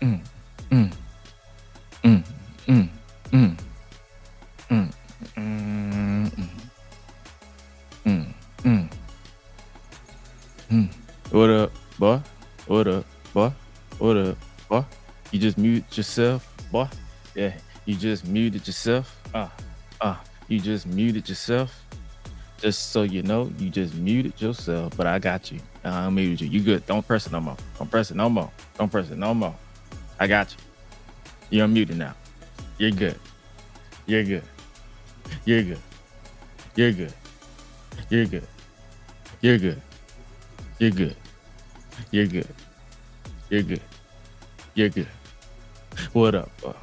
mm, mm, mm, mm, mm, mm, mm, mm, mm, mm. What up, boy? What up, boy? What up, boy? You just muted yourself, boy. Yeah, you just muted yourself. You just muted yourself. Just so you know, you just muted yourself. But I got you. I muted you. You good? Don't press it no more. Don't press it no more. Don't press it no more. I got you. You're muted now. You're good. You're good. You're good. You're good. You're good. You're good. You're good. You're good. You're good. You're good. What up, though?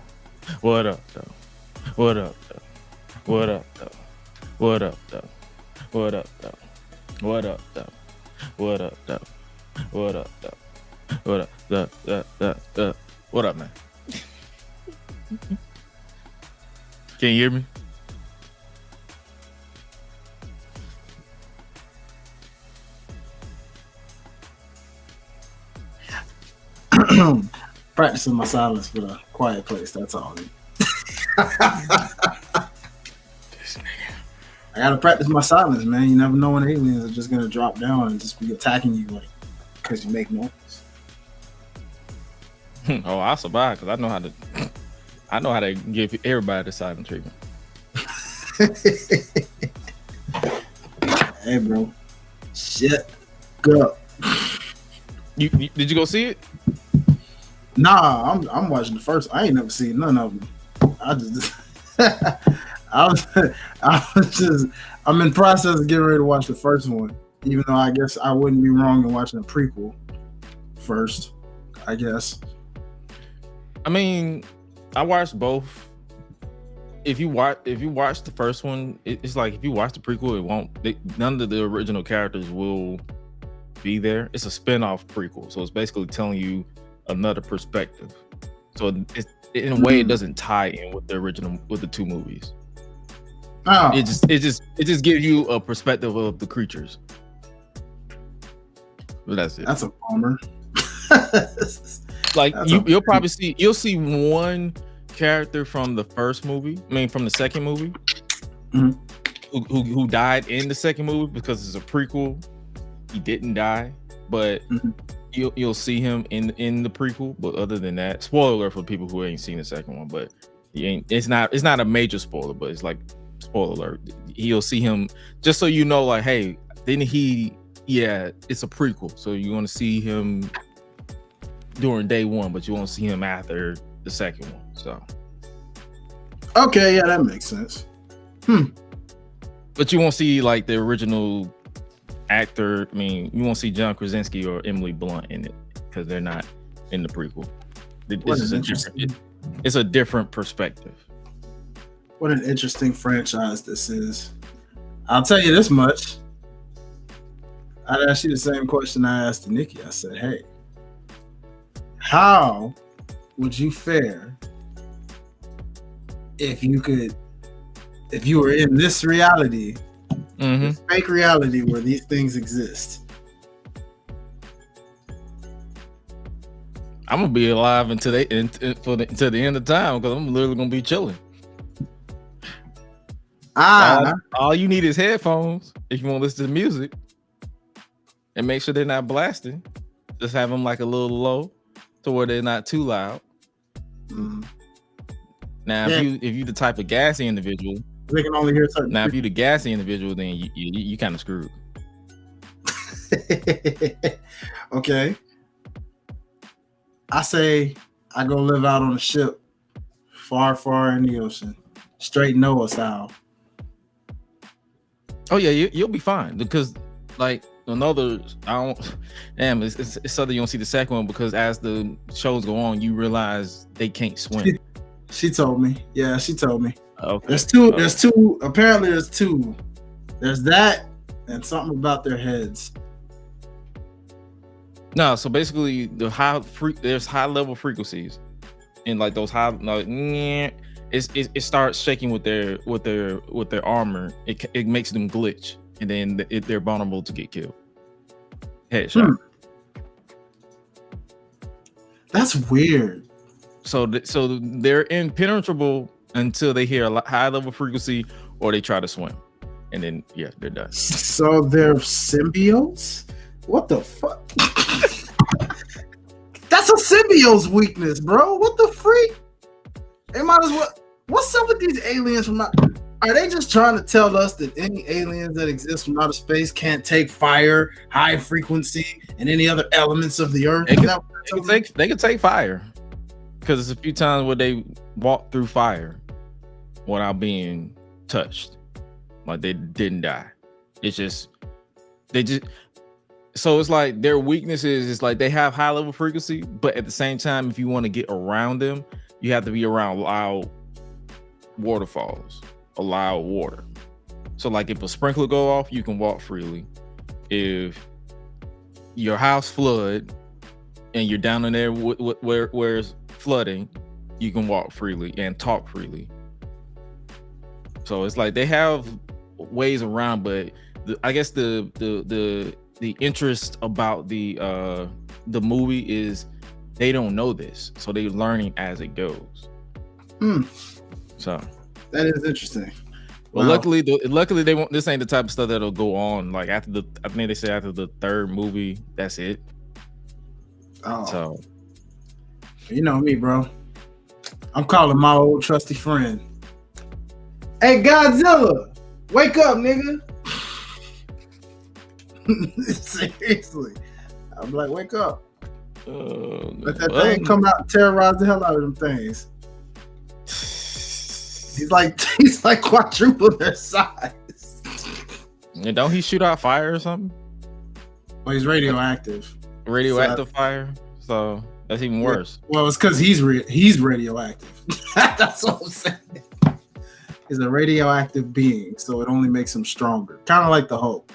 What up, though? What up, though? What up, though? What up, though? What up, though? What up, though? What up, though? What up, though? What up, what up, man? Can you hear me? Practicing my silence for the quiet place. That's all. I gotta practice my silence, man. You never know when aliens are just gonna drop down and just be attacking you, like, because you make noise. Oh, I'll survive because I know how to give everybody the silent treatment. Hey, bro. Shit. Go. You did you go see it? Nah, I'm watching the first. I ain't never seen none of them. I'm in process of getting ready to watch the first one, even though I guess I wouldn't be wrong in watching the prequel first, I guess. I mean, I watched both. If you watch the first one, it's like if you watch the prequel, none of the original characters will be there. It's a spin-off prequel, so it's basically telling you another perspective. So in a way, it doesn't tie in with the two movies. Oh. It just gives you a perspective of the creatures. But that's it. That's a bummer. Like you'll see one character from the first movie. I mean, from the second movie, who died in the second movie because it's a prequel. He didn't die, but you'll see him in the prequel. But other than that, spoiler alert for people who ain't seen the second one. But it's not a major spoiler, but it's like spoiler alert. You'll see him just so you know, like, hey, didn't he? Yeah, it's a prequel, so you're gonna see him during day one, but you won't see him after the second one. So okay, yeah, that makes sense. But you won't see like the original actor. I mean, you won't see John Krasinski or Emily Blunt in it because they're not in the prequel. It's a different perspective. What an interesting franchise this is. I'll tell you this much. I'd ask you the same question I asked Nikki. I said, hey, how would you fare if you were in this reality, this fake reality where these things exist? I'm gonna be alive until the end of time because I'm literally gonna be chilling. All you need is headphones if you want to listen to music, and make sure they're not blasting. Just have them like a little low to where they're not too loud. Now, if you the type of gassy individual, they can only hear certain. Now, if you the gassy individual, then you kind of screwed. Okay. I say I go live out on a ship far, far in the ocean, straight Noah style. Oh yeah, you'll be fine because like another. It's something you don't see the second one because as the shows go on, you realize they can't swim. She told me. Yeah, she told me. Okay. There's two. Apparently, there's two. There's that and something about their heads. No, so basically, there's high level frequencies, and like those high, it starts shaking with their armor. It makes them glitch, and then they're vulnerable to get killed. Headshot. That's weird. So they're impenetrable until they hear a high level frequency or they try to swim, and then they're done. So they're symbiotes. What the fuck? That's a symbiote's weakness, bro. What the freak? They might as well. What's up with these aliens from not? Are they just trying to tell us that any aliens that exist from outer space can't take fire, high frequency, and any other elements of the earth? They can take fire, because it's a few times where they walk through fire without being touched, like they didn't die. It's just so it's like their weaknesses is like they have high level frequency, but at the same time, if you want to get around them, you have to be around loud waterfalls, loud water. So like if a sprinkler go off, you can walk freely. If your house flood and you're down in there where it's flooding, you can walk freely and talk freely. So it's like they have ways around, but I guess the interest about the movie is they don't know this, so they're learning as it goes. So that is interesting. Well, wow. luckily they won't. This ain't the type of stuff that'll go on like after the. I think they say after the third movie, that's it. Oh, so you know me, bro. I'm calling my old trusty friend. Hey, Godzilla, wake up, nigga. Seriously, I'm like, wake up. Let that thing come out and terrorize the hell out of them things. He's like quadruple their size. And don't he shoot out fire or something? Well, he's radioactive. Radioactive fire. So that's even worse. Well, it's because he's radioactive. That's what I'm saying. He's a radioactive being, so it only makes him stronger. Kind of like the Hulk.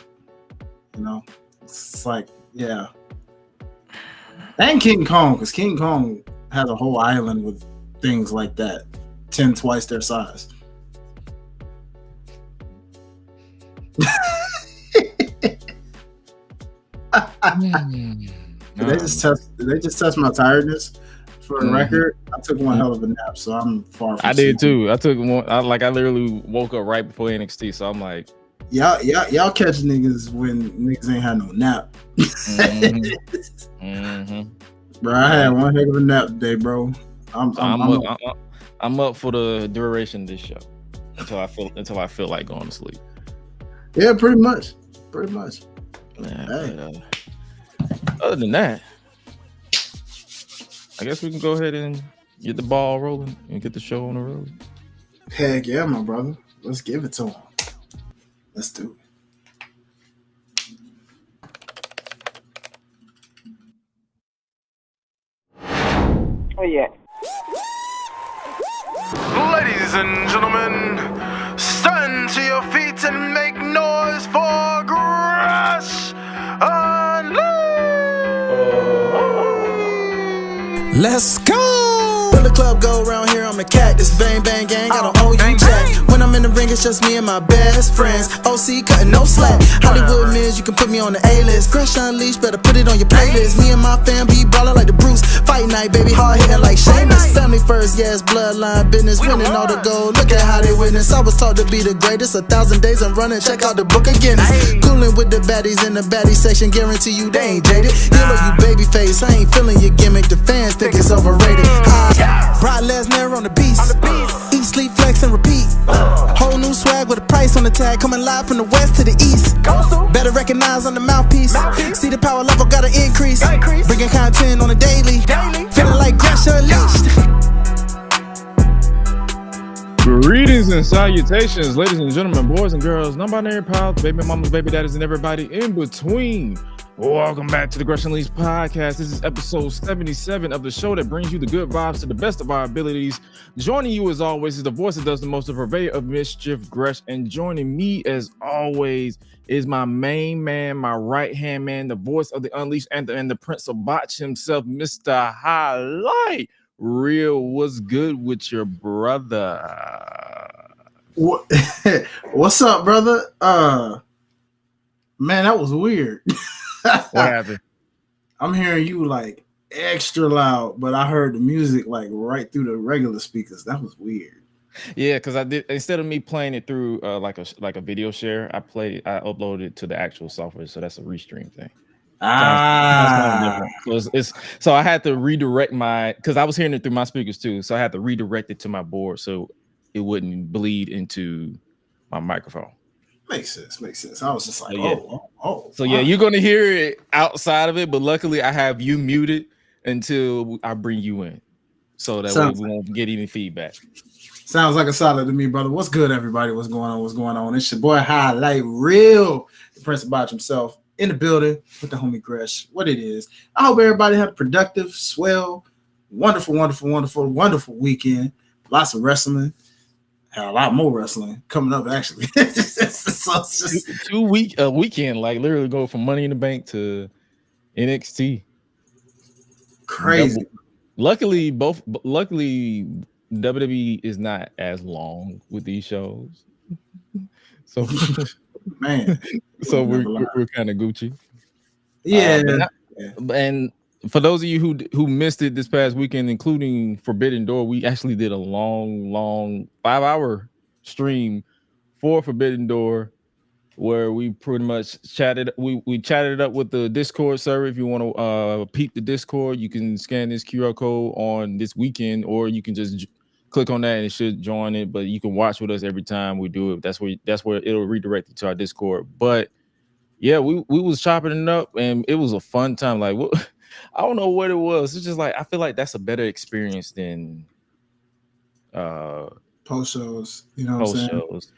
You know, it's like, yeah. And King Kong, because King Kong has a whole island with things like that, 10 twice their size. They just test my tiredness. For the record, I took one hell of a nap, so I'm far from I did too. I took one. I literally woke up right before NXT, so I'm like, y'all catch niggas when niggas ain't had no nap. Bro, I had one heck of a nap today, bro. I'm up for the duration of this show until I feel like going to sleep. Yeah, pretty much. Yeah, hey. Other than that, I guess we can go ahead and get the ball rolling and get the show on the road. Heck yeah, my brother. Let's give it to him. Let's do it. Oh, yeah. Ladies and gentlemen, stand to your feet and make noise for GRESH Unleashed! Let's go! When the club go around here, I'm the cactus. Bang, bang, gang, I don't owe you jack. When I'm in the ring, it's just me and my best friends. OC cutting no slack. Hollywood Miz, you can put me on the A-list. GRESH Unleashed, better put it on your playlist. Me and my fam be ballin' like the Bruce. Fight night, baby, hard hitting like Sheamus. Family first, yes, bloodline business. Winning all the gold, look at how they witness. I was taught to be the greatest. 1,000 days I'm running, check out the book of Guinness. Coolin' with the baddies in the baddie section. Guarantee you they ain't jaded. Yellow, you baby face, I ain't feeling your gimmick. The fans think it's overrated. Brock Lesnar on the beast. Eat, sleep, flex, and repeat. Whole new swag with a price on the tag. Coming live from the west to the east. Better recognize on the mouthpiece. See the power level gotta increase. Bringing content on a daily. Feeling like GRESH Unleashed. Greetings and salutations, ladies and gentlemen, boys and girls, non-binary pals, baby mamas, baby daddies, and everybody in between. Welcome back to the GRESH Unleashed podcast. This is episode 77 of the show that brings you the good vibes to the best of our abilities. Joining you as always is the voice that does the most, the purveyor of mischief, Gresh. And joining me as always is my main man, my right-hand man, the voice of the Unleashed and the Prince of Botch himself, Mr. Highlight. Real, what's good with your brother? What's up, brother? Man, that was weird. What happened? I'm hearing you like extra loud, but I heard the music like right through the regular speakers. That was weird. Yeah, because I did, instead of me playing it through like a video share, I uploaded it to the actual software, so that's a restream thing. Sounds kind of different. So so I had to redirect because I was hearing it through my speakers too, so I had to redirect it to my board so it wouldn't bleed into my microphone. Makes sense. I was just like, So yeah, you're gonna hear it outside of it, but luckily I have you muted until I bring you in, so that way we won't get any feedback. Sounds like a solid to me, brother. What's good, everybody? What's going on? It's your boy Highlight Real, the Prince about himself, in the building with the homie Gresh. What it is. I hope everybody had a productive, swell, wonderful weekend. Lots of wrestling. Had a lot more wrestling coming up, actually. So it's just weekend, like literally go from Money in the Bank to NXT. Crazy. Luckily, WWE is not as long with these shows, so man. So we're kind of Gucci. Yeah. And for those of you who missed it this past weekend, including Forbidden Door, we actually did a long 5-hour stream for Forbidden Door, where we pretty much chatted. We chatted up with the Discord server. If you want to peep the Discord, you can scan this QR code on this weekend, or you can just click on that and it should join it. But you can watch with us every time we do it. That's where it'll redirect you to our Discord. But yeah, we was chopping it up, and it was a fun time. Like, I don't know what it was. It's just like I feel like that's a better experience than post shows. You know what I'm saying? Shows.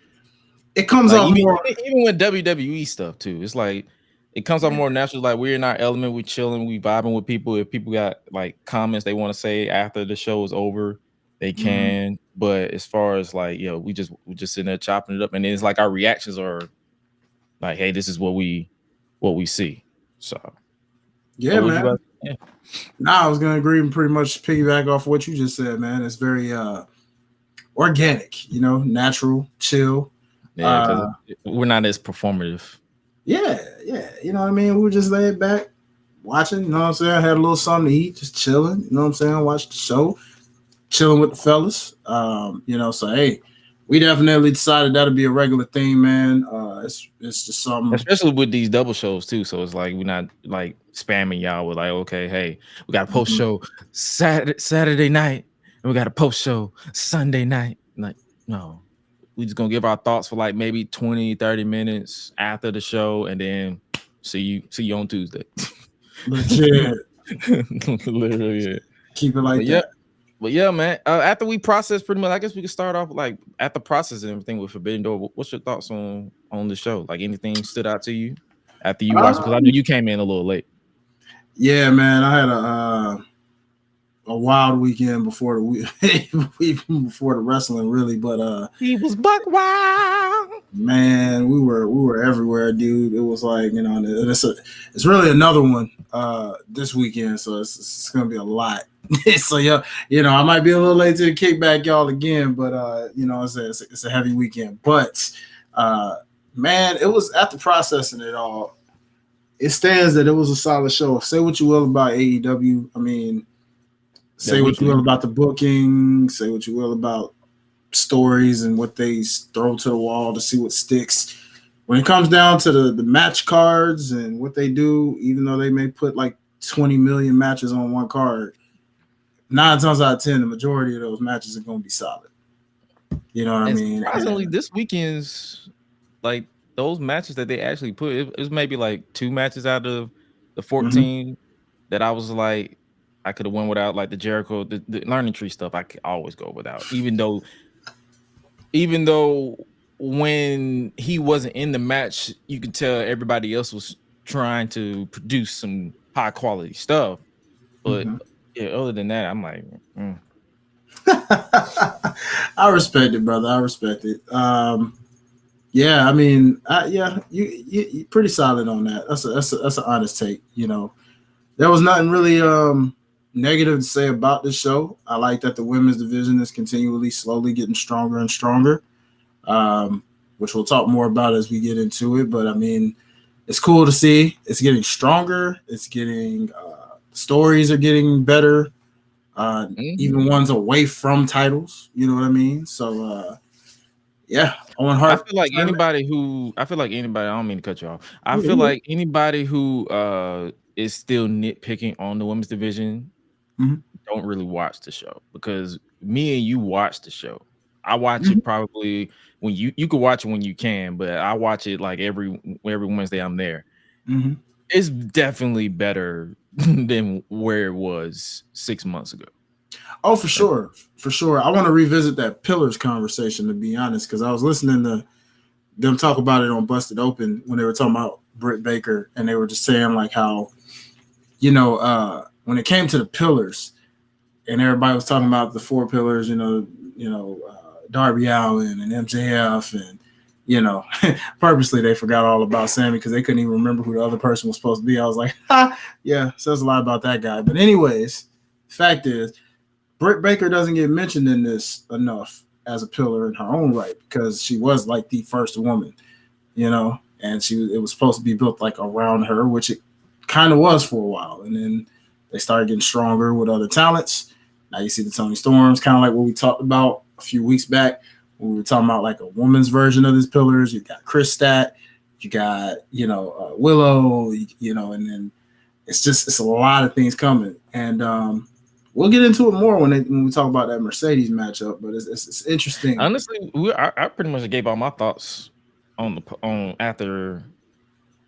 It comes like, out more even with WWE stuff too. It's like it comes out more natural. Like we're in our element, we chilling, we vibing with people. If people got like comments they want to say after the show is over, they can. But as far as like, we just sitting there chopping it up, and then it's like our reactions are like, hey, this is what we see. So yeah, man. Nah, I was gonna agree and pretty much piggyback off what you just said, man. It's very organic, natural, chill. Yeah, because we're not as performative. Yeah. You know what I mean? We were just laid back, watching, you know what I'm saying? I had a little something to eat, just chilling, you know what I'm saying? Watch the show, chilling with the fellas. So hey, we definitely decided that'll be a regular thing, man. It's just something, especially with these double shows too. So it's like we're not like spamming y'all with like, okay, hey, we got a post show Saturday night, and we got a post show Sunday night. Like, no, we just gonna give our thoughts for like maybe 20-30 minutes after the show, and then see you on Tuesday. Legit. Literally, yeah. Keep it like that. But yeah, man. After we process pretty much, I guess we can start off like after processing everything with Forbidden Door. What's your thoughts on the show? Like anything stood out to you after you watched it? Because I knew you came in a little late. Yeah, man. I had a wild weekend before before the wrestling, really. But he was buck wild. Man, we were everywhere, dude. It was like, it's really another one this weekend, so it's gonna be a lot. So I might be a little late to the kickback, y'all, again, but it's a heavy weekend. But man, it was after processing it all. It stands that it was a solid show. Say what you will about AEW. I mean, say what you will about the booking. Say what you will about stories and what they throw to the wall to see what sticks. When it comes down to the match cards and what they do, even though they may put like 20 million matches on one card, 9 times out of 10, the majority of those matches are going to be solid. You know what I mean? Surprisingly, this weekend's like those matches that they actually put, it was maybe like 2 matches out of the 14 that I was like, I could have went without, like the Jericho, the Learning Tree stuff. I could always go without, even though when he wasn't in the match, you could tell everybody else was trying to produce some high quality stuff. But other than that, I'm like, I respect it, brother. I respect it. Yeah, I mean, you pretty solid on that. That's an honest take. There was nothing really negative to say about this show. I like that the women's division is continually, slowly getting stronger and stronger, which we'll talk more about as we get into it. But I mean, it's cool to see. It's getting stronger. It's getting Stories are getting better. Even ones away from titles. You know what I mean? So yeah, Owen Hart. I feel like anybody. I don't mean to cut you off. I feel like anybody who is still nitpicking on the women's division don't really watch the show, because me and you watch the show. I watch it probably when you can watch it when you can, but I watch it like every Wednesday I'm there. It's definitely better than where it was 6 months ago. Oh, for sure. For sure. I want to revisit that Pillars conversation, to be honest, because I was listening to them talk about it on Busted Open when they were talking about Britt Baker, and they were just saying like how, you know, when it came to the Pillars and everybody was talking about the 4 pillars, Darby Allin and MJF, and, you know, purposely they forgot all about Sammy because they couldn't even remember who the other person was supposed to be. I was like, yeah, says a lot about that guy. But anyways, fact is, Britt Baker doesn't get mentioned in this enough as a pillar in her own right, because she was like the first woman, you know, and it was supposed to be built like around her, which it kind of was for a while. And then they started getting stronger with other talents. Now you see the Toni Storms, kind of like what we talked about a few weeks back when we were talking about like a woman's version of these pillars. You got Chris Stat, you got, Willow, and then it's a lot of things coming. And, we'll get into it more when we talk about that Mercedes matchup, but it's interesting. Honestly, I pretty much gave all my thoughts on after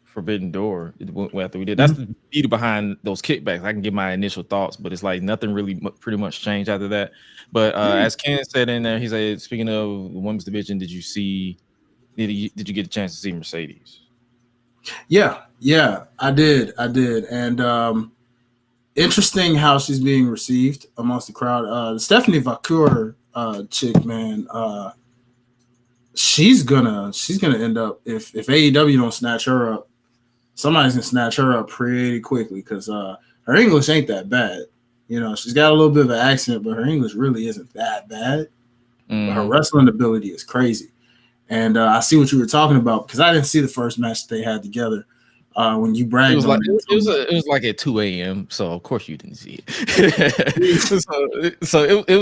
Forbidden Door after we did. That's the beauty behind those kickbacks. I can give my initial thoughts, but it's like nothing really pretty much changed after that. But as Ken said in there, he said, speaking of the women's division, did you get a chance to see Mercedes? Yeah, I did, and interesting how she's being received amongst the crowd. The Stephanie Vacour chick, man, she's gonna end up, if AEW don't snatch her up, somebody's gonna snatch her up pretty quickly, because her English ain't that bad. You know, she's got a little bit of an accent, but her English really isn't that bad. But her wrestling ability is crazy. And I see what you were talking about, because I didn't see the first match that they had together. When you bragged, it was like at 2 a.m. So of course you didn't see it. so it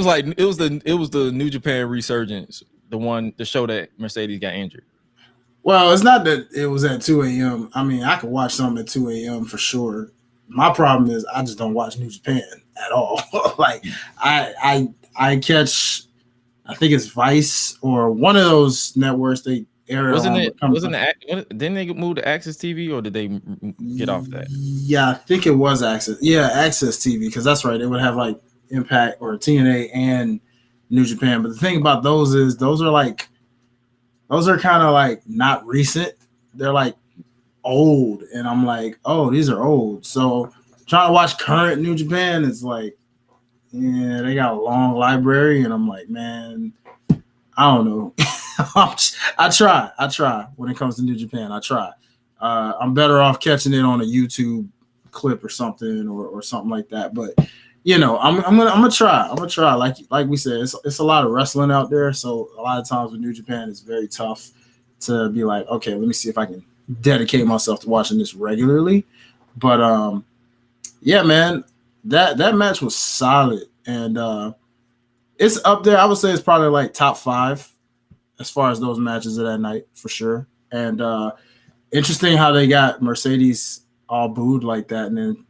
was the New Japan Resurgence, the show that Mercedes got injured. Well, it's not that it was at 2 a.m. I mean, I could watch something at 2 a.m. for sure. My problem is I just don't watch New Japan at all. Like I catch, I think it's Vice or one of those networks they. Didn't they move to Access TV, or did they get off that? Yeah, I think it was Access. Yeah, Access TV, because that's right. They would have like Impact or TNA and New Japan. But the thing about those is those are kind of like not recent. They're like old, and I'm like, oh, these are old. So trying to watch current New Japan is like, yeah, they got a long library, and I'm like, man, I don't know. I try when it comes to New Japan. I try. I'm better off catching it on a YouTube clip or something or something like that. But I'm gonna try. I'm gonna try. Like we said, it's a lot of wrestling out there. So a lot of times with New Japan, it's very tough to be like, okay, let me see if I can dedicate myself to watching this regularly. But yeah, man, that match was solid, and it's up there. I would say it's probably like top 5 as far as those matches of that night, for sure. And interesting how they got Mercedes all booed like that. And then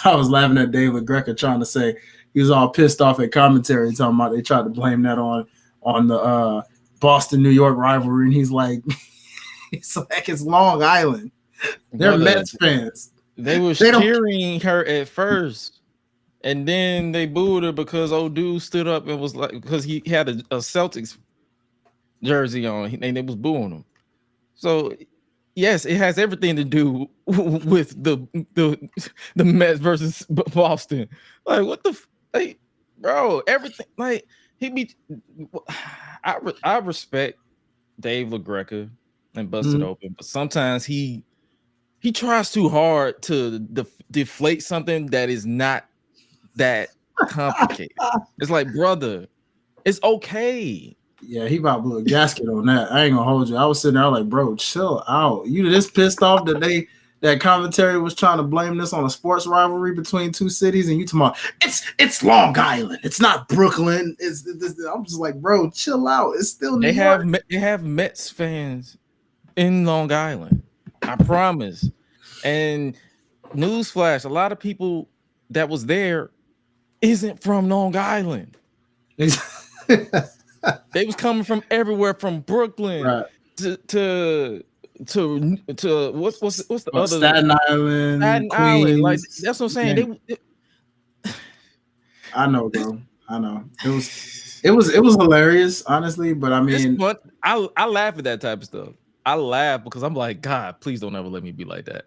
I was laughing at Dave LaGreca trying to say he was all pissed off at commentary, talking about they tried to blame that on the Boston, New York rivalry. And he's like, it's Long Island. They're Mets fans. They were cheering her at first. And then they booed her because old dude stood up and was like, because he had a Celtics jersey on, and they was booing him. So yes, it has everything to do with the Mets versus Boston. Like, what the bro? Everything, like, I respect Dave LaGreca and Busted Open, but sometimes he tries too hard to deflate something that is not that complicated. It's like, brother, it's okay. Yeah, he about blew a gasket on that. I ain't gonna hold you. I was sitting there like, bro, chill out. You this pissed off that that commentary was trying to blame this on a sports rivalry between two cities, and you talking about it's Long Island, it's not Brooklyn. I'm just like, bro, chill out. It's still New York. They have Mets fans in Long Island. I promise. And newsflash, a lot of people that was there isn't from Long Island. They was coming from everywhere, from Brooklyn Right. to what's the other Staten Island, Staten Queens. Island. Like that's what I'm saying. Yeah. I know, bro. I know. It was hilarious, honestly. But I mean, I laugh at that type of stuff. I laugh because I'm like, God, please don't ever let me be like that.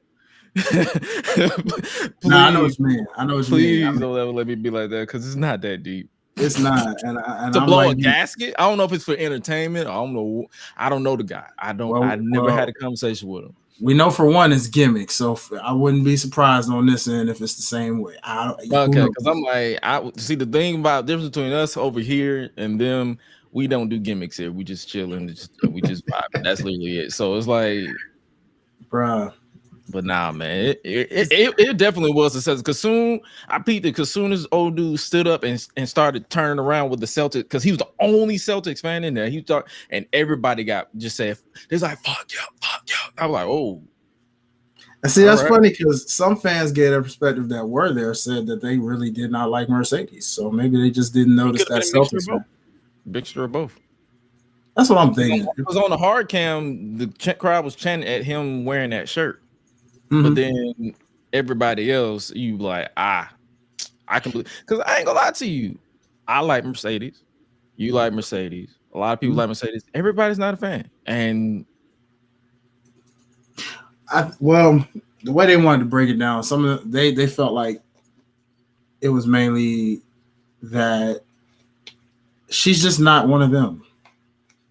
Nah, I know what you mean. I know what you mean. Please don't ever let me be like that because it's not that deep. It's not. And to I'm blow like, a gasket. I don't know if it's for entertainment. I don't know. I don't know the guy. I never had a conversation with him. We know for one it's gimmick, so I wouldn't be surprised on this end if it's the same way. Okay, because I'm like, I see the thing about the difference between us over here and them. We don't do gimmicks here. We just chilling. We just vibe. That's literally it. So it's like, bruh. But nah, man, it definitely was a success. Because soon I peeped it. Because soon as old dude stood up and started turning around with the Celtics, because he was the only Celtics fan in there. He thought, and everybody got just said, "They're like fuck you." I was like, oh. And see, that's funny because some fans gave a perspective that were there said that they really did not like Mercedes. So maybe they just didn't notice that Celtics fan. Mixture of both. That's what I'm thinking. It was on the hard cam. The crowd was chanting at him wearing that shirt. Mm-hmm. But then everybody else, you like, I can believe, because I ain't gonna lie to you. I like Mercedes. You like Mercedes. A lot of people like Mercedes. Everybody's not a fan. And well, the way they wanted to break it down, some of they felt like it was mainly that she's just not one of them.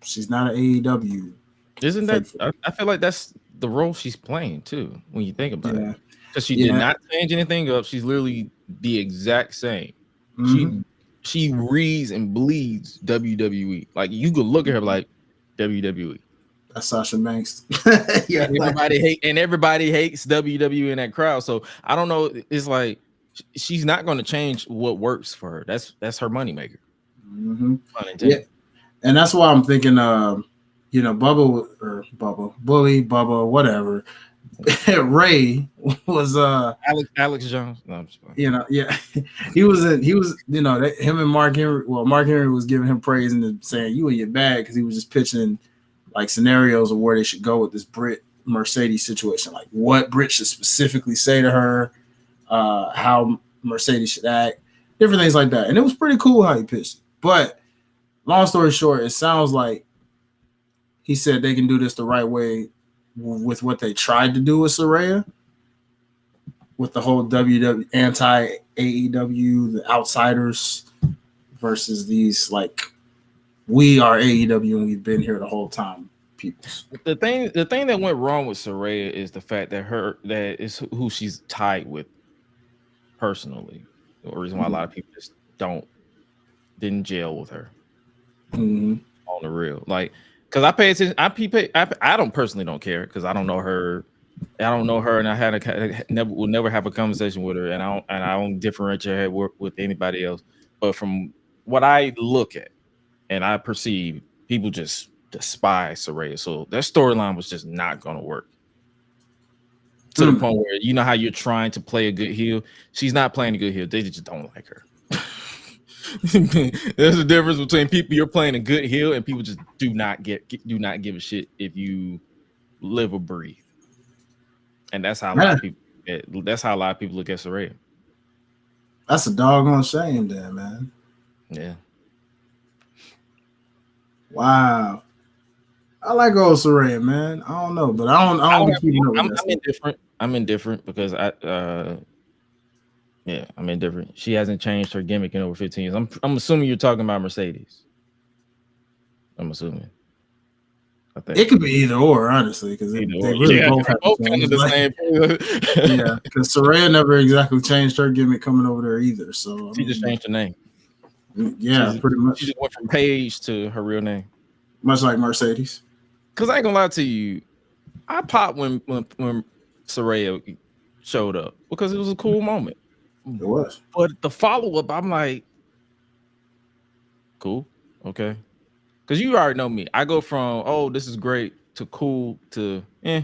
She's not an AEW. Isn't that? I feel like that's the role she's playing too. When you think about it, because she did not change anything up. She's literally the exact same. Mm-hmm. She reads and bleeds WWE. Like you could look at her like WWE. That's Sasha Banks. Yeah, everybody hates WWE in that crowd. So I don't know. It's like she's not going to change what works for her. That's her moneymaker. Mm-hmm. Yeah, and that's why I'm thinking, Bubba, whatever. Ray was Alex Jones. No, I'm just he was him and Mark Henry. Well, Mark Henry was giving him praise and saying you in your bag because he was just pitching like scenarios of where they should go with this Britt Mercedes situation, like what Britt should specifically say to her, how Mercedes should act, different things like that. And it was pretty cool how he pitched it. But long story short, it sounds like he said they can do this the right way with what they tried to do with Saraya, with the whole WWE anti-AEW, the outsiders versus these like we are AEW and we've been here the whole time. People. The thing that went wrong with Saraya is the fact that that is who she's tied with personally. The reason why a lot of people just didn't gel with her on the real, like. Because I pay attention, I don't personally don't care because I don't know her, and I will never have a conversation with her, and I don't differentiate her with anybody else. But from what I look at and I perceive, people just despise Saraya, so their storyline was just not going to work. To the point where you know how you're trying to play a good heel, she's not playing a good heel. They just don't like her. There's a difference between people you're playing a good heel and people just do not give a shit if you live or breathe. And that's how a lot of people look at Saraya. That's a doggone shame there, man. Yeah. Wow. I like old Saraya, man. I don't know, but I don't I'm indifferent. I'm indifferent because I'm indifferent. She hasn't changed her gimmick in over 15 years. I'm assuming you're talking about Mercedes. I'm assuming. I think it could be either or, honestly, because they really both have kind of the same. Yeah, because Saraya never exactly changed her gimmick coming over there either. So she just changed her name. Yeah, pretty much. She just went from Paige to her real name, much like Mercedes. Because I ain't gonna lie to you, I popped when Saraya showed up because it was a cool moment. It was. But the follow-up, I'm like, cool, okay. Because you already know me. I go from, oh, this is great to cool to Yeah.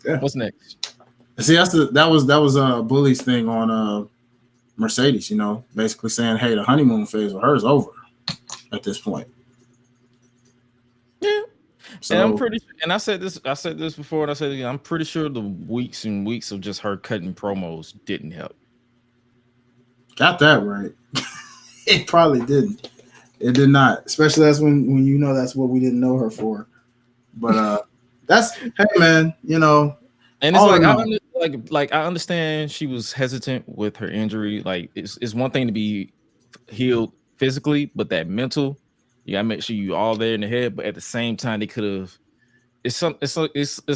What's next? See, that was Bully's thing on Mercedes, you know, basically saying, hey, the honeymoon phase of her is over at this point. Yeah. So, and I'm pretty sure, and I said this before, and I said it again, I'm pretty sure the weeks and weeks of just her cutting promos didn't help. Got that right. It probably didn't. It did not, especially that's when you know that's what we didn't know her for. But that's, hey man, you know. And it's like I understand she was hesitant with her injury. Like it's one thing to be healed physically, but that mental, you gotta make sure you all there in the head. But at the same time, they could have. It's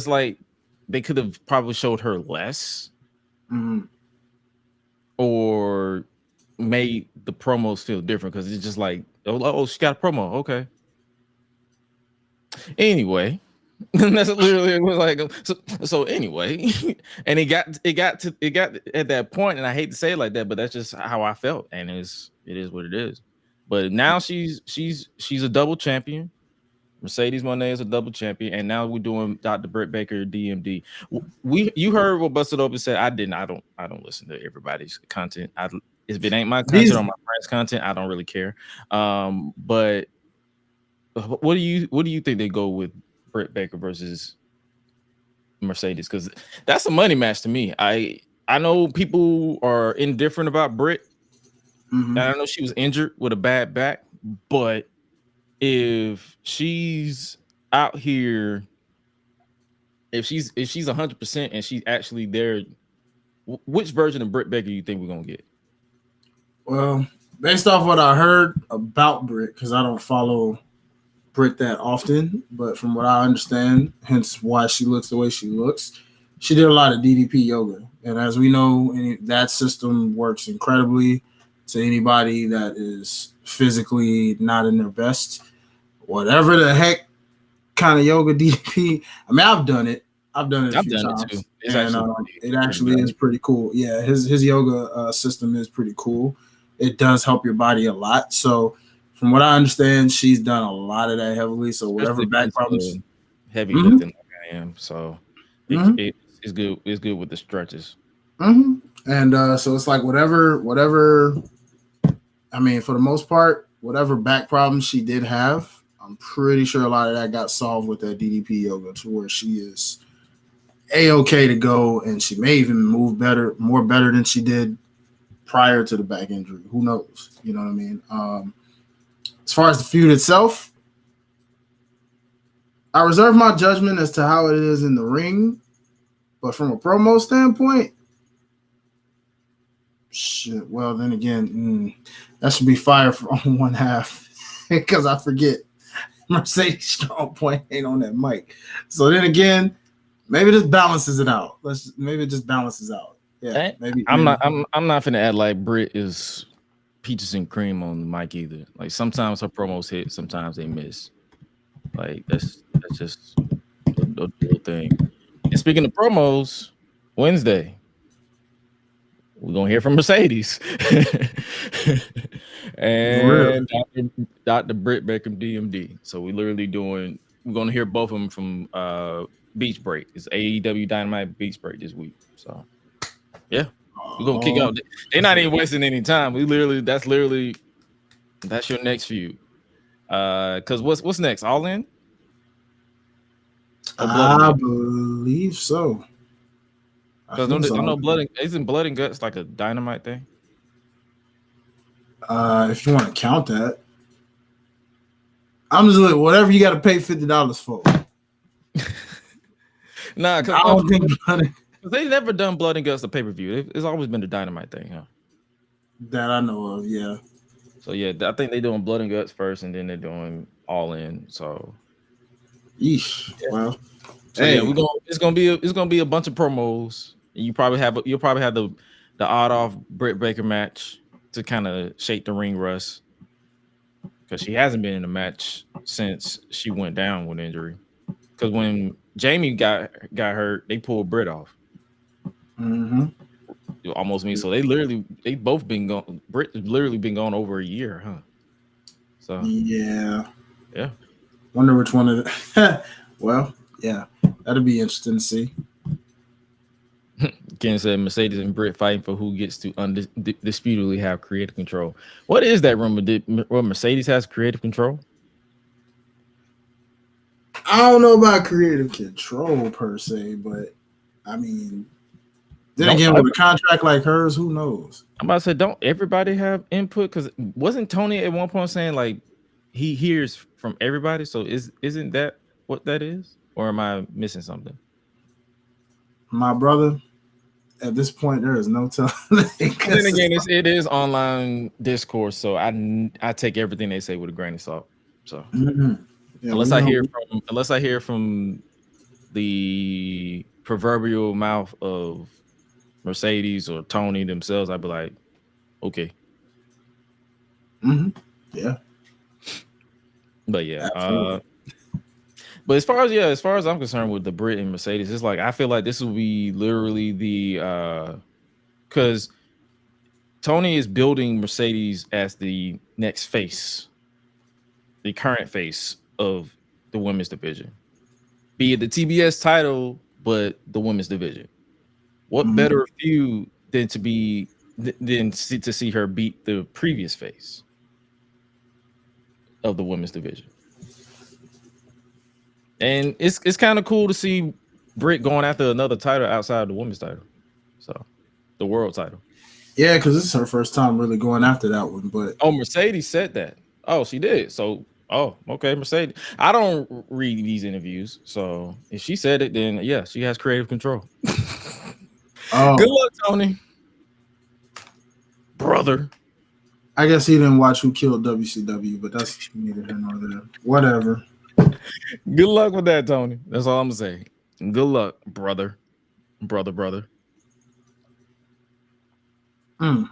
like they could have probably showed her less, or made the promos feel different because it's just like, oh, she got a promo, okay. Anyway, that's literally it was like so anyway, and it got at that point, and I hate to say it like that, but that's just how I felt, and it is what it is. But now she's a double champion. Mercedes Moné is a double champion, and now we're doing Dr. Britt Baker DMD. You heard what Busted Open said. I didn't. I don't listen to everybody's content. If it ain't my content or my friend's content, I don't really care. But what do you think they go with Britt Baker versus Mercedes? Because that's a money match to me. I know people are indifferent about Britt. And I know she was injured with a bad back, but if she's out here, if she's 100% and she's actually there, which version of Britt Baker do you think we're gonna get? Well, based off what I heard about Britt, because I don't follow Britt that often, but from what I understand, hence why she looks the way she looks, she did a lot of DDP yoga, and as we know, that system works incredibly to anybody that is physically not in their best. Whatever the heck kind of yoga DDP. I mean, I've done it a few times. It too. It actually is pretty cool. Yeah, his yoga system is pretty cool. It does help your body a lot. So from what I understand, she's done a lot of that heavily. So whatever back problems, heavy lifting like I am. So it's good. It's good with the stretches. And so it's like whatever. I mean, for the most part, whatever back problems she did have, I'm pretty sure a lot of that got solved with that DDP yoga to where she is A-okay to go, and she may even move more better than she did prior to the back injury. Who knows? You know what I mean? As far as the feud itself, I reserve my judgment as to how it is in the ring, but from a promo standpoint, shit. Well, then again, that should be fire on one half because I forget Mercedes strong point ain't on that mic. So then again, maybe this balances it out. Maybe it just balances out. Yeah, maybe. I'm not finna act like Britt is peaches and cream on the mic either. Like sometimes her promos hit, sometimes they miss. Like that's just a little thing. And speaking of promos, Wednesday, we're gonna hear from Mercedes and Dr. Britt Baker DMD. So we're gonna hear both of them from Beach Break. It's AEW Dynamite Beach Break this week. So yeah, we're gonna kick out. They're not even wasting any time. That's your next feud. Because what's next? All In? I believe so. Because I know isn't Blood and Guts like a Dynamite thing? If you want to count that, I'm just like whatever you got to pay $50 for. Nah, because I don't think they've never done Blood and Guts the pay-per-view. It's always been the Dynamite thing, huh? That I know of, yeah. So yeah, I think they're doing Blood and Guts first, and then they're doing All In. So, yeesh. Yeah. Well, so hey, yeah, it's gonna be a bunch of promos. You'll probably have the odd off Britt Baker match to kind of shake the ring rust because she hasn't been in a match since she went down with injury. Because when Jamie got hurt, they pulled Britt off. Almost me. So they both been gone. Britt has literally been gone over a year, huh? So yeah. Wonder which one of the well, yeah, that'll be interesting to see. Ken said Mercedes and Britt fighting for who gets to undisputedly have creative control. What is that rumor? Well, Mercedes has creative control? I don't know about creative control per se, but I mean, then again, with a contract like hers, who knows? I'm about to say, don't everybody have input? Because wasn't Tony at one point saying like he hears from everybody? So isn't that what that is? Or am I missing something? My brother, at this point, there is no telling. Then again, it is online discourse, so I take everything they say with a grain of salt. So yeah, unless I hear from the proverbial mouth of Mercedes or Tony themselves, I'd be like, okay. Yeah. But yeah, but as far as I'm concerned with the Britt and Mercedes, it's like I feel like this will be literally the because Tony is building Mercedes as the next face, the current face of the women's division, be it the TBS title, but the women's division. What better feud than to see her beat the previous face of the women's division? And it's kind of cool to see Britt going after another title outside of the women's title, so the world title. Yeah, because this is her first time really going after that one. But Mercedes said that. Oh, she did. So okay, Mercedes. I don't read these interviews, so if she said it, then yeah, she has creative control. Good luck, Tony, brother. I guess he didn't watch Who Killed WCW, but that's neither here nor there. Whatever. Good luck with that, Tony. That's all I'm gonna say. Good luck, brother. Nope.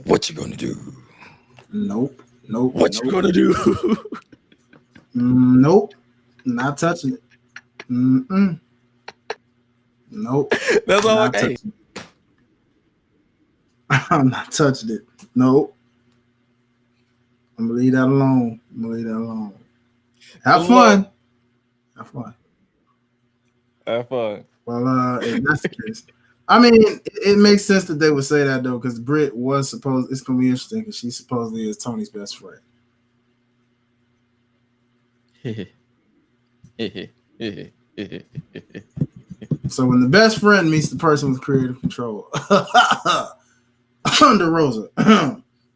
What you gonna do? Nope. What you gonna do? Nope. Not touching it. Nope. That's all I can. I'm not touching it. Nope. I'm gonna leave that alone. Have fun. Well, if that's the case, I mean, it makes sense that they would say that though, because Britt was supposed. It's gonna be interesting because she supposedly is Tony's best friend. So when the best friend meets the person with creative control, Thunder Rosa,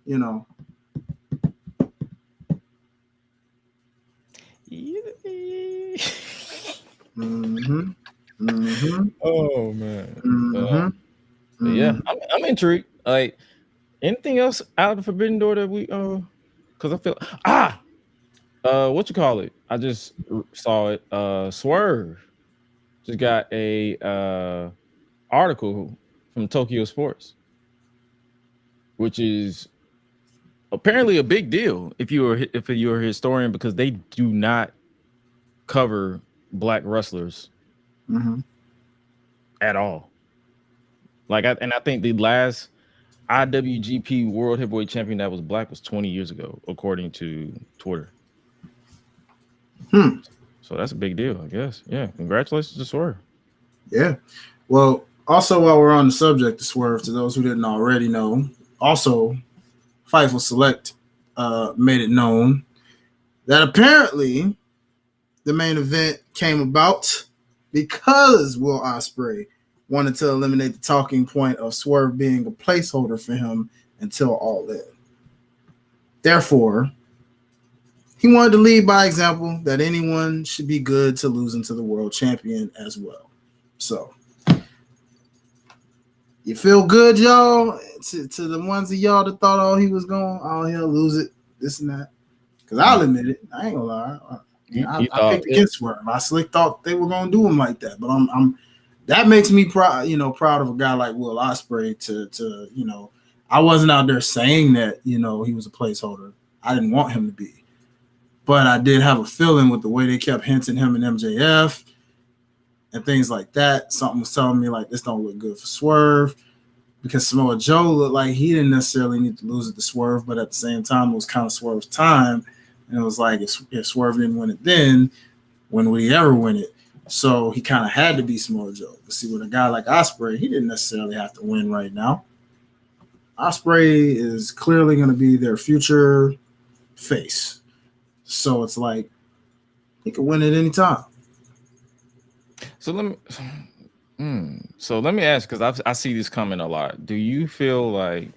you know. Oh man. Yeah, I'm intrigued. Like anything else out of the Forbidden Door that we because I feel what you call it? I just saw it. Swerve just got a article from Tokyo Sports, which is apparently a big deal if you're a historian, because they do not cover black wrestlers at all. Like I think the last IWGP World Heavyweight Champion that was black was 20 years ago, according to Twitter. So that's a big deal, I guess. Yeah, congratulations to Swerve. Yeah. Well, also while we're on the subject of Swerve, to those who didn't already know, also Fightful Select made it known that apparently the main event came about because Will Ospreay wanted to eliminate the talking point of Swerve being a placeholder for him until All In. Therefore, he wanted to lead by example that anyone should be good to losing to the world champion as well. So, you feel good, y'all? To the ones of y'all that thought, he was going, he'll lose it, this and that. Because I'll admit it, I ain't gonna lie. I picked against Swerve. I slick thought they were gonna do him like that, but I'm that makes me proud of a guy like Will Ospreay to I wasn't out there saying that, he was a placeholder. I didn't want him to be. But I did have a feeling with the way they kept hinting him and MJF and things like that. Something was telling me like this don't look good for Swerve, because Samoa Joe looked like he didn't necessarily need to lose it to Swerve, but at the same time, it was kind of Swerve's time. And it was like, if Swerve didn't win it then, when would he ever win it? So he kind of had to be Samoa Joe. But see, with a guy like Ospreay, he didn't necessarily have to win right now. Ospreay is clearly going to be their future face. So it's like he could win at any time. So let me ask, because I see this coming a lot. Do you feel like,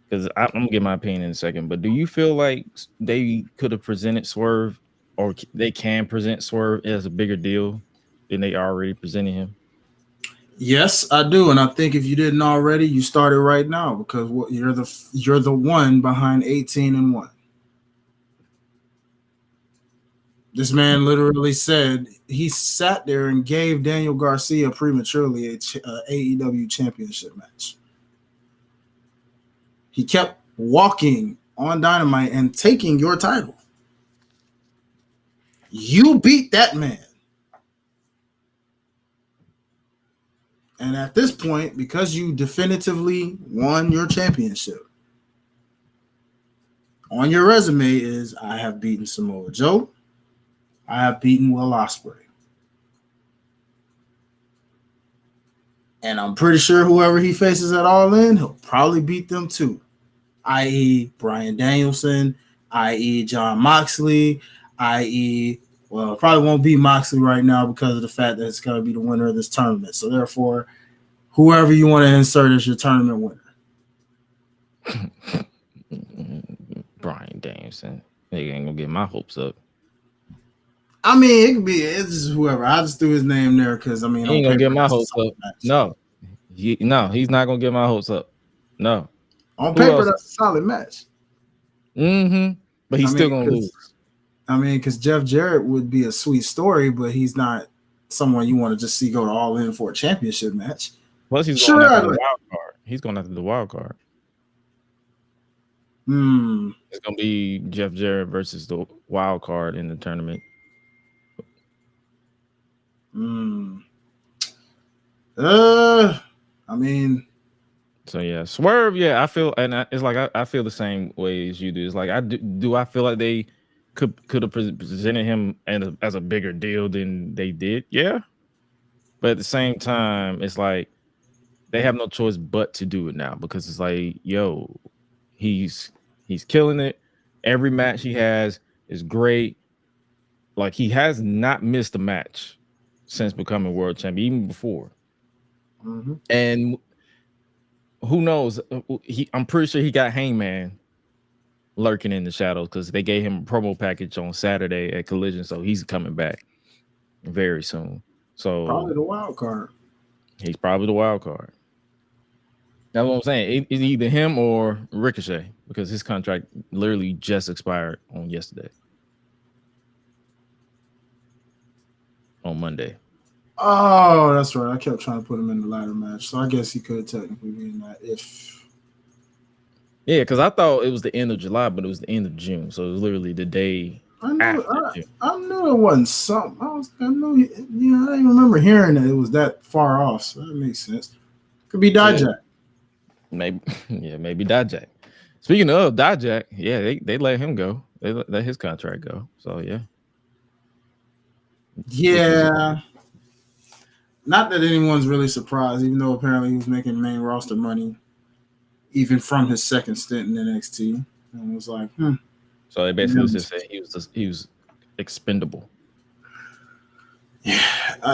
because I'm gonna get my opinion in a second, but do you feel like they could have presented Swerve, or they can present Swerve as a bigger deal than they already presented him? Yes, I do, and I think if you didn't already, you started right now, because you're the one behind 18-1. This man literally said he sat there and gave Daniel Garcia prematurely a AEW championship match. He kept walking on Dynamite and taking your title. You beat that man. And at this point, because you definitively won your championship, on your resume is, I have beaten Samoa Joe. I have beaten Will Ospreay. And I'm pretty sure whoever he faces at All In, he'll probably beat them too. I.e. Bryan Danielson, i.e. Jon Moxley, i.e. well, it probably won't be Moxley right now because of the fact that it's going to be the winner of this tournament. So therefore, whoever you want to insert as your tournament winner. Bryan Danielson. They ain't going to get my hopes up. I mean, it's just whoever. I just threw his name there because, I mean, he ain't going to get my hopes up. No. He's not going to get my hopes up. No. On paper, that's a solid match. Mm-hmm. But he's still going to lose. I mean, because Jeff Jarrett would be a sweet story, but he's not someone you want to just see go to All In for a championship match. Plus, he's going after the wild card. He's going after the wild card. It's going to be Jeff Jarrett versus the wild card in the tournament. I mean, so yeah, Swerve. Yeah, I feel, and it's like I feel the same way as you do. It's like I feel like they could have presented him as a bigger deal than they did. Yeah, but at the same time, it's like they have no choice but to do it now, because it's like, yo, he's killing it. Every match he has is great. Like, he has not missed a match since becoming world champion, even before. And who knows? I'm pretty sure he got Hangman lurking in the shadows, because they gave him a promo package on Saturday at Collision, so he's coming back very soon. So probably the wild card. He's probably the wild card. That's what I'm saying. It's either him or Ricochet, because his contract literally just expired on yesterday. On Monday. Oh, that's right. I kept trying to put him in the ladder match, so I guess he could technically be in that if. Yeah, because I thought it was the end of July, but it was the end of June, so it was literally the day after June. I knew it wasn't something. I didn't remember hearing that it was that far off, so that makes sense. Could be Dijak. Maybe Dijak. Speaking of Dijak, yeah, they let him go. They let his contract go. So yeah. Yeah. Not that anyone's really surprised, even though apparently he was making main roster money, even from his second stint in NXT. And it was like, So they basically just said he was expendable. Yeah,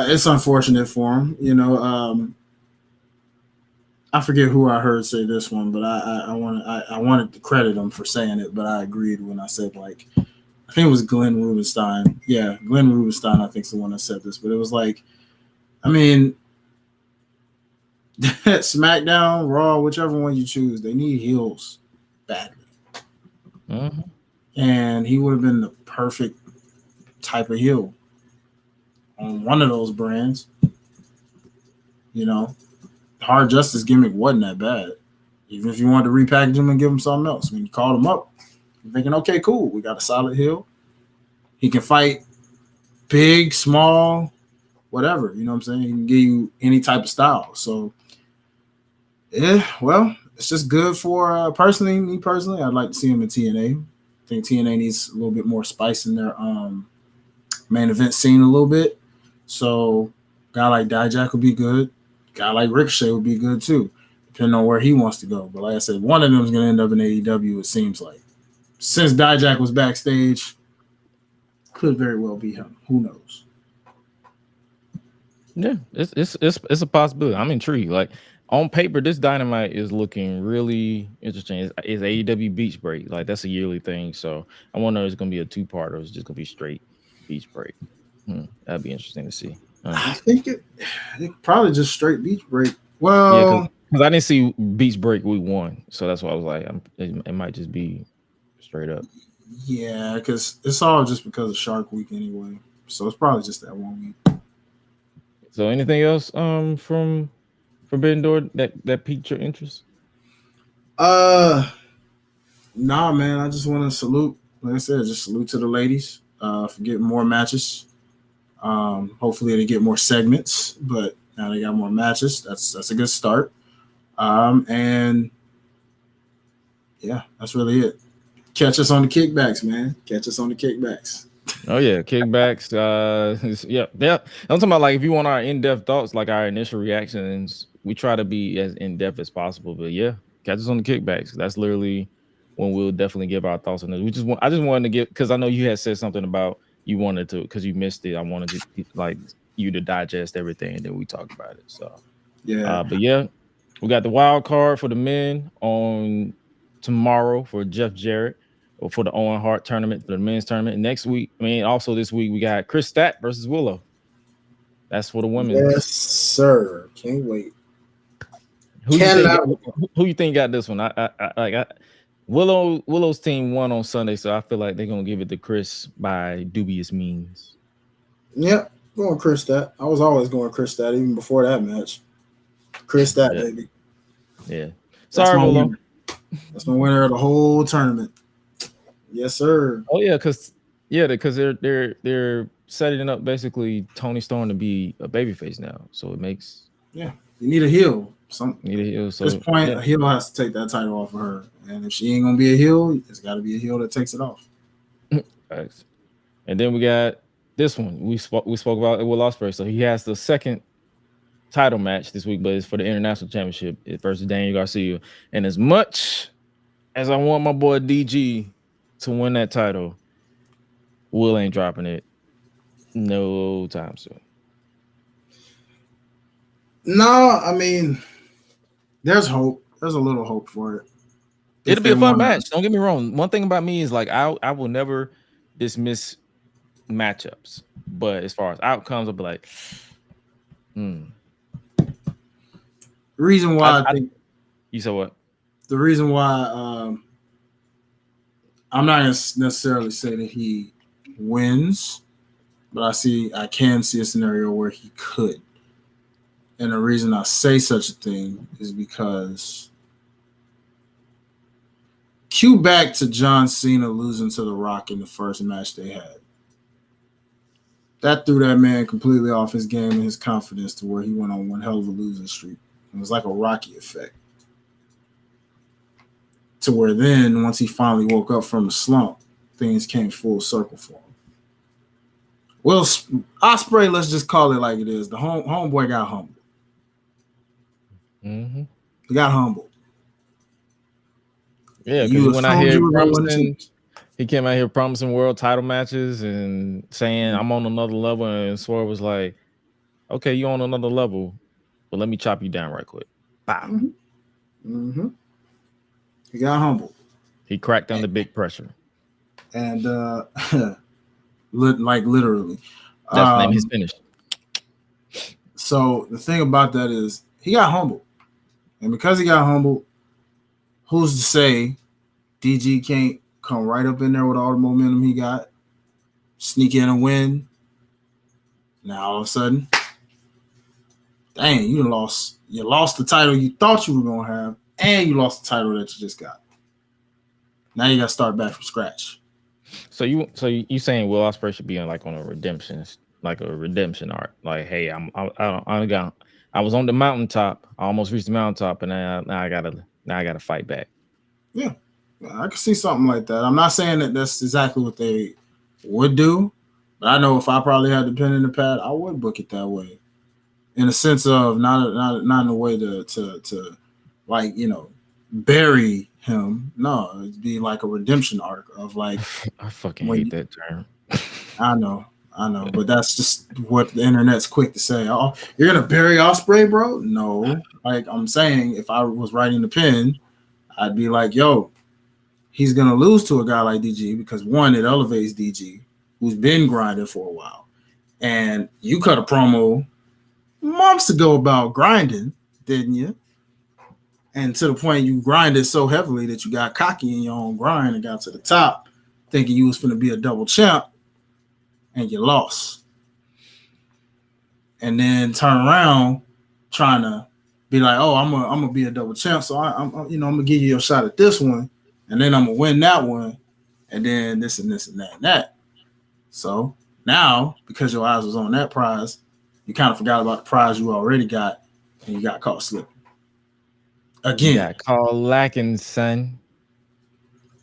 it's unfortunate for him. You know, I forget who I heard say this one, but I wanted to credit him for saying it, but I agreed when I said, like, I think it was Glenn Rubenstein. Yeah, Glenn Rubenstein, I think, is the one that said this, but it was like, I mean, SmackDown, Raw, whichever one you choose, they need heels badly. And he would have been the perfect type of heel on one of those brands. You know, Hard Justice gimmick wasn't that bad. Even if you wanted to repackage him and give him something else. When you called him up, you're thinking, okay, cool, we got a solid heel. He can fight big, small, whatever. You know what I'm saying? He can give you any type of style. So, yeah, well, it's just good for me personally. I'd like to see him in TNA. I think TNA needs a little bit more spice in their main event scene a little bit. So, guy like Dijak would be good. Guy like Ricochet would be good too, depending on where he wants to go. But like I said, one of them is going to end up in AEW, it seems like. Since Dijak was backstage, could very well be him. Who knows? Yeah, it's a possibility. I'm intrigued. Like on paper, this Dynamite is looking really interesting. It's AEW Beach Break. Like that's a yearly thing. So I wonder if it's gonna be a 2-part or it's just gonna be straight Beach Break. That'd be interesting to see. I think it probably just straight Beach Break. Well, because I didn't see Beach Break week 1, so that's why I was like, it might just be straight up. Yeah, because it's all just because of Shark Week anyway. So it's probably just that 1 week. So anything else from Forbidden Door that piqued your interest? Nah, man. I just want to salute. Like I said, just salute to the ladies for getting more matches. Hopefully they get more segments, but now they got more matches. That's a good start. And yeah, that's really it. Catch us on the kickbacks, man. Catch us on the kickbacks. Oh yeah, kickbacks. Yeah. I'm talking about like if you want our in-depth thoughts, like our initial reactions, we try to be as in-depth as possible. But yeah, catch us on the kickbacks. That's literally when we'll definitely give our thoughts on this. I just wanted to get, because I know you had said something about you wanted to, because you missed it. I wanted to like you to digest everything and then we talk about it. So yeah. But yeah, we got the wild card for the men on tomorrow for Jeff Jarrett. Or for the Owen Hart tournament, for the men's tournament. Next week, also this week, we got Chris Stack versus Willow. That's for the women. Yes, sir. Can't wait. Who you think got this one? Willow's team won on Sunday, so I feel like they're gonna give it to Chris by dubious means. Yep, going Chris Stack. I was always going Chris Stack even before that match. Chris Stack, baby. Yeah. Sorry, Willow. That's my winner of the whole tournament. Yes, sir. Oh yeah, because they're setting it up basically Toni Storm to be a babyface now, so it makes you need a heel. So at this point, a heel has to take that title off of her, and if she ain't gonna be a heel, it's got to be a heel that takes it off. Thanks. And then we got this one. We spoke about Will Ospreay, so he has the second title match this week, but it's for the international championship versus Daniel Garcia. And as much as I want my boy DG to win that title, Will ain't dropping it no time soon. No, there's hope. There's a little hope for it. It'll be a fun match. Don't get me wrong. One thing about me is like I will never dismiss matchups, but as far as outcomes, I'll be like, The reason why I think you said what? The reason why I'm not gonna necessarily say that he wins, but I can see a scenario where he could. And the reason I say such a thing is because cue back to John Cena losing to The Rock in the first match they had. That threw that man completely off his game and his confidence to where he went on one hell of a losing streak. It was like a Rocky effect. To where then, once he finally woke up from the slump, things came full circle for him. Well, Ospreay, let's just call it like it is. The homeboy got humbled. Mm-hmm. He got humbled. Yeah, because he went out here promising. He came out here promising world title matches and saying, I'm on another level. And Swerve was like, okay, you're on another level, but let me chop you down right quick. Bam. Mm-hmm. He got humbled. He cracked under big pressure. And like literally. That's the name he's finished. So the thing about that is he got humbled. And because he got humbled, who's to say DG can't come right up in there with all the momentum he got, sneak in a win. Now all of a sudden, dang, you lost the title you thought you were gonna have, and you lost the title that you just got. Now you gotta start back from scratch. So you saying Will Ospreay should be on like on a redemption, like a redemption arc? Like, hey, I was on the mountaintop, I almost reached the mountaintop, and now I gotta fight back. Yeah, I can see something like that. I'm not saying that that's exactly what they would do, but I know if I probably had the pen in the pad, I would book it that way. In a sense of not in a way to like, you know, bury him. No, it'd be like a redemption arc of like I fucking hate that term. I know, but that's just what the internet's quick to say. Oh, you're gonna bury Ospreay, bro? No. Like I'm saying, if I was writing the pen, I'd be like, yo, he's gonna lose to a guy like DG because one, it elevates DG, who's been grinding for a while. And you cut a promo months ago about grinding, didn't you? And to the point you grinded so heavily that you got cocky in your own grind and got to the top, thinking you was going to be a double champ, and you lost. And then turn around trying to be like, oh, I'm gonna be a double champ, so I'm gonna give you a shot at this one, and then I'm gonna win that one, and then this and this and that and that. So now, because your eyes was on that prize, you kind of forgot about the prize you already got, and you got caught slipping. Again. You got caught lacking, son.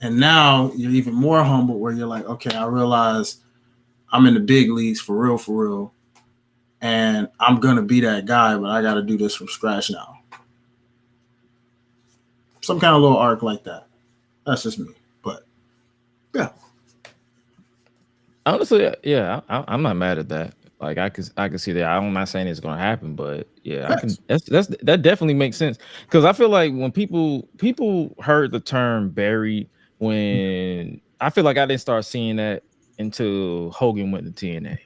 And now you're even more humble where you're like, okay, I realize I'm in the big leagues for real. And I'm going to be that guy, but I got to do this from scratch now. Some kind of little arc like that. That's just me. But, yeah. Honestly, yeah, I'm not mad at that. Like I can see that. I'm not saying it's going to happen, but yeah, I can. That definitely makes sense because I feel like when people heard the term buried, when I feel like I didn't start seeing that until Hogan went to TNA.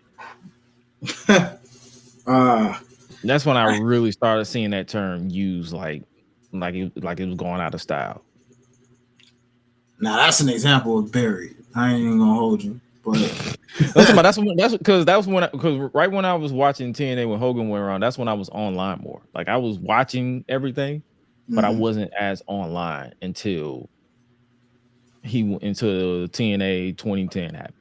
That's when I really started seeing that term used like it was going out of style. Now that's an example of buried. I ain't even gonna hold you. But that's because right when I was watching TNA when Hogan went around, that's when I was online more. Like I was watching everything, but I wasn't as online until TNA 2010 happened.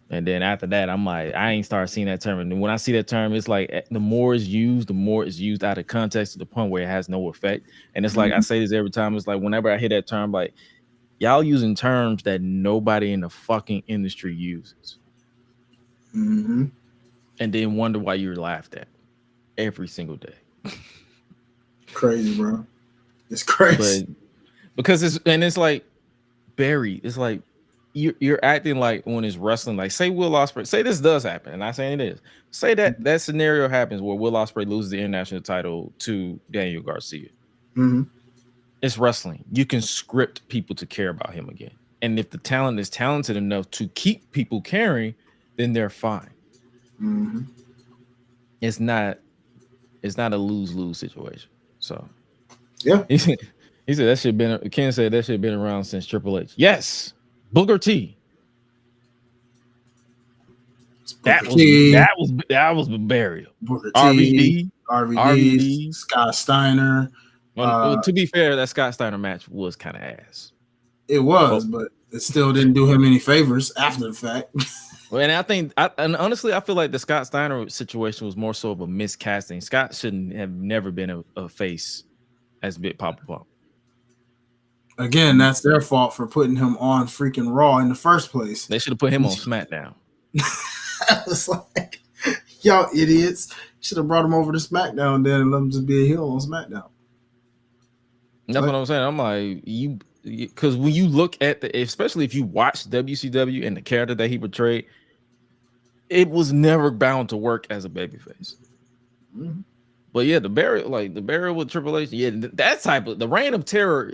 And then after that, I'm like, I ain't started seeing that term. And when I see that term, it's like the more it's used out of context to the point where it has no effect. And it's like I say this every time. It's like whenever I hear that term, like y'all using terms that nobody in the fucking industry uses. Mm-hmm. And then wonder why you're laughed at every single day. Crazy, bro. It's crazy. But because it's like buried. It's like you're acting like when it's wrestling, like say Will Ospreay, say this does happen, and I'm not saying it is. Say that scenario happens where Will Ospreay loses the international title to Daniel Garcia. Mm-hmm. It's wrestling. You can script people to care about him again. And if the talent is talented enough to keep people caring, then they're fine. Mm-hmm. It's not a lose-lose situation. So yeah. He said that shit been Ken said that shit been around since Triple H. Yes. Booker T. That was burial. Booker T, RVD, Scott Steiner. To be fair, that Scott Steiner match was kind of ass. It was, but it still didn't do him any favors after the fact. Well, and and honestly, I feel like the Scott Steiner situation was more so of a miscasting. Scott shouldn't have never been a face as Big Papa Pump. Again, that's their fault for putting him on freaking Raw in the first place. They should have put him on SmackDown. I was like, y'all idiots. Should have brought him over to SmackDown then and let him just be a heel on SmackDown. That's what I'm saying. I'm like, because when you look at especially if you watch WCW and the character that he portrayed, it was never bound to work as a babyface. Mm-hmm. But yeah, the burial with Triple H, yeah, that type of the Reign of Terror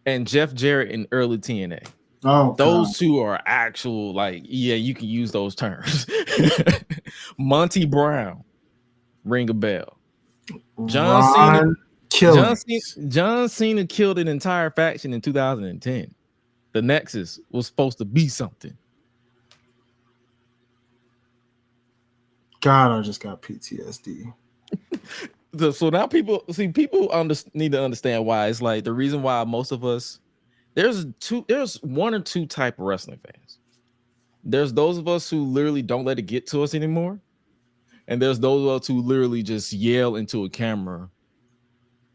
and Jeff Jarrett in early TNA. Oh, those two are actual, like, yeah, you can use those terms. Monty Brown, ring a bell. John Cena killed an entire faction in 2010. The Nexus was supposed to be something. God, I just got PTSD. So now people need to understand why. It's like the reason why most of us there's one or two type of wrestling fans. There's those of us who literally don't let it get to us anymore, and there's those of us who literally just yell into a camera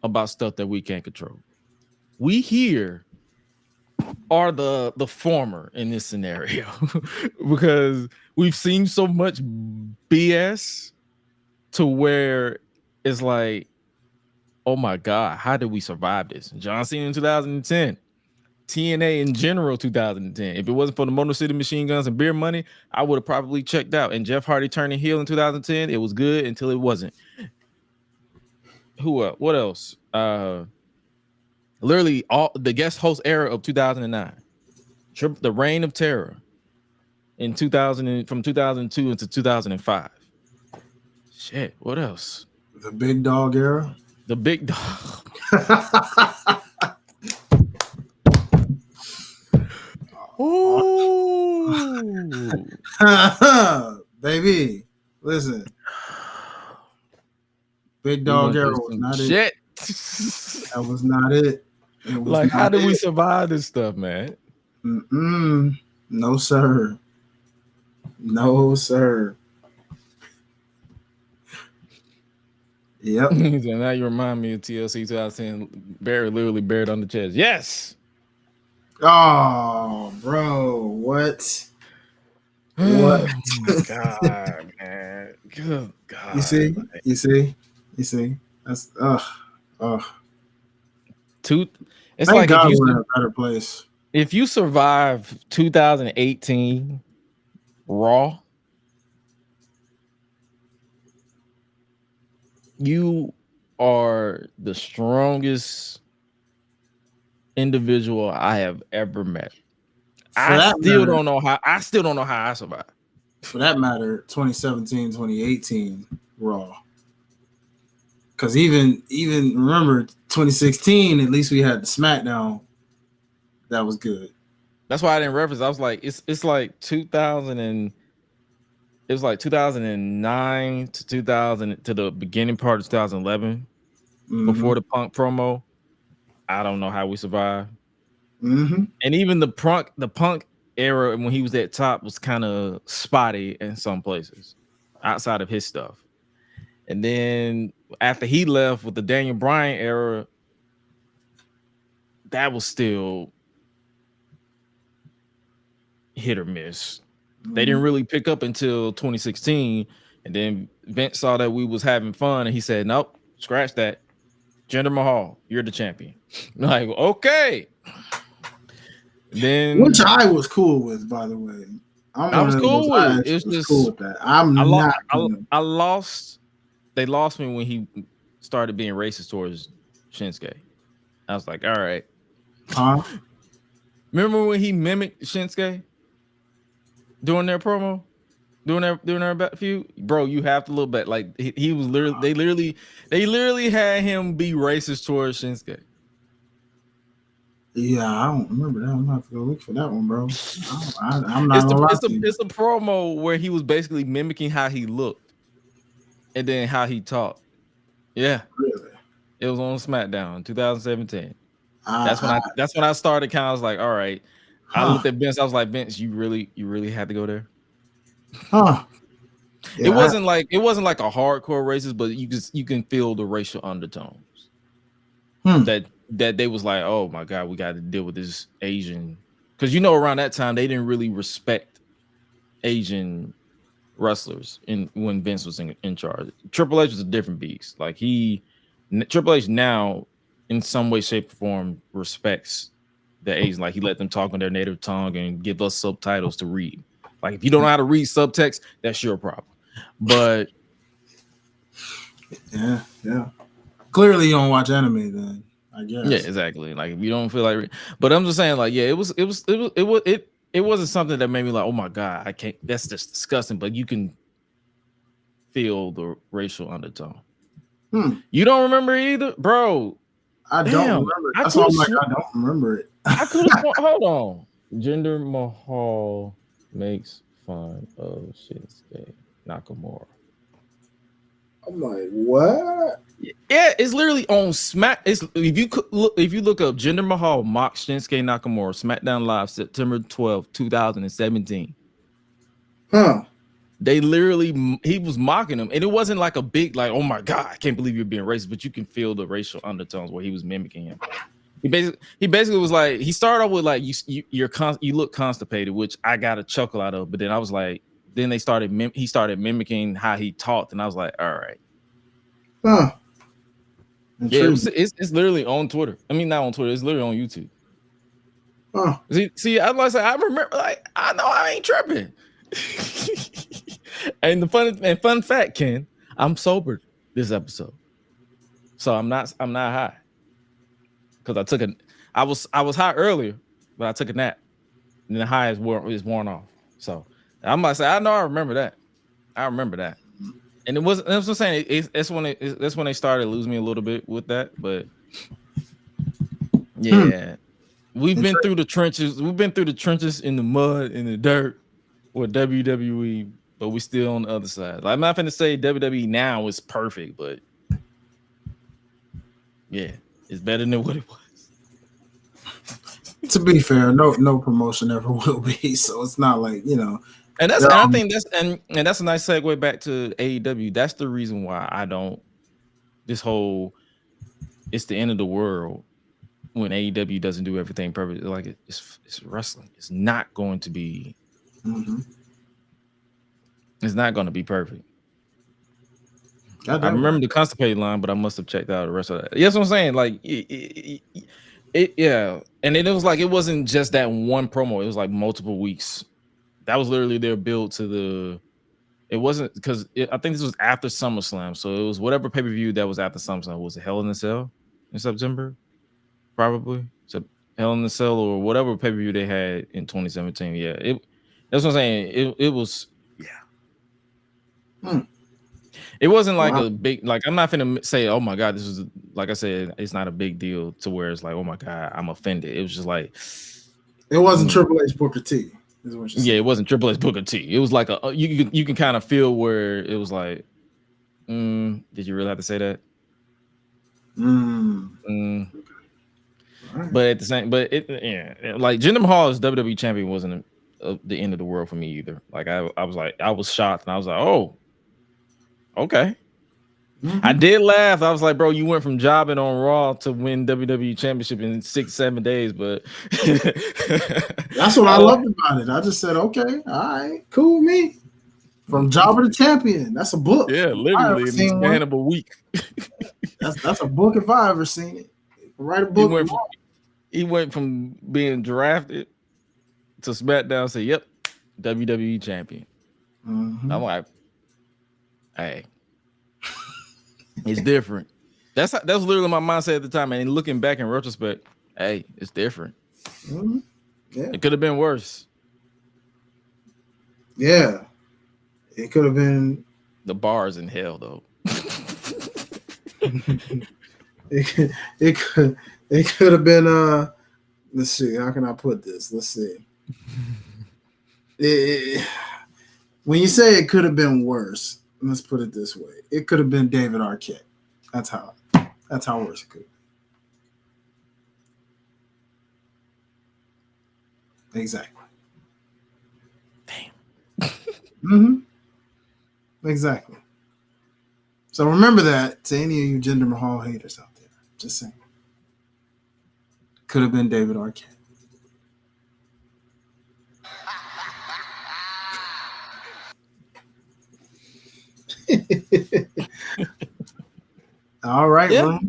about stuff that we can't control. We here are the former in this scenario because we've seen so much BS to where it's like, oh my God, how did we survive this? John Cena in 2010, TNA in general 2010. If it wasn't for the Motor City Machine Guns and Beer Money, I would have probably checked out. And Jeff Hardy turning heel in 2010, it was good until it wasn't. Who else? What else? Literally all the guest host era of 2009. The Reign of Terror in 2000 from 2002 into 2005. Shit, what else? The Big Dog era. The Big Dog. Ooh. Baby, listen. Big Dog era was not it. That was not it. It was like, how did we it. survive this stuff, man? No, sir. No, sir. Yep. So now you remind me of TLC 2010. Barry literally buried on the chest. Yes. Oh, bro, what? What? Oh my God, man. Good God. You see. That's It's thank like God if we're in a better place. If you survive 2018 Raw, you are the strongest individual I have ever met. I still don't know how I survived. For that matter, 2017, 2018 Raw. Because even remember 2016, at least we had the SmackDown. That was good. That's why I didn't reference. I was like, it's like 2000 and it was like 2009 to 2000 to the beginning part of 2011 before the Punk promo. I don't know how we survived. And even the Punk era when he was at top was kind of spotty in some places outside of his stuff. And then after he left with the Daniel Bryan era, that was still hit or miss. They didn't really pick up until 2016. And then Vince saw that we was having fun and he said, nope, scratch that. Jinder Mahal, you're the champion. Like, okay. Then which I was cool with, by the way. I was cool with it. It was just cool with that. I lost. They lost me when he started being racist towards Shinsuke. I was like, all right. Huh? Remember when he mimicked Shinsuke during their promo, during their feud? Bro, you have to look back. Like he was literally, they literally had him be racist towards Shinsuke. Yeah, I don't remember that. I'm gonna have to go look for that one, bro. I'm not. It's a promo where he was basically mimicking how he looked and then how he talked. Yeah, really. It was on SmackDown in 2017. That's when I started kind of was like, all right. I looked at Vince. I was like, Vince, you really had to go there. Huh? Yeah, it wasn't like a hardcore racist, but you can feel the racial undertones. That they was like, oh my God, we got to deal with this Asian, because around that time they didn't really respect Asian wrestlers when Vince was in charge. Triple H was a different beast. Like Triple H now, in some way, shape, or form, respects the Asian. Like he let them talk in their native tongue and give us subtitles to read. Like if you don't know how to read subtext, that's your problem. But yeah. Clearly, you don't watch anime then. I guess. Yeah, exactly. Like if you don't feel like, but I'm just saying, like, yeah, it wasn't something that made me like, oh my God, I can't. That's just disgusting. But you can feel the racial undertone. You don't remember either, bro? I don't remember. That's why I'm like, I don't remember it. I could have. Hold on. Jinder Mahal makes fun of Shinsuke Nakamura. I'm like, what? Yeah, it's literally on Smack. It's if you look up Jinder Mahal mock Shinsuke Nakamura SmackDown Live September 12th, 2017. Huh. They literally he was mocking him, and it wasn't like a big like, oh my god, I can't believe you're being racist, but you can feel the racial undertones where he was mimicking him. He basically was like, he started off with like you look constipated, which I got a chuckle out of, but then I was like, then he started mimicking how he talked, and I was like, all right. Huh. Yeah, it's literally on Twitter. I mean, not on Twitter. It's literally on YouTube. Huh. See, I remember, like, I know I ain't tripping. And the fun fact, Ken, I'm sober this episode, so I'm not high because I was high earlier, but I took a nap, and the high is worn off. So I'm about to say, I know I remember that. And it wasn't. That's what I'm saying. That's when they started losing me a little bit with that. But yeah, we've been through the trenches. We've been through the trenches in the mud, in the dirt with WWE, but we still on the other side. Like, I'm not finna say WWE now is perfect, but yeah, it's better than what it was. To be fair, no promotion ever will be. So it's not like, you know. And I think that's a nice segue back to AEW. That's the reason why I don't. This whole, it's the end of the world when AEW doesn't do everything perfect. Like it's wrestling. It's not going to be. Mm-hmm. It's not going to be perfect. I Goddamn. remember the constipated line, but I must have checked out the rest of that. That's what I'm saying. Like yeah, and it was like it wasn't just that one promo. It was like multiple weeks. That was literally their build to the. It wasn't because I think this was after SummerSlam, so it was whatever pay-per-view that was after SummerSlam. Was it Hell in a Cell in September? Probably. So Hell in a Cell or whatever pay-per-view they had in 2017. Yeah, that's what I'm saying. It was. Yeah. It wasn't like a big, like, I'm not finna say, oh my god, this is, like I said, it's not a big deal to where it's like, oh my god, I'm offended. It was just like, it wasn't Triple H Booker T. Yeah, it wasn't Triple H Booker T. It was like you can kind of feel where it was like, did you really have to say that? Right. But at the same, like Jinder Mahal as WWE champion wasn't the end of the world for me either. Like I was shocked and I was like, oh, okay. Mm-hmm. I did laugh. I was like, bro, you went from jobbing on Raw to win WWE Championship in 6-7 days, but that's what I loved about it. I just said, okay, all right, cool with me. From jobber to champion. That's a book. Yeah, literally in the span of a week. that's a book if I ever seen it. Write a book. He went from being drafted to SmackDown, say, yep, WWE champion. Mm-hmm. I'm like, hey. It's different. That was literally my mindset at the time. And looking back in retrospect, hey, it's different. Mm-hmm. Yeah. It could have been worse. Yeah. It could have been. The bars in hell, though. it could have been let's see, how can I put this? Let's see. When you say it could have been worse, let's put it this way. It could have been David Arquette. That's how worse it could be. Exactly. Damn. Mm-hmm. Exactly. So remember that to any of you Jinder Mahal haters out there. Just saying. Could have been David Arquette. All right, yeah.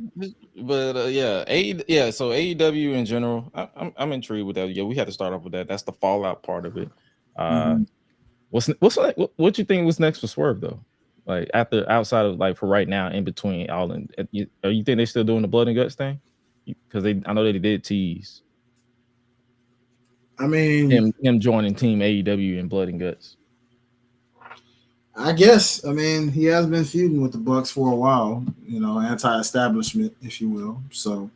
But so AEW in general, I'm intrigued with that. Yeah, we had to start off with that. That's the fallout part of it. What you think was next for Swerve though? Like outside of like for right now, in between all in, you think they're still doing the blood and guts thing? Because I know they did tease. I mean, him joining Team AEW in blood and guts. I guess. I mean, he has been feuding with the Bucks for a while, you know, anti-establishment, if you will. So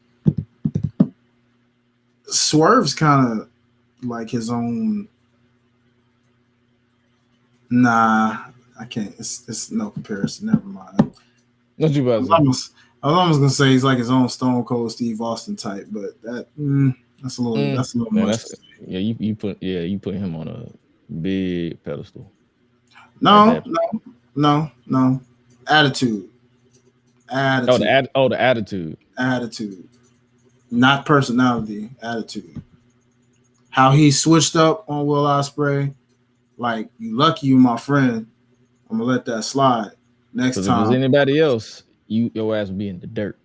Swerve's kind of like his own. Nah, I can't. It's no comparison. Never mind. What you about to say? I was almost gonna say he's like his own Stone Cold Steve Austin type, but that's a little much. Yeah, you put him on a big pedestal. No. Attitude. Oh, the attitude. Attitude. Not personality, attitude. How he switched up on Will Ospreay, like, you lucky you my friend. I'm gonna let that slide. Next time. If there's anybody else, your ass would be in the dirt.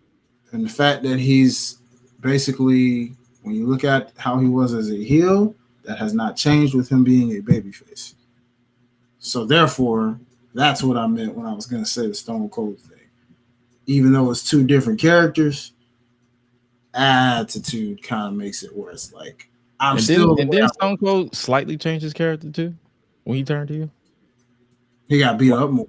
And the fact that he's basically, when you look at how he was as a heel, that has not changed with him being a babyface. So therefore, that's what I meant when I was gonna say the Stone Cold thing. Even though it's two different characters, attitude kind of makes it worse. Like, then Stone Cold slightly changed his character too when he turned heel. He got beat up more.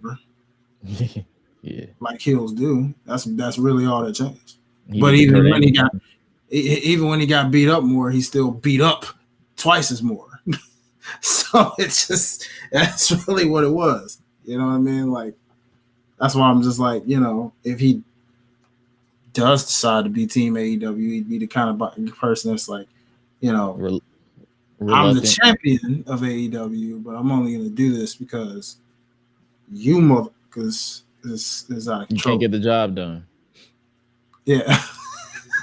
Yeah, like heels do. That's really all that changed. But even when he got beat up more, he still beat up twice as more. So that's really what it was. You know what I mean? Like, that's why I'm just like, if he does decide to be Team AEW, he'd be the kind of person that's like, I'm the champion of AEW, but I'm only going to do this because because it's out of control. You can't get the job done. Yeah.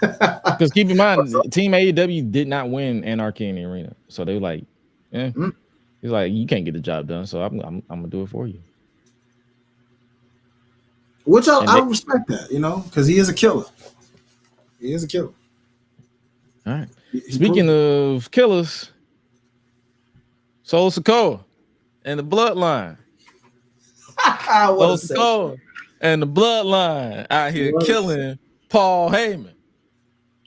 Because keep in mind, Team AEW did not win Anarchy in the Arena. So they were like, he's like, you can't get the job done, so I'm going to do it for you. Which I respect that, because he is a killer. He is a killer. All right. Speaking of killers, Solo Sikoa and the Bloodline. Solo Sikoa and the Bloodline out here killing Paul Heyman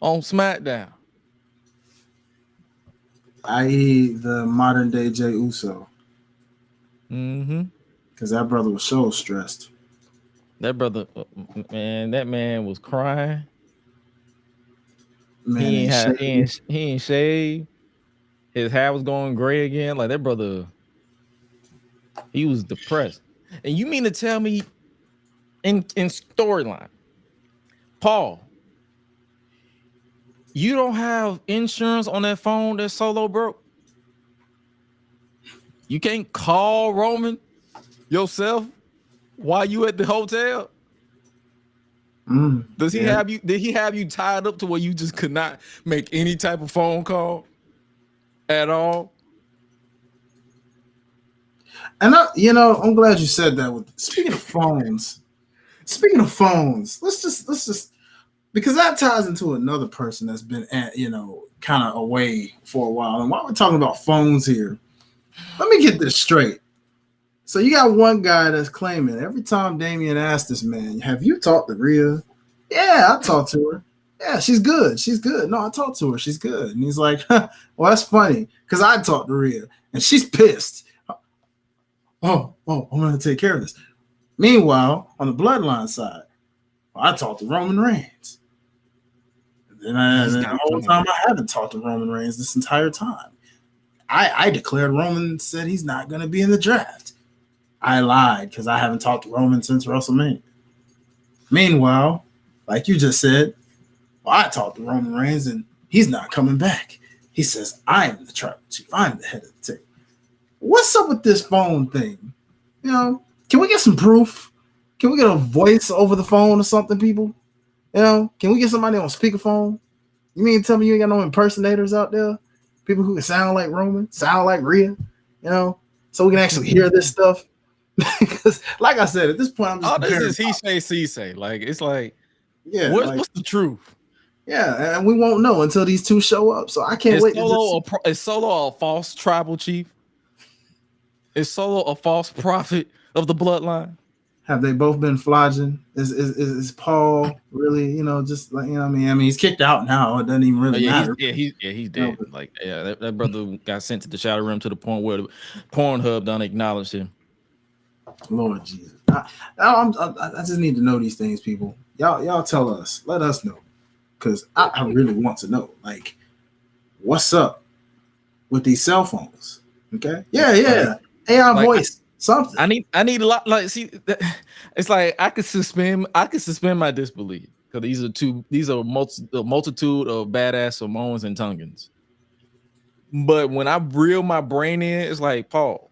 on SmackDown. I.e. the modern day Jey Uso. Mm-hmm. Because that brother was so stressed. That brother, that man was crying. Man, he ain't shaved. His hair was going gray again. Like, that brother, he was depressed. And you mean to tell me in storyline, Paul, you don't have insurance on that phone that Solo broke? You can't call Roman yourself while you at the hotel? Does he have you? Did he have you tied up to where you just could not make any type of phone call at all? And I'm glad you said that. Speaking of phones, let's just because that ties into another person that's been kind of away for a while. And while we're talking about phones here, let me get this straight. So you got one guy that's claiming every time Damian asked this man, have you talked to Rhea? Yeah, I talked to her. Yeah, she's good. She's good. No, I talked to her. She's good. And he's like, well, that's funny because I talked to Rhea and she's pissed. Oh, I'm going to take care of this. Meanwhile, on the Bloodline side, I talked to Roman Reigns. And the whole time I haven't talked to Roman Reigns this entire time. I declared Roman said he's not going to be in the draft. I lied because I haven't talked to Roman since WrestleMania. Meanwhile, like you just said, I talked to Roman Reigns and he's not coming back. He says, I'm the tribal chief. I'm the head of the table. What's up with this phone thing? Can we get some proof? Can we get a voice over the phone or something, people? Can we get somebody on speakerphone? You mean to tell me you ain't got no impersonators out there? People who can sound like Roman, sound like Rhea, so we can actually hear this stuff? Because, like I said, at this point, I'm just this is he say, she say. Like, it's like, yeah, what's the truth? Yeah, and we won't know until these two show up. So I can't wait. Is Solo a false tribal chief? Is Solo a false prophet of the bloodline? Have they both been flogging? Is Paul really, just like, I mean, he's kicked out now. It doesn't even really matter. He's dead. That brother got sent to the shadow room to the point where the Pornhub done acknowledged him. Lord Jesus, I just need to know these things, people. Y'all tell us, let us know, because I really want to know, like, what's up with these cell phones? Okay, yeah, AI voice. Something. I need a lot. Like, see, it's like I could suspend my disbelief because these are a multitude of badass Samoans and Tongans. But when I reel my brain in, it's like, Paul,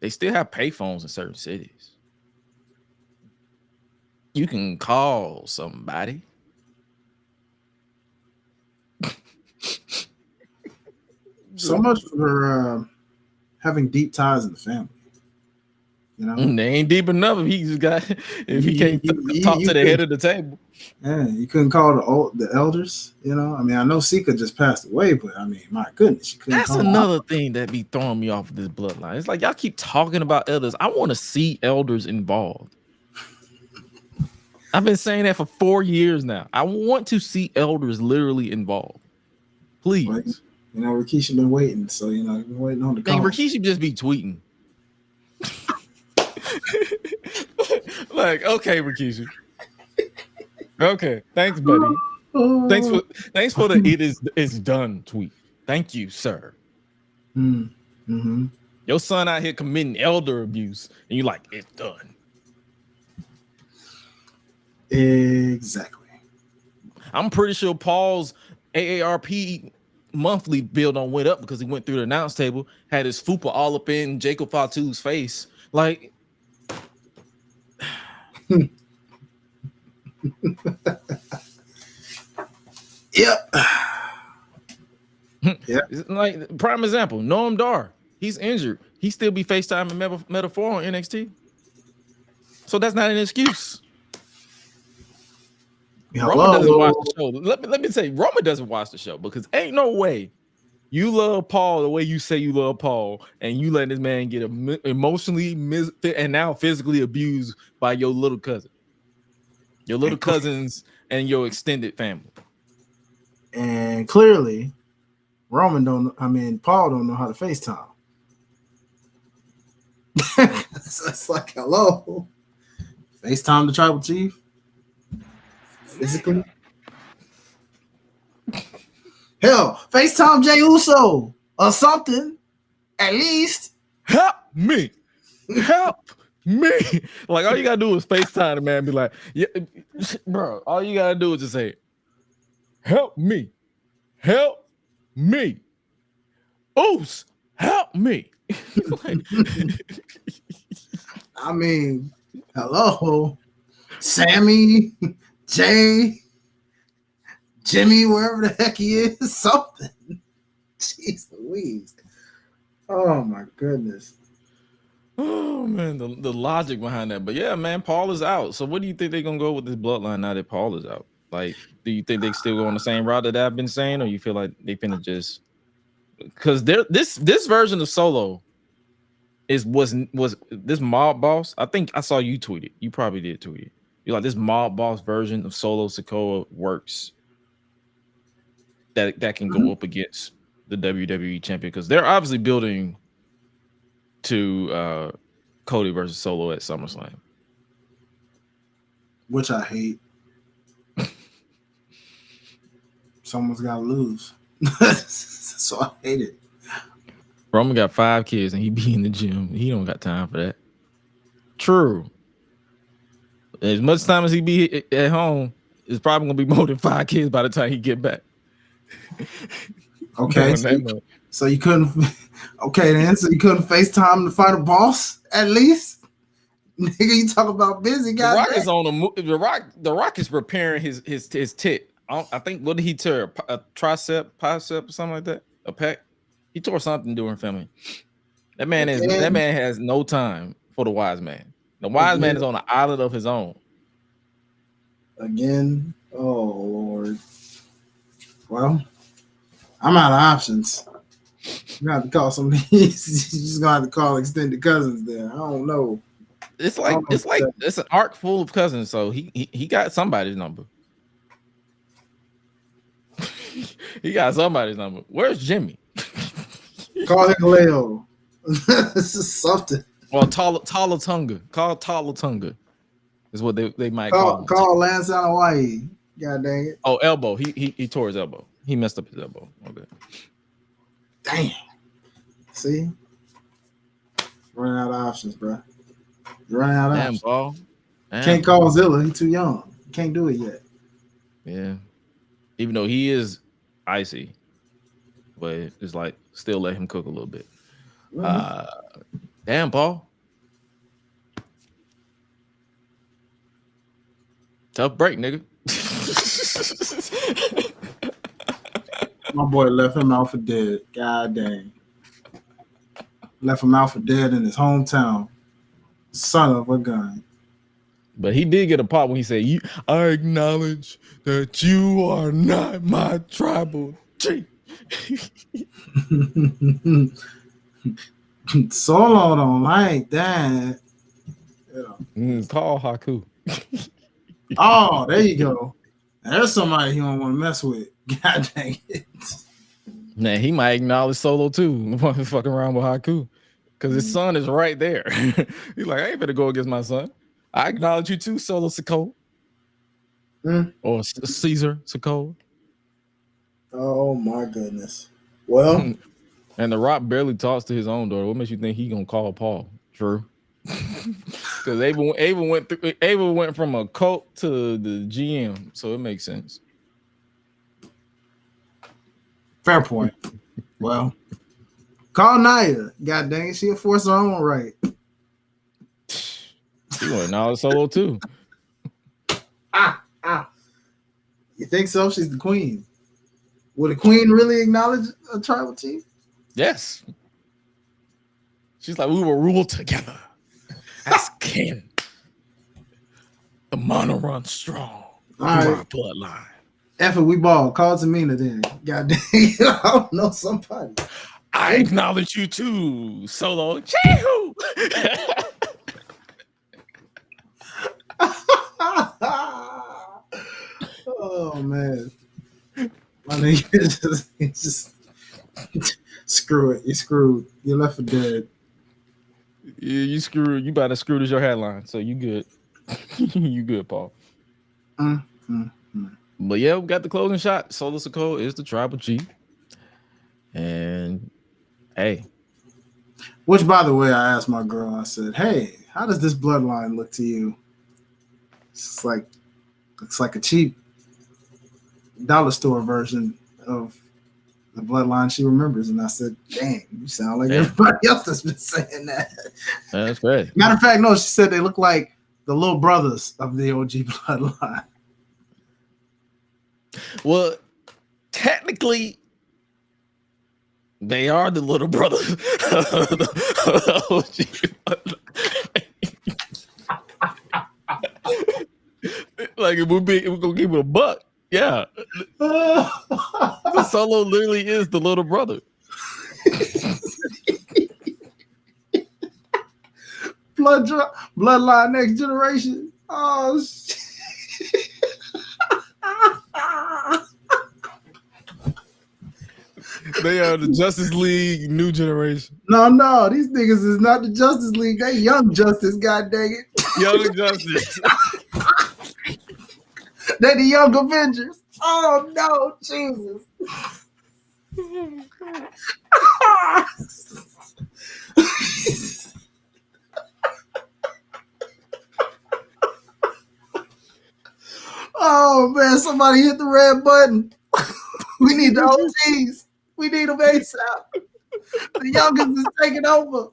they still have payphones in certain cities. You can call somebody. So much for having deep ties in the family. You know, they ain't deep enough if he can't talk to the head of the table. Yeah, you couldn't call the elders. You know, I mean, I know Sika just passed away, but I mean, my goodness, you couldn't. That's another thing that be throwing me off of this bloodline. It's like y'all keep talking about elders. I want to see elders involved. I've been saying that for 4 years now. I want to see elders literally involved. Please. Well, you know, Rikishi been waiting, so you know, been waiting on the call. Rikishi just be tweeting. Like, okay, Rikishi. Okay, thanks, buddy. Thanks for the it's done tweet. Thank you, sir. Mm-hmm. Your son out here committing elder abuse, and you like, it's done. Exactly. I'm pretty sure Paul's AARP monthly bill don't went up because he went through the announce table, had his fupa all up in Jacob Fatu's face. Like, yep. Like, prime example, Noam Dar. He's injured. He still be FaceTiming Metaphor on NXT. So that's not an excuse. Roman doesn't watch the show. Let me say, Roman doesn't watch the show because ain't no way you love Paul the way you say you love Paul, and you let this man get emotionally and now physically abused by your little cousin, your little cousins, and your extended family. And clearly, Paul don't know how to FaceTime. It's like, hello, FaceTime the tribal chief. Physically, hell, FaceTime Jey Uso or something. At least help me. Like, all you gotta do is FaceTime the man and be like, yeah, bro. All you gotta do is just say, help me. Oos, help me. Like, I mean, hello, Sammy, Jay, Jimmy, wherever the heck he is, something. Jeez Louise. Oh my goodness. Oh man, the logic behind that. But yeah, man, Paul is out. So what do you think they're gonna go with this bloodline now that Paul is out? Like, do you think they still go on the same route that I've been saying, or you feel like they finna just, because this version of Solo was this mob boss? I think I saw you tweet it. You probably did tweet it. You're like, this mob boss version of Solo Sikoa works. That can go up against the WWE champion, because they're obviously building to Cody versus Solo at SummerSlam, which I hate. Someone's got to lose, so I hate it. Roman got 5 kids and he be in the gym. He don't got time for that. True. As much time as he be at home, it's probably gonna be more than 5 kids by the time he get back. Okay, so you couldn't. Okay, then so you couldn't FaceTime to fight a boss at least. Nigga, you talk about busy guy. The Rock is on the Rock is repairing his tit. I think, what did he tear? A bicep or something like that? A pec? He tore something during filming. That man has no time for the wise man. The wise man is on an island of his own. Again, oh Lord. Well, I'm out of options. You have to call some of these. You're just gonna have to call extended cousins there. I don't know. It's an arc full of cousins, so he got somebody's number. He got somebody's number. Where's Jimmy? Call him Leo. This is something. Or Talatunga. Call Talatunga is what they might call him. Call Lance out of Hawaii. God dang it. Oh, elbow. He tore his elbow. He messed up his elbow. Okay. Damn. See? Running out of options, bro. Running out of options. Paul. Damn. Can't call Zilla. He's too young. Can't do it yet. Yeah. Even though he is icy, but it's like still let him cook a little bit. Damn, Paul. Tough break, nigga. My boy left him out for dead. God dang. Left him out for dead in his hometown. Son of a gun. But he did get a pop when he said, I acknowledge that you are not my tribal chief. Solo don't like that. It's called Haku. Oh, there you go. There's somebody he don't want to mess with. God dang it. Nah, he might acknowledge Solo too. Fucking around with Haku. Because his son is right there. He's like, I ain't gonna go against my son. I acknowledge you too, Solo Sikoa. Or Caesar Sikoa. Oh my goodness. Well, and The Rock barely talks to his own daughter. What makes you think he gonna call Paul? True. Because Ava went from a cult to the GM, so it makes sense. fair point. Well, call Nia. God dang it, she'll force her own right. She went now Solo too. You think so? She's the queen. Would a queen really acknowledge a tribal chief? Yes. She's like, we will rule together as kin. The mono runs strong. All right. Our bloodline. F it, we ball. Call Tamina then. God dang it. I don't know somebody. I acknowledge you too, Solo. Chee-hoo! Oh man. I mean, it's just screw it. You're screwed. You're left for dead. Yeah, you screwed. You about to screw as your headline, so you good. You good, Paul. But yeah, we got the closing shot. Solo Sikoa is the tribal chief. And hey. Which, by the way, I asked my girl, I said, hey, how does this bloodline look to you? It's like, looks like a cheap dollar store version of the bloodline she remembers. And I said, dang, you sound like everybody else that's been saying that. That's great. Matter of fact, no, she said they look like the little brothers of the OG bloodline. Well, technically, they are the little brothers of the OG bloodline. Like if we're gonna give it a buck, yeah. The Solo literally is the little brother. Bloodline next generation. Oh shit. They are the Justice League new generation. No, these niggas is not the Justice League. They Young Justice, god dang it. Young Justice. They the Young Avengers. Oh no, Jesus. Oh man, somebody hit the red button. We need the OGs. We need them ASAP. The youngest is taking over.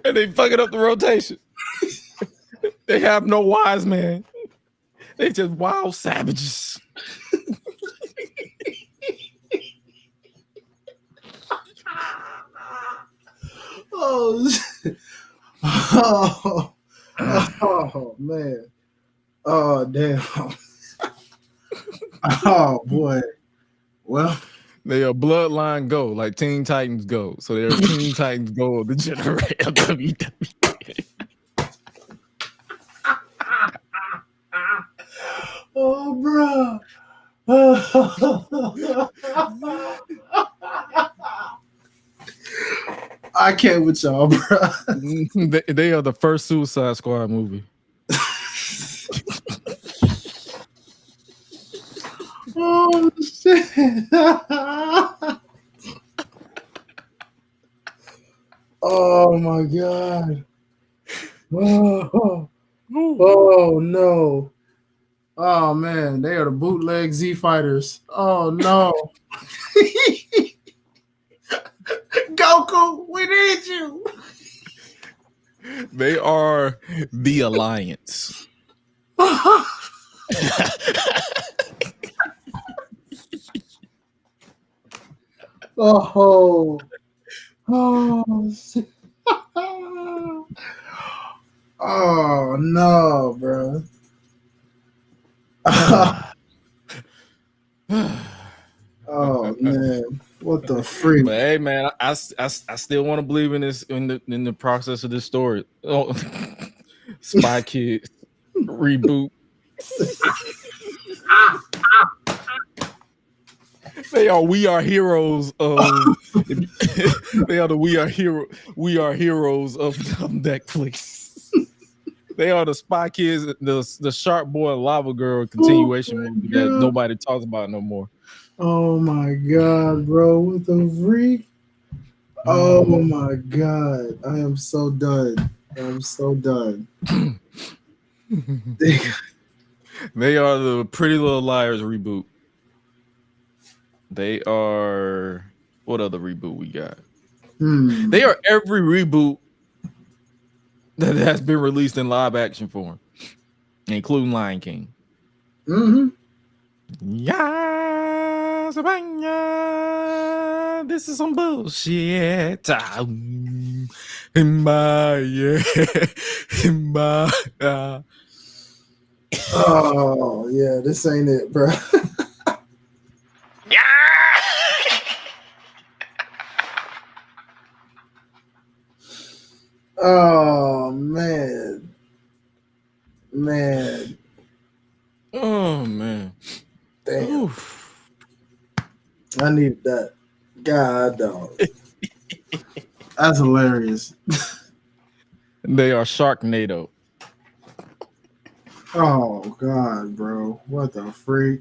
And they fucking up the rotation. They have no wise man. They just wild savages. Oh, man. Oh, damn. Oh, boy. Well, they are bloodline go, like Teen Titans go. So they're Teen Titans go of the generation of WWE. Oh, bro. I can't with y'all, bro. They are the first Suicide Squad movie. Oh shit! Oh Oh my god. Oh no. Oh man, they are the bootleg Z fighters. Oh no. Goku, we need you. They are the Alliance. Oh. Oh. Oh no, bro. Oh man, what the freak? But hey, man, I still want to believe in this in the process of this story. Oh, Spy Kids reboot. They are We Are Heroes of they are the We Are Heroes of Netflix. They are the Spy Kids, the Shark Boy Lava Girl continuation movie that nobody talks about no more. Oh my god, bro. What the freak? Oh my god. I am so done. I'm so done. They are the Pretty Little Liars reboot. They are what other reboot we got? They are every reboot that has been released in live action form, including Lion King. This is some bullshit. Oh yeah, this ain't it, bro. Oh man. Oh man. Damn. Oof. I needed that. God dog. That's hilarious. They are Sharknado. Oh god, bro. What the freak?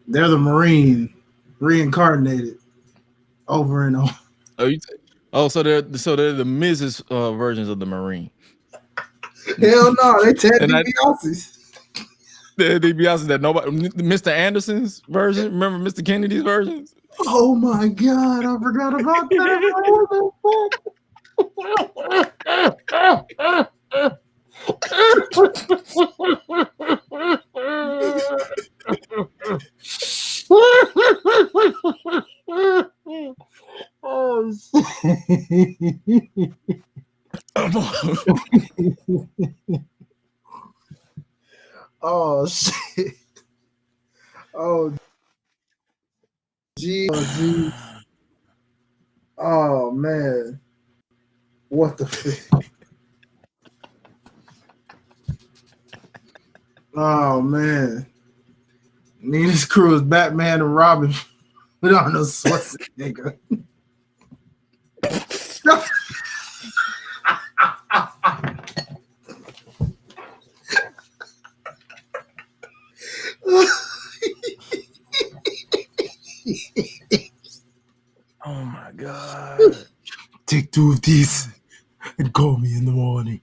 They're the Marine reincarnated over and over. So they're the Mrs. Versions of the Marine. Hell no, they Ted DiBiase's. The DiBiase that nobody, Mr. Anderson's version. Remember Mr. Kennedy's versions? Oh my god, I forgot about that. Oh oh shit. Oh gee. Oh gee. Oh man. What the fuck? Oh man. Nina's crew is Batman and Robin. We don't know Schwarzenegger. Oh my god. Take 2 of these and call me in the morning.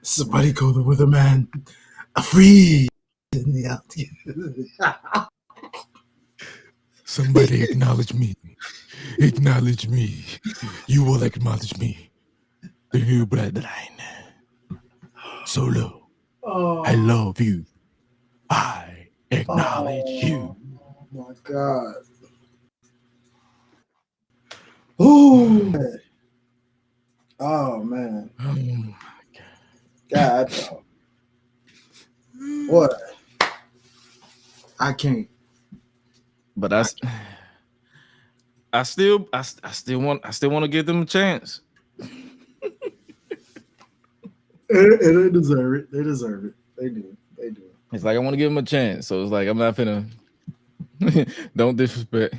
Somebody call the weatherman. Free in the out. Somebody acknowledge me. Acknowledge me. You will acknowledge me. The new bloodline. Solo. Oh. I love you. I acknowledge you. Oh my god. Oh. Oh man. Oh my God. What? I can't. But I still want to give them a chance. And they deserve it. They deserve it. They do. They do. It's like I want to give them a chance. So it's like I'm not finna don't disrespect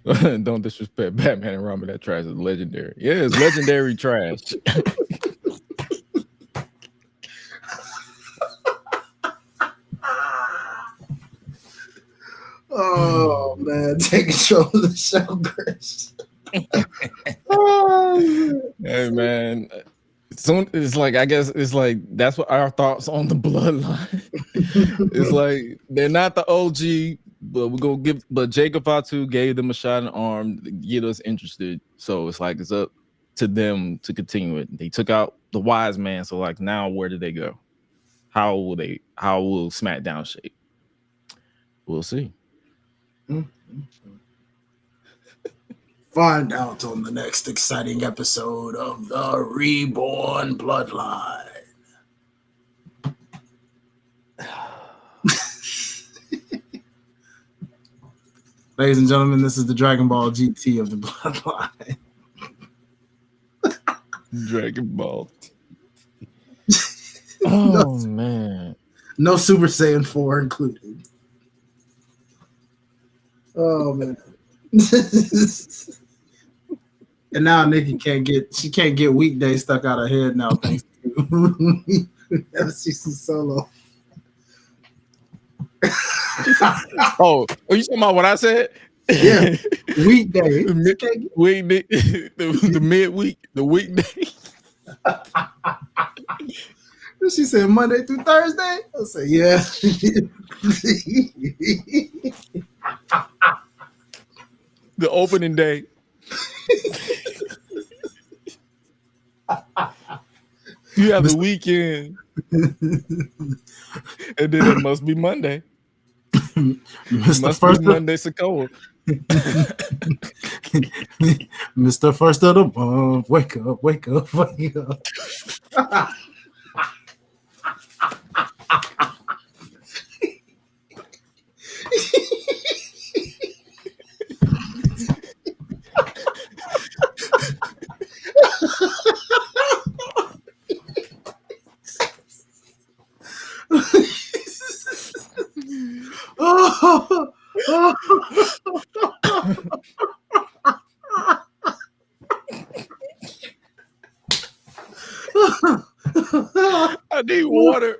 Batman and Robin. That trash is legendary. Yeah, it's legendary trash. Oh man, take control of the show, Chris. Oh, Hey man, soon it's like I guess it's like that's what our thoughts on the bloodline. It's like they're not the OG, but we're gonna give. But Jacob Fatu gave them a shot in the arm to get us interested. So it's like it's up to them to continue it. They took out the wise man. So like now, where do they go? How will SmackDown shape? We'll see. Find out on the next exciting episode of the Reborn Bloodline. Ladies and gentlemen, this is the Dragon Ball GT of the Bloodline. Dragon Ball. Oh man. No Super Saiyan 4 included. Oh man. And now Nikki can't get weekdays stuck out her head now thanks to FCC Solo. Oh, are you talking about what I said? Yeah, weekday. The midweek, the weekday. She said Monday through Thursday. I said, yeah. The opening day. You have the weekend. And then it must be Monday. Must be Monday, Sokoa. Mr. First of the month. Wake up, wake up, wake up. I need water.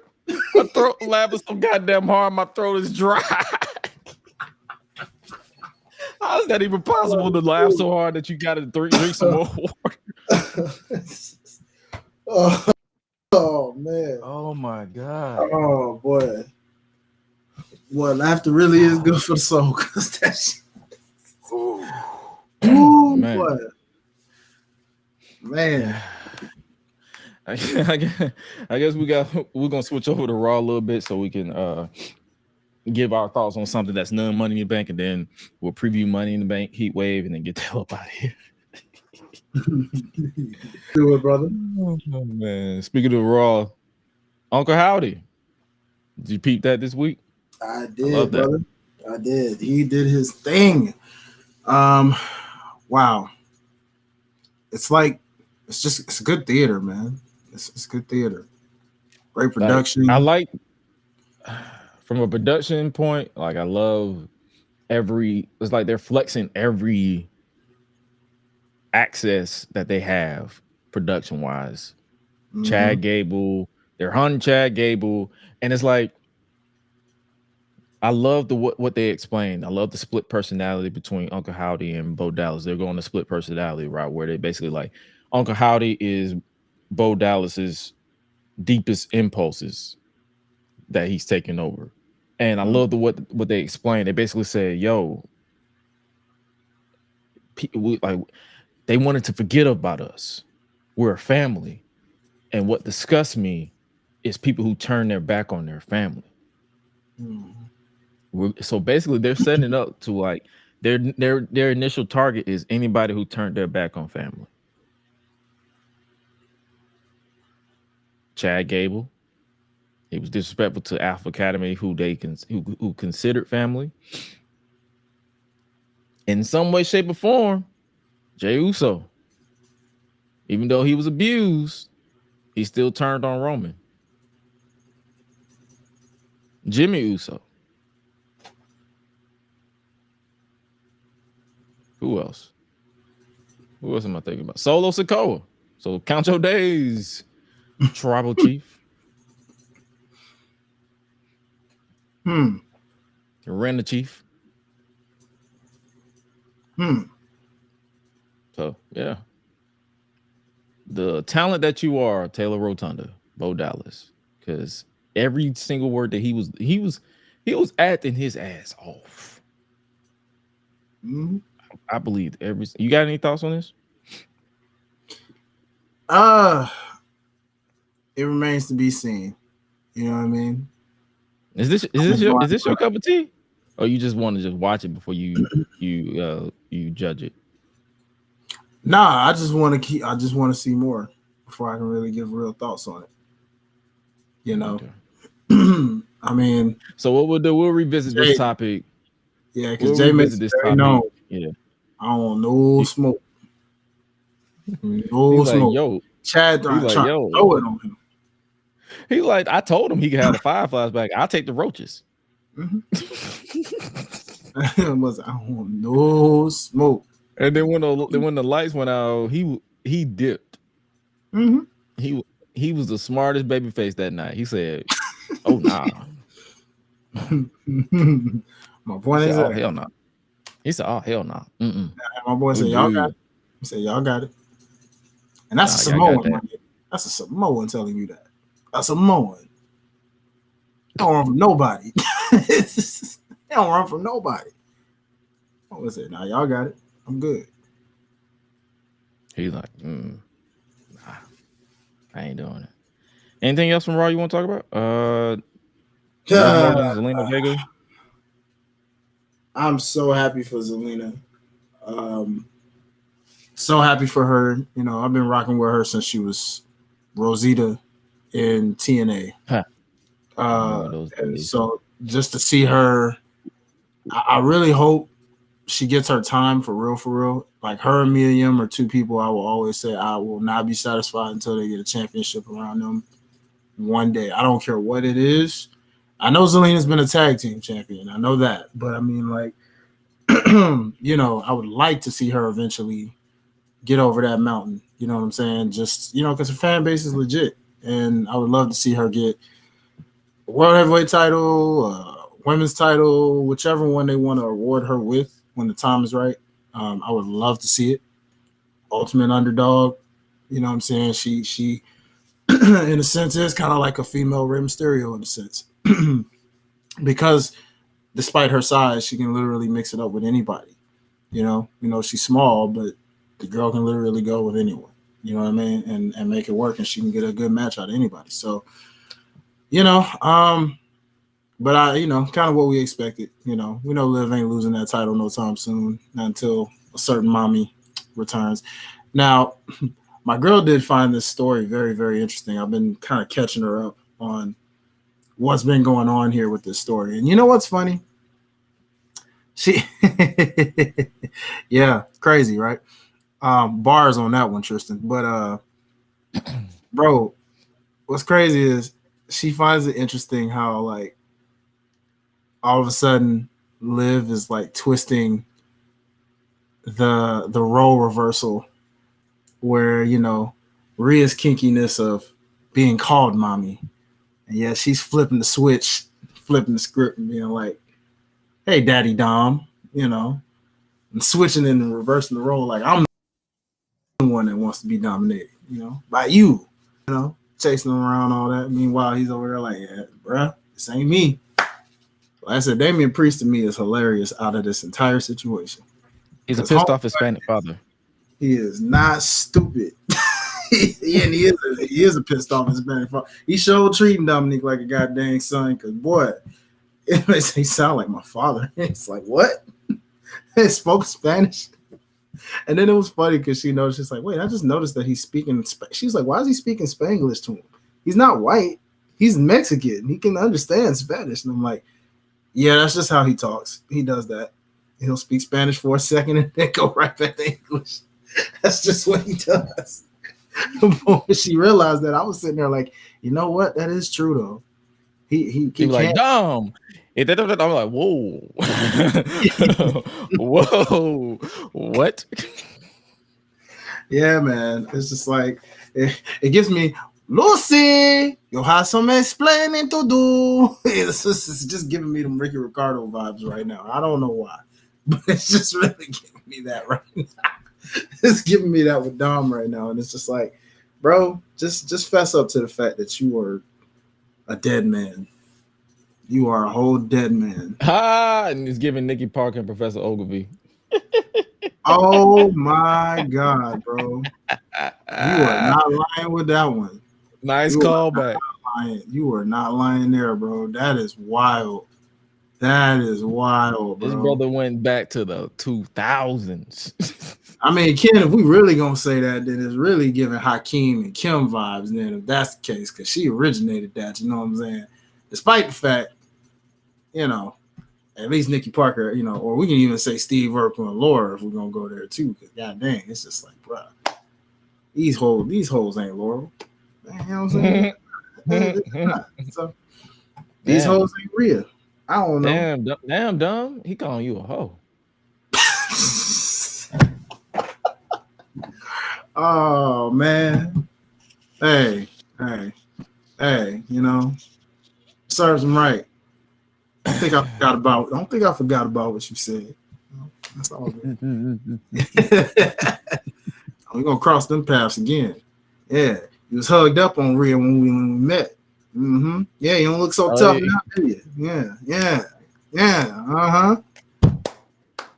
My throat laughing so goddamn hard. My throat is dry. How is that even possible to laugh so hard that you got to drink some more water? Oh man. Oh my god. Oh boy. Well, laughter really is good for the soul because that shit. Ooh, man. Boy. Man. I guess we're gonna switch over to Raw a little bit so we can give our thoughts on something that's non-Money in the Bank, and then we'll preview Money in the Bank, Heatwave, and then get the hell up out of here. Do it, brother. Oh man. Speaking of Raw, Uncle Howdy. Did you peep that this week? I did, brother. I did. He did his thing. Wow. It's like it's good theater, man. It's good theater. Great production. I like from a production point, like I love it's like they're flexing every access that they have production wise. Mm-hmm. Chad Gable, they're hunting Chad Gable, and it's like I love what they explained. I love the split personality between Uncle Howdy and Bo Dallas. They're going to split personality route where they basically like Uncle Howdy is Bo Dallas's deepest impulses that he's taking over. And I love what they explained. They basically said, yo, they wanted to forget about us. We're a family. And what disgusts me is people who turn their back on their family. So basically they're setting it up to like their initial target is anybody who turned their back on family. Chad Gable, he was disrespectful to Alpha Academy, who considered family. In some way, shape, or form, Jey Uso, even though he was abused, he still turned on Roman. Jimmy Uso. Who else? Who else am I thinking about? Solo Sikoa. So count your days. Tribal Chief. Ren the Chief. So yeah, the talent that you are, Taylor Rotunda, Bo Dallas, because every single word that he was acting his ass off. Mm-hmm. I believe every. You got any thoughts on this? It remains to be seen. You know what I mean? Is this your cup of tea, or you just want to just watch it before you judge it? Nah, I just want to see more before I can really give real thoughts on it. You know, okay. I mean, so what we'll do, we'll revisit this topic. Yeah, because Jay makes this very known. Yeah, I don't want no smoke. No smoke. Like, yo, Chad trying to throw it on him. He like, I told him he could have the fireflies back. I'll take the roaches. Mm-hmm. I don't want no smoke. And then when the lights went out, he dipped. Mm-hmm. He was the smartest baby face that night. He said, "Oh nah." My point is, "Oh hell no." He said, "Oh hell no." Nah. My boy said, "Y'all got it." He said, "Y'all got it." And that's a Samoan. That's a Samoan telling you that. A Samoan. Don't run from nobody. They don't run from nobody. What was it? Nah, y'all got it. I'm good. He's like, nah, I ain't doing it. Anything else from Raw you want to talk about? Zelina Vega. I'm so happy for Zelina. So happy for her. You know, I've been rocking with her since she was Rosita in TNA. So just to see her, I really hope she gets her time for real. Like her and Mia Yim are two people I will always say I will not be satisfied until they get a championship around them one day. I don't care what it is. I know Zelina's been a tag team champion. I know that. But I mean, like, you know, I would like to see her eventually get over that mountain. You know what I'm saying? Just, you know, because her fan base is legit. And I would love to see her get a World Heavyweight title, women's title, whichever one they want to award her with when the time is right. I would love to see it. Ultimate underdog. You know what I'm saying? She in a sense, is kind of like a female Rey Mysterio in a sense. Because despite her size, she can literally mix it up with anybody. You know, she's small, but the girl can literally go with anyone. You know what I mean? And make it work, and she can get a good match out of anybody. So, you know, but I, you know, kind of what we expected. You know, we know Liv ain't losing that title no time soon, not until a certain mommy returns. Now, my girl did find this story very, very interesting. I've been kind of catching her up on what's been going on here with this story. And you know what's funny? Yeah, crazy, right? Bars on that one, Tristan. But bro, what's crazy is she finds it interesting how, like, all of a sudden Liv is like twisting the role reversal where, you know, Rhea's kinkiness of being called mommy. And yeah, she's flipping the switch, flipping the script and being like, hey, Daddy Dom, you know, and switching and reversing the role. Like, I'm the one that wants to be dominated, you know, by you know, chasing him around, all that. Meanwhile, he's over there like, yeah, bruh, this ain't me. Like I said, Damian Priest to me is hilarious out of this entire situation. He's a pissed off Hispanic father. He is not stupid. He is a pissed off Hispanic father. He showed treating Dominique like a goddamn son, because boy, it makes me sound like my father. It's like, what? He spoke Spanish. And then it was funny because she noticed, she's like, wait, I just noticed that he's speaking. She's like, why is he speaking Spanglish to him? He's not white. He's Mexican. He can understand Spanish. And I'm like, yeah, that's just how he talks. He does that. He'll speak Spanish for a second and then go right back to English. That's just what he does. When she realized that, I was sitting there like, you know what? That is true though. He like, dumb. I'm like, whoa. Whoa. What? Yeah, man. It's just like it gives me, Lucy, you have some explaining to do. It's just giving me them Ricky Ricardo vibes right now. I don't know why. but it's just really giving me that right now. It's giving me that with Dom right now, and it's just like, bro, just fess up to the fact that you are a dead man. You are a whole dead man. And he's giving Nikki Parker and Professor Ogilvy. Oh my God, bro. You are not lying with that one. Nice callback. You are not lying there, bro. That is wild. That is wild, bro. His brother went back to the 2000s. I mean, Ken, if we really gonna say that, then it's really giving Hakeem and Kim vibes. Then, if that's the case, because she originated that, you know what I'm saying? Despite the fact, you know, at least Nikki Parker, you know, or we can even say Steve Urkel and Laura if we're gonna go there too. Because god dang, it's just like, bro, these hoes ain't Laurel. You know what I'm saying? So these hoes ain't real. I don't know. Damn, dumb. He calling you a hoe. Oh man. Hey, you know, serves him right. I don't think I forgot about what you said. That's all good. We're gonna cross them paths again. Yeah. You was hugged up on Rhea when we met. Mm-hmm. Yeah, you don't look so tough now, do you? Yeah.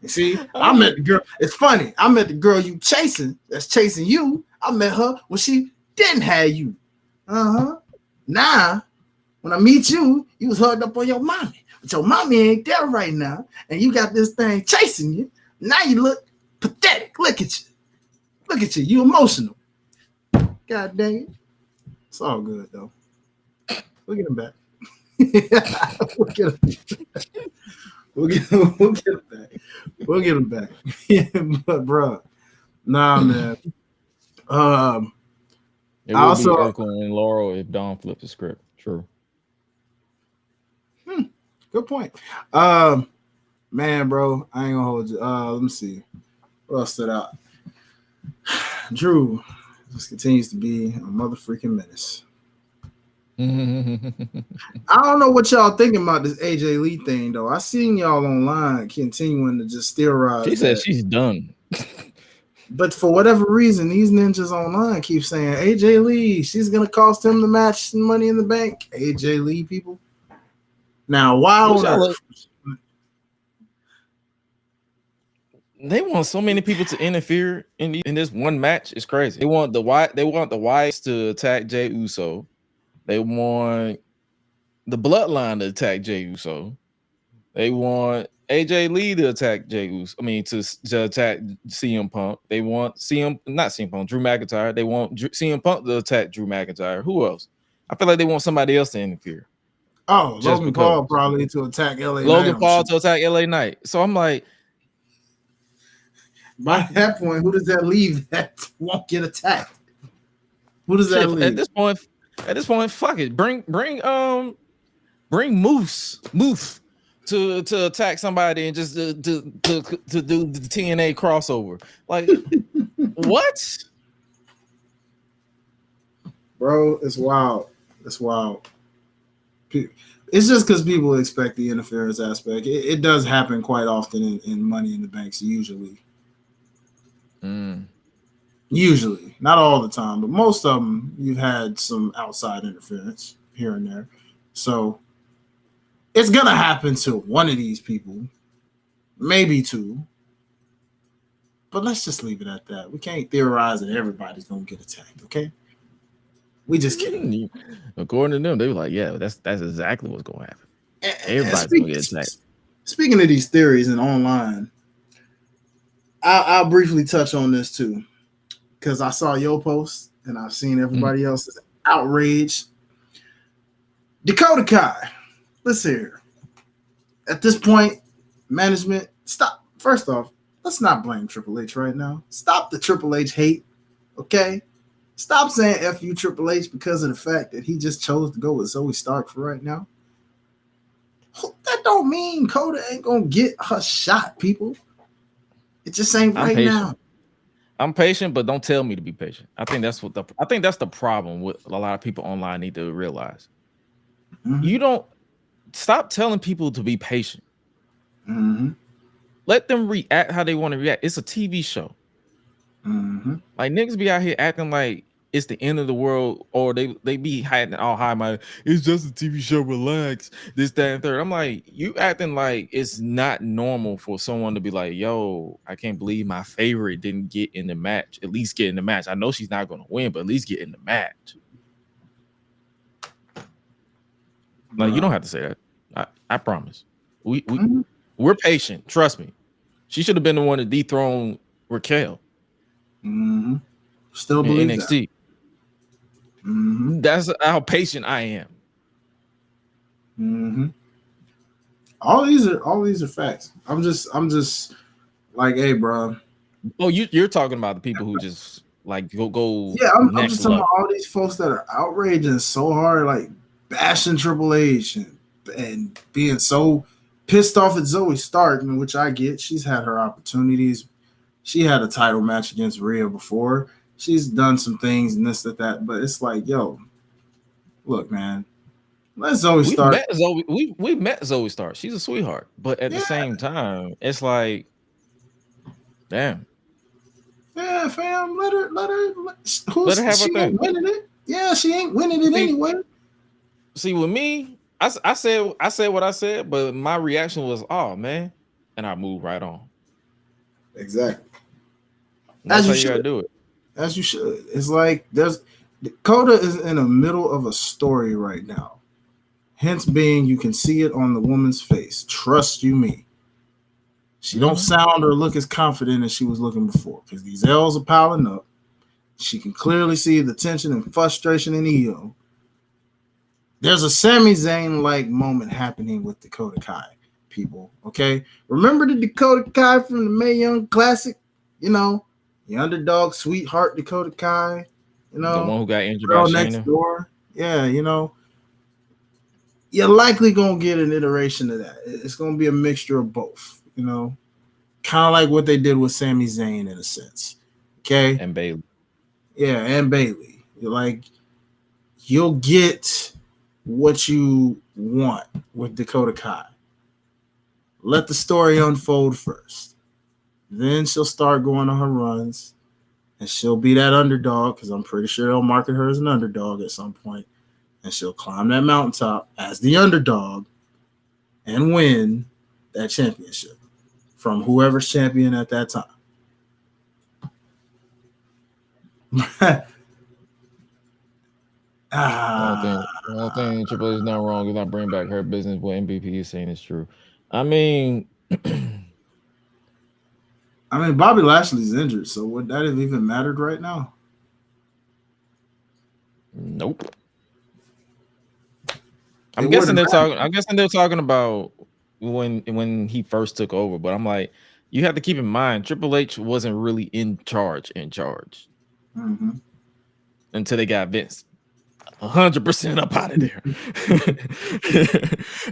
You see, I met the girl. It's funny. I met the girl you chasing. That's chasing you. I met her when she didn't have you. Now, when I meet you, you was hugged up on your mommy. But your mommy ain't there right now, and you got this thing chasing you. Now you look pathetic. Look at you. Look at you. You emotional. God dang it. It's all good though. We'll get him back. We'll get him back. But bro, nah, man. It would be Urkel and Laurel if Don flipped the script. True. Good point. Man, bro, I ain't gonna hold you. Let me see. What else stood out? Drew just continues to be a motherfucking menace. I don't know what y'all thinking about this AJ Lee thing, though. I seen y'all online continuing to just theorize. She said she's done. But for whatever reason, these ninjas online keep saying AJ Lee, she's gonna cost him the match and Money in the Bank. AJ Lee, people. Now, why they want so many people to interfere in this one match. It's crazy. They want the Wyatts to attack Jey Uso. They want the Bloodline to attack Jey Uso. They want AJ Lee to attack Jey Uso. I mean, to attack CM Punk. They want not CM Punk, Drew McIntyre. They want CM Punk to attack Drew McIntyre. Who else? I feel like they want somebody else to interfere. Oh, Logan Paul probably to attack LA Knight. Logan Paul to attack LA Knight. So I'm like, by that point, who does that leave that won't get attacked? Who does that leave? At this point, fuck it. Bring Moose to attack somebody and just to do the TNA crossover. Like what? Bro, it's wild. It's wild. It's just because people expect the interference aspect. It does happen quite often in Money in the Banks, usually. Usually, not all the time, but most of them, you've had some outside interference here and there. So it's gonna happen to one of these people, maybe two. But let's just leave it at that. We can't theorize that everybody's gonna get attacked. Okay, we just can't. According to them, they were like, "Yeah, that's exactly what's gonna happen. Everybody's gonna get attacked." Speaking of these theories and online, I'll briefly touch on this too, because I saw your post and I've seen everybody else's outrage. Dakota Kai, let's hear. At this point, management, stop. First off, let's not blame Triple H right now. Stop the Triple H hate, okay? Stop saying F you Triple H because of the fact that he just chose to go with Zoe Stark for right now. That don't mean Coda ain't gonna get her shot, people. It just ain't right now. I'm patient, but don't tell me to be patient. I think that's the problem with a lot of people online need to realize. You don't stop telling people to be patient. let them react how they want to react. It's a TV show. Mm-hmm. Like niggas be out here acting like it's the end of the world, or they be hiding all high minded. It's just a TV show. Relax. This, that, and third. I'm like, you acting like it's not normal for someone to be like, yo, I can't believe my favorite didn't get in the match. At least get in the match. I know she's not gonna win, but at least get in the match. Like, you don't have to say that. I promise. We're patient. Trust me. She should have been the one to dethrone Raquel. Mm-hmm. Still believe NXT. that. Mm-hmm. That's how patient I am. Mm-hmm. All these are facts. I'm just like, hey, bro. Oh, you're talking about the people who just like go. Yeah, I'm just talking about all these folks that are outraging so hard, like bashing Triple H and being so pissed off at Zoe Stark, which I get. She's had her opportunities. She had a title match against Rhea before. She's done some things and this, that, but it's like, yo, look, man, let Zoe Stark. We've met Zoe Stark. She's a sweetheart, but at the same time, it's like, damn. Yeah, fam, let her let her have her thing. Winning it. Yeah, she ain't winning it anyway. See, with me, I said what I said, but my reaction was, oh man, and I moved right on. Exactly. That's how you gotta do it. As you should. It's like Dakota is in the middle of a story right now. Hence being, you can see it on the woman's face. Trust you me. She don't sound or look as confident as she was looking before because these L's are piling up. She can clearly see the tension and frustration in ego. There's a Sami Zayn-like moment happening with Dakota Kai, people. Okay? Remember the Dakota Kai from the Mae Young Classic? You know, the underdog, sweetheart Dakota Kai. You know, the one who got injured girl by next Shayna. door. Yeah, you know. You're likely going to get an iteration of that. It's going to be a mixture of both, you know. Kind of like what they did with Sami Zayn in a sense. Okay? And Bayley. Yeah, and Bayley. You'll get what you want with Dakota Kai. Let the story unfold first. Then she'll start going on her runs, and she'll be that underdog because I'm pretty sure they'll market her as an underdog at some point, and she'll climb that mountaintop as the underdog and win that championship from whoever's champion at that time. I think Triple H is not wrong. If not bring back her business, what MVP is saying is true. I mean, Bobby Lashley's injured, so would that have even mattered right now? Nope. I'm guessing they're talking about when he first took over, but I'm like, you have to keep in mind Triple H wasn't really in charge Mm-hmm. until they got Vince 100% up out of there.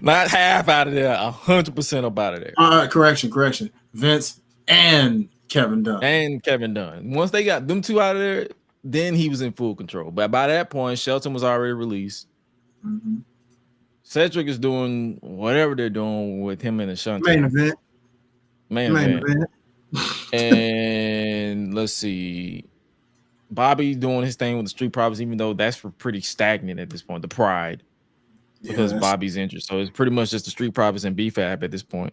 Not half out of there, 100% up out of there. Correction. Vince and Kevin Dunn. Once they got them two out of there, then he was in full control. But by that point, Shelton was already released. Mm-hmm. Cedric is doing whatever they're doing with him and Ashanti. Main event. And let's see. Bobby doing his thing with the Street Profits, even though that's pretty stagnant at this point. The Pride, because Bobby's injured. So it's pretty much just the Street Profits and BFAB at this point.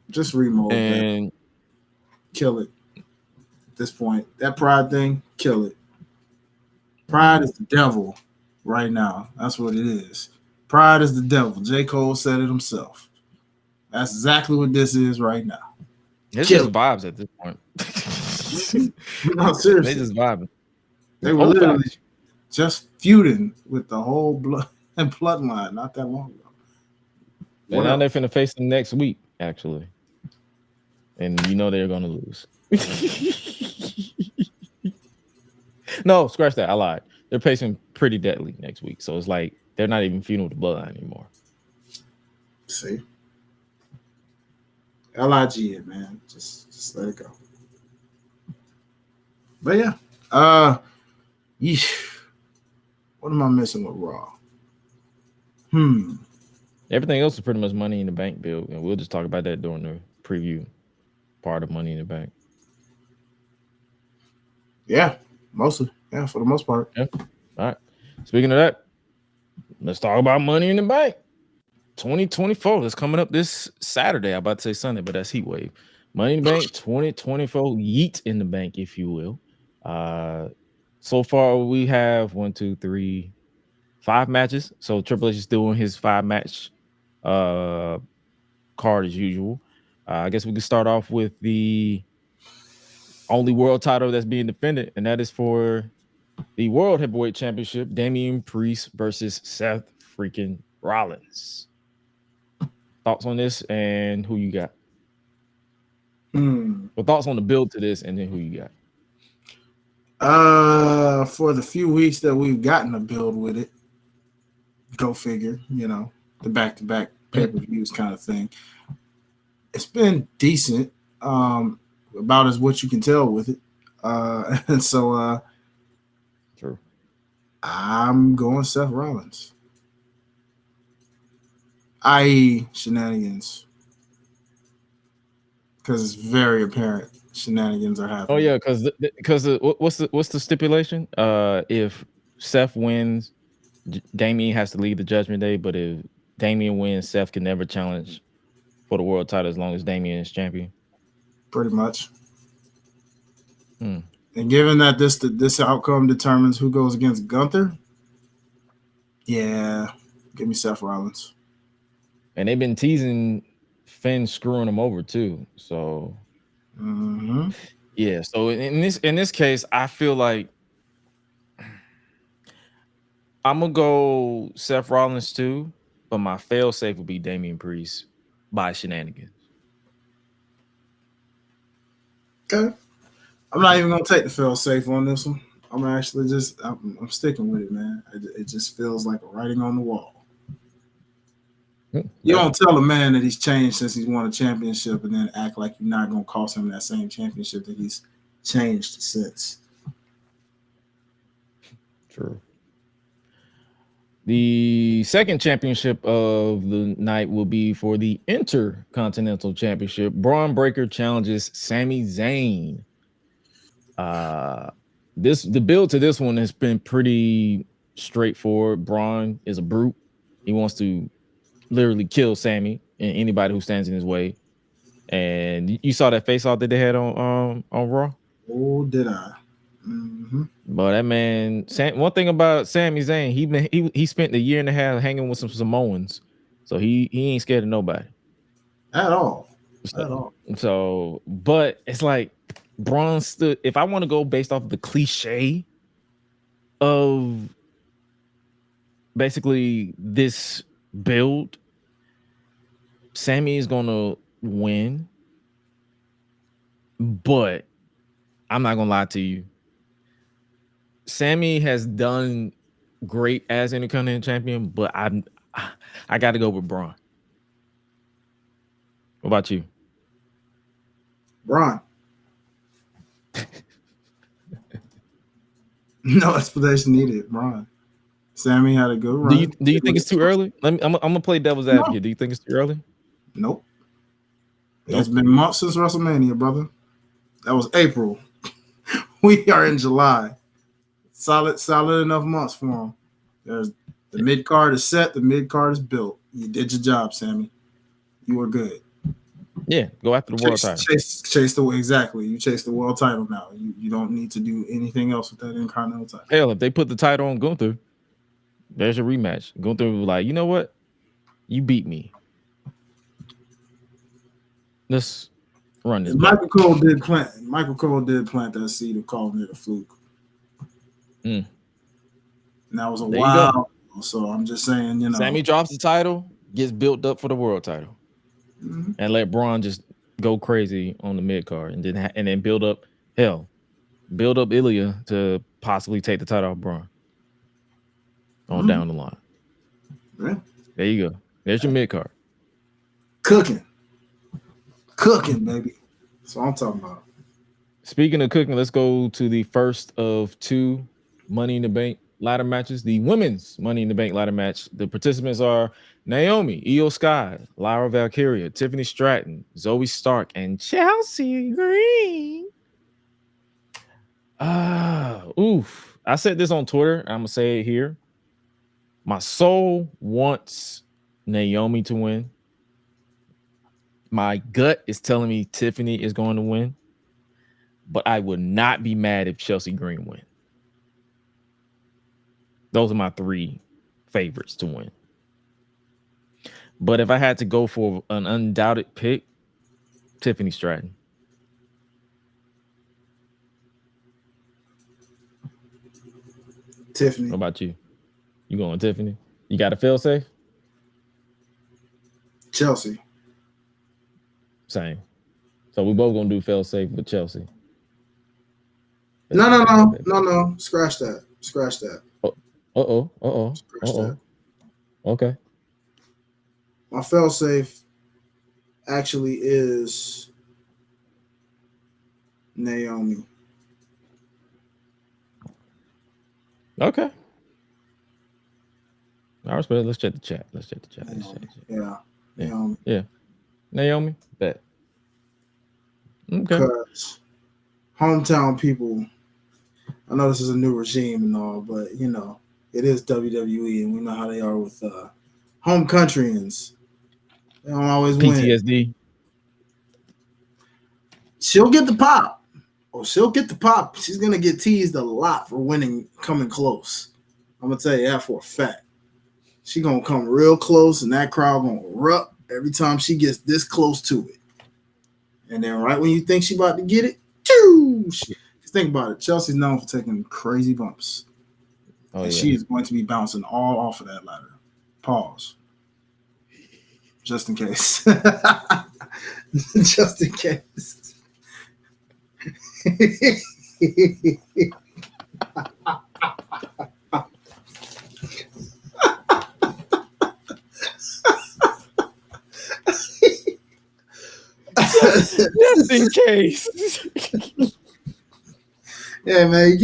Just remold and kill it. At this point, that Pride thing, kill it. Pride is the devil right now. That's what it is. Pride is the devil. J. Cole said it himself. That's exactly what this is right now. It's just vibes at this point. No, seriously. They just vibing. They were literally just feuding with the whole bloodline not that long ago. And now they're finna face them next week, actually. And you know they're gonna lose. No, scratch that. I lied. They're facing Pretty Deadly next week. So it's like they're not even feuding with the bloodline anymore. See? LIG it, man. Just let it go. But yeah. What am I missing with Raw? Everything else is pretty much Money in the Bank build, and we'll just talk about that during the preview. part of Money in the Bank. Yeah, mostly. Yeah, for the most part. Yeah. All right. Speaking of that, let's talk about Money in the Bank 2024. That's coming up this Saturday. I'm about to say Sunday, but that's Heatwave. Money in the Bank 2024. Yeet in the bank, if you will. So far we have 5 matches. So Triple H is doing his 5-match card as usual. I guess we can start off with the only world title that's being defended, and that is for the World Heavyweight Championship, Damian Priest versus Seth freaking Rollins. Thoughts on this and who you got? Well, thoughts on the build to this and then who you got? For the few weeks that we've gotten to build with it, go figure, the back-to-back pay-per-views kind of thing. It's been decent, about as what you can tell with it. And so True. I'm going Seth Rollins. I.e. shenanigans. Because it's very apparent shenanigans are happening. Oh yeah, because what's the stipulation? If Seth wins, Damian has to leave the Judgment Day, but if Damian wins, Seth can never challenge for the world title as long as Damian is champion. Pretty much. And given that this outcome determines who goes against Gunther, yeah, give me Seth Rollins. And they've been teasing Finn screwing him over too. So yeah. So in this case, I feel like I'm gonna go Seth Rollins too, but my fail safe would be Damian Priest by shenanigans. Okay. I'm not even gonna take the fail safe on this one. I'm actually I'm sticking with it, man. It just feels like a writing on the wall. You don't tell a man that he's changed since he's won a championship and then act like you're not gonna cost him that same championship that he's changed since. True. The second championship of the night will be for the Intercontinental Championship. Braun Breaker challenges Sami Zayn. The build to this one has been pretty straightforward. Braun is a brute. He wants to literally kill Sami and anybody who stands in his way. And you saw that face off that they had on Raw. Oh, did I? But that man, one thing about Sami Zayn, he spent a year and a half hanging with some Samoans, so he ain't scared of nobody at all. So, but it's like Braun stood. If I want to go based off of the cliche of basically this build, Sami is gonna win, but I'm not gonna lie to you. Sami has done great as Intercontinental Champion, but I got to go with Braun. What about you? Braun. No explanation needed. Braun. Sami had a good run. Do you think it's too early? I'm gonna play devil's advocate. No. Do you think it's too early? Nope. It's been months since WrestleMania, brother. That was April. We are in July. Solid enough months for him. There's the mid card is set. The mid card is built. You did your job, Sami. You were good. Yeah, go after the world title. You chase the world title now. You don't need to do anything else with that Intercontinental title. Hell, if they put the title on Gunther, there's a rematch. Gunther was like, you know what? You beat me. Let's run this. Michael Cole did plant that seed of calling it a fluke. And that was a while. So I'm just saying, Sami drops the title, gets built up for the world title, and let Braun just go crazy on the mid card, and then build up Ilya to possibly take the title off Braun on down the line. Yeah. There you go. There's your mid card. Cooking, baby. That's what I'm talking about. Speaking of cooking, let's go to the first of 2 Money in the Bank ladder matches. The women's Money in the Bank ladder match. The participants are Naomi, Io Sky, Lyra Valkyria, Tiffany Stratton, Zoe Stark, and Chelsea Green. Oof. I said this on Twitter. I'm gonna say it here. My soul wants Naomi to win. My gut is telling me Tiffany is going to win, but I would not be mad if Chelsea Green win. Those are my 3 favorites to win. But if I had to go for an undoubted pick, Tiffany Stratton. Tiffany. What about you? You going Tiffany? You got to feel safe? Chelsea. Same. So we both gonna do fail safe with Chelsea. No. Scratch that. Scratch that. Okay. My fail safe actually is Naomi. Okay. I respect it. Let's check the chat. Yeah. Naomi. Bet. Okay. Because hometown people, I know this is a new regime and all, but you know, it is WWE and we know how they are with home countryans. They don't always win. PTSD. She'll get the pop. She's gonna get teased a lot for winning, coming close. I'm gonna tell you that for a fact. She gonna come real close, and that crowd gonna erupt every time she gets this close to it. And then right when you think she about to get it, think about it. Chelsea's known for taking crazy bumps. And she is going to be bouncing all off of that ladder. Pause. Just in case. Just in case. Just in case. Yeah, man, you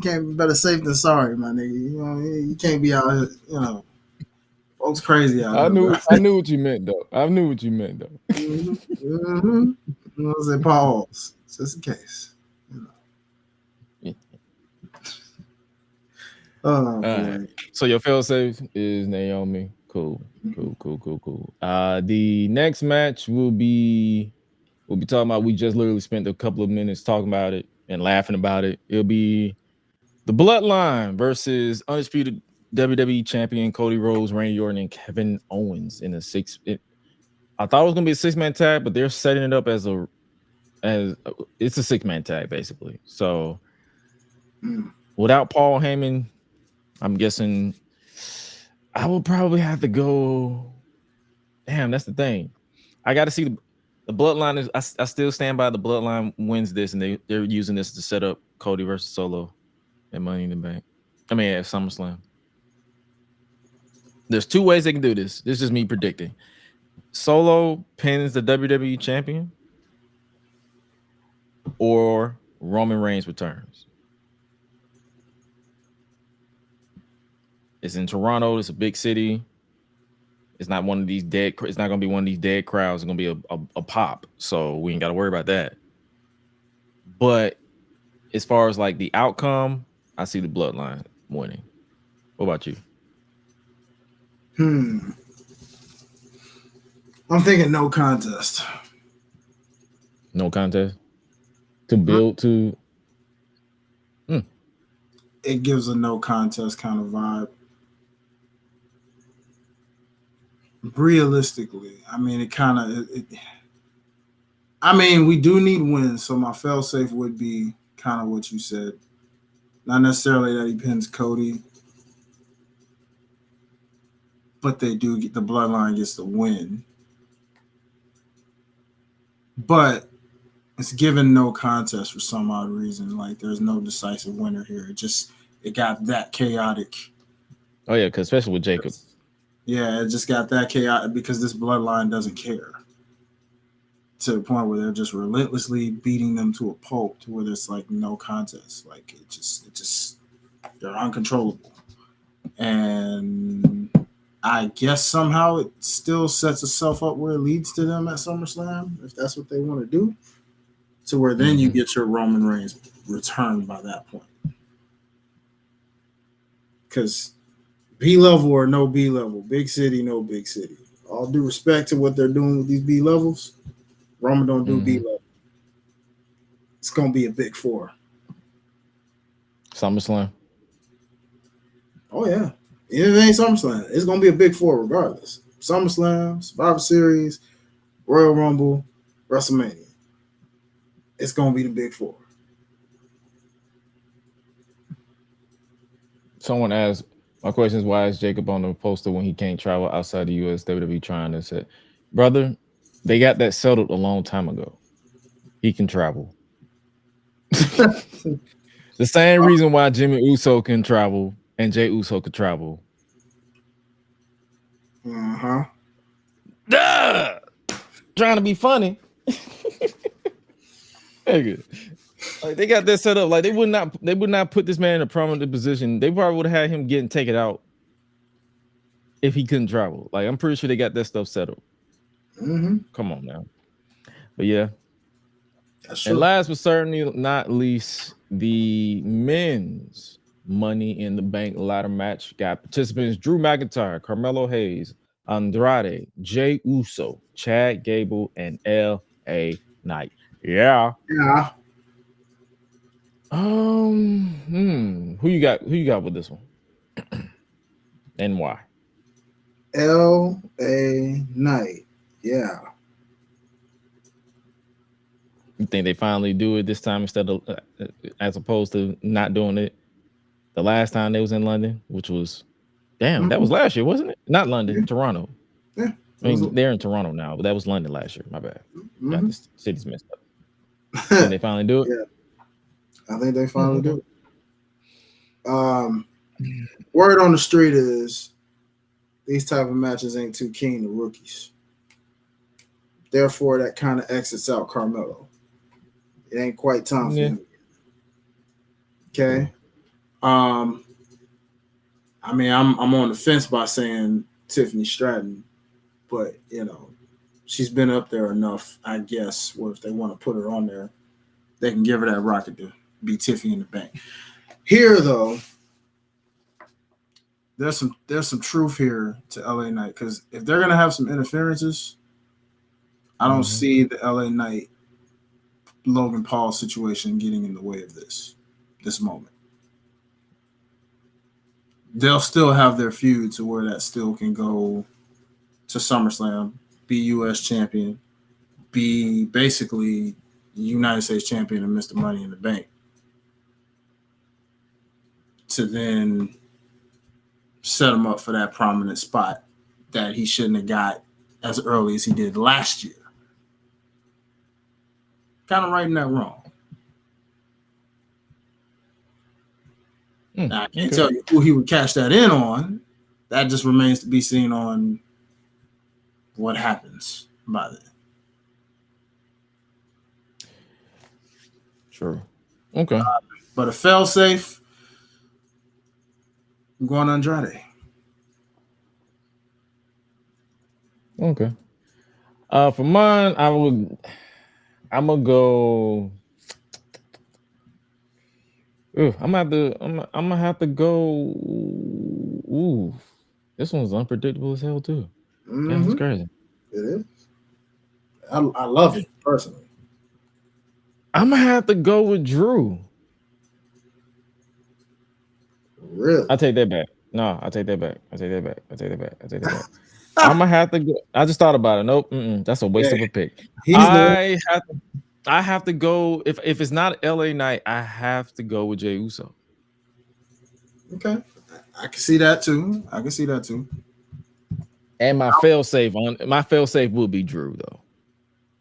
can't be better safe than sorry, my nigga. You know, you can't be out here, you know. Folks crazy out there. I knew what you meant though. Mm-hmm. You know what I'm saying? Pause. Just in case. You know. Oh, boy. So your fail safe is Naomi. Cool. The next match we'll be talking about. We just literally spent a couple of minutes talking about it and laughing about it. It'll be the Bloodline versus undisputed WWE champion Cody Rhodes, Randy Orton, and Kevin Owens in a I thought it was gonna be a 6-man tag, but they're setting it up as it's a 6-man tag basically. So without Paul Heyman, I'm guessing I will probably have to go. Damn, that's the thing. I got to see the Bloodline. I still stand by the Bloodline wins this, and they're using this to set up Cody versus Solo and Money in the Bank. I mean, at SummerSlam. There's 2 ways they can do this. This is me predicting. Solo pins the WWE champion, or Roman Reigns returns. It's in Toronto. It's a big city. It's not one of these dead. It's not gonna be one of these dead crowds. It's gonna be a pop. So we ain't got to worry about that. But as far as like the outcome, I see the Bloodline winning. What about you? I'm thinking no contest. No contest to build to. It gives a no contest kind of vibe. Realistically, I mean, we do need wins, so my fail-safe would be kind of what you said. Not necessarily that he pins Cody, but they do get the Bloodline gets the win. But it's given no contest for some odd reason. Like there's no decisive winner here. It got that chaotic. Oh yeah, because especially with Jacob. Yeah, it just got that chaotic because this Bloodline doesn't care. To the point where they're just relentlessly beating them to a pulp, to where there's like no contest. Like it just They're uncontrollable. And I guess somehow it still sets itself up where it leads to them at SummerSlam, if that's what they want to do, to where then you get your Roman Reigns return by that point. Because B level or no B level, big city, no big city. All due respect to what they're doing with these B levels, Roman don't do B level. It's going to be a big four. SummerSlam. Oh, yeah. If it ain't SummerSlam, it's going to be a big four regardless. SummerSlam, Survivor Series, Royal Rumble, WrestleMania. It's going to be the big four. Someone asked, my question is, why is Jacob on the poster when he can't travel outside the U.S.? WWE trying to say, brother, they got that settled a long time ago. He can travel. The same reason why Jimmy Uso can travel and Jey Uso could travel. Uh-huh. Duh! Trying to be funny. Like they got that set up. Like they would not put this man in a prominent position. They probably would have had him getting taken out if he couldn't travel. Like I'm pretty sure they got that stuff set up. Come on now. But yeah. That's true. And last but certainly not least, the men's Money in the Bank ladder match got participants Drew McIntyre, Carmelo Hayes, Andrade, Jey Uso, Chad Gable, and L.A. Knight. Yeah. Who you got? Who you got with this one? And why? L.A. Knight. Yeah. You think they finally do it this time instead of as opposed to not doing it the last time they was in London, which was that was last year, wasn't it? Not London, Toronto. Yeah. I mean, they're in Toronto now, but that was London last year. My bad. Got the cities messed up. Did they finally do it? Yeah. I think they finally do it. Word on the street is these type of matches ain't too keen to rookies. Therefore, that kind of exits out Carmelo. It ain't quite time for him. Okay. I mean, I'm on the fence by saying Tiffany Stratton, but you know, she's been up there enough, I guess. Where if they want to put her on there, they can give her that rocket to be Tiffany in the Bank. Here, though, there's some truth here to LA Knight, because if they're gonna have some interferences, I don't see the LA Knight Logan Paul situation getting in the way of this moment. They'll still have their feud to where that still can go to SummerSlam, be U.S. champion, be basically United States champion and Mr. Money in the Bank, to then set him up for that prominent spot that he shouldn't have got as early as he did last year. Kind of righting that wrong. Now, I can't tell you who he would cash that in on. That just remains to be seen on what happens by then. Sure. Okay. But a fail-safe, I'm going Andrade. Okay. For mine, I'm gonna go. I'm gonna have to go. Ooh, this one's unpredictable as hell too. Yeah, it's crazy. It is. I love it personally. I'm gonna have to go with Drew. Really? I take that back. No, I take that back. I'm gonna have to go. I just thought about it. Nope, that's a waste of a pick. I have to go. If it's not LA Knight, I have to go with Jey Uso. Okay, I can see that too. And my fail-safe will be Drew though,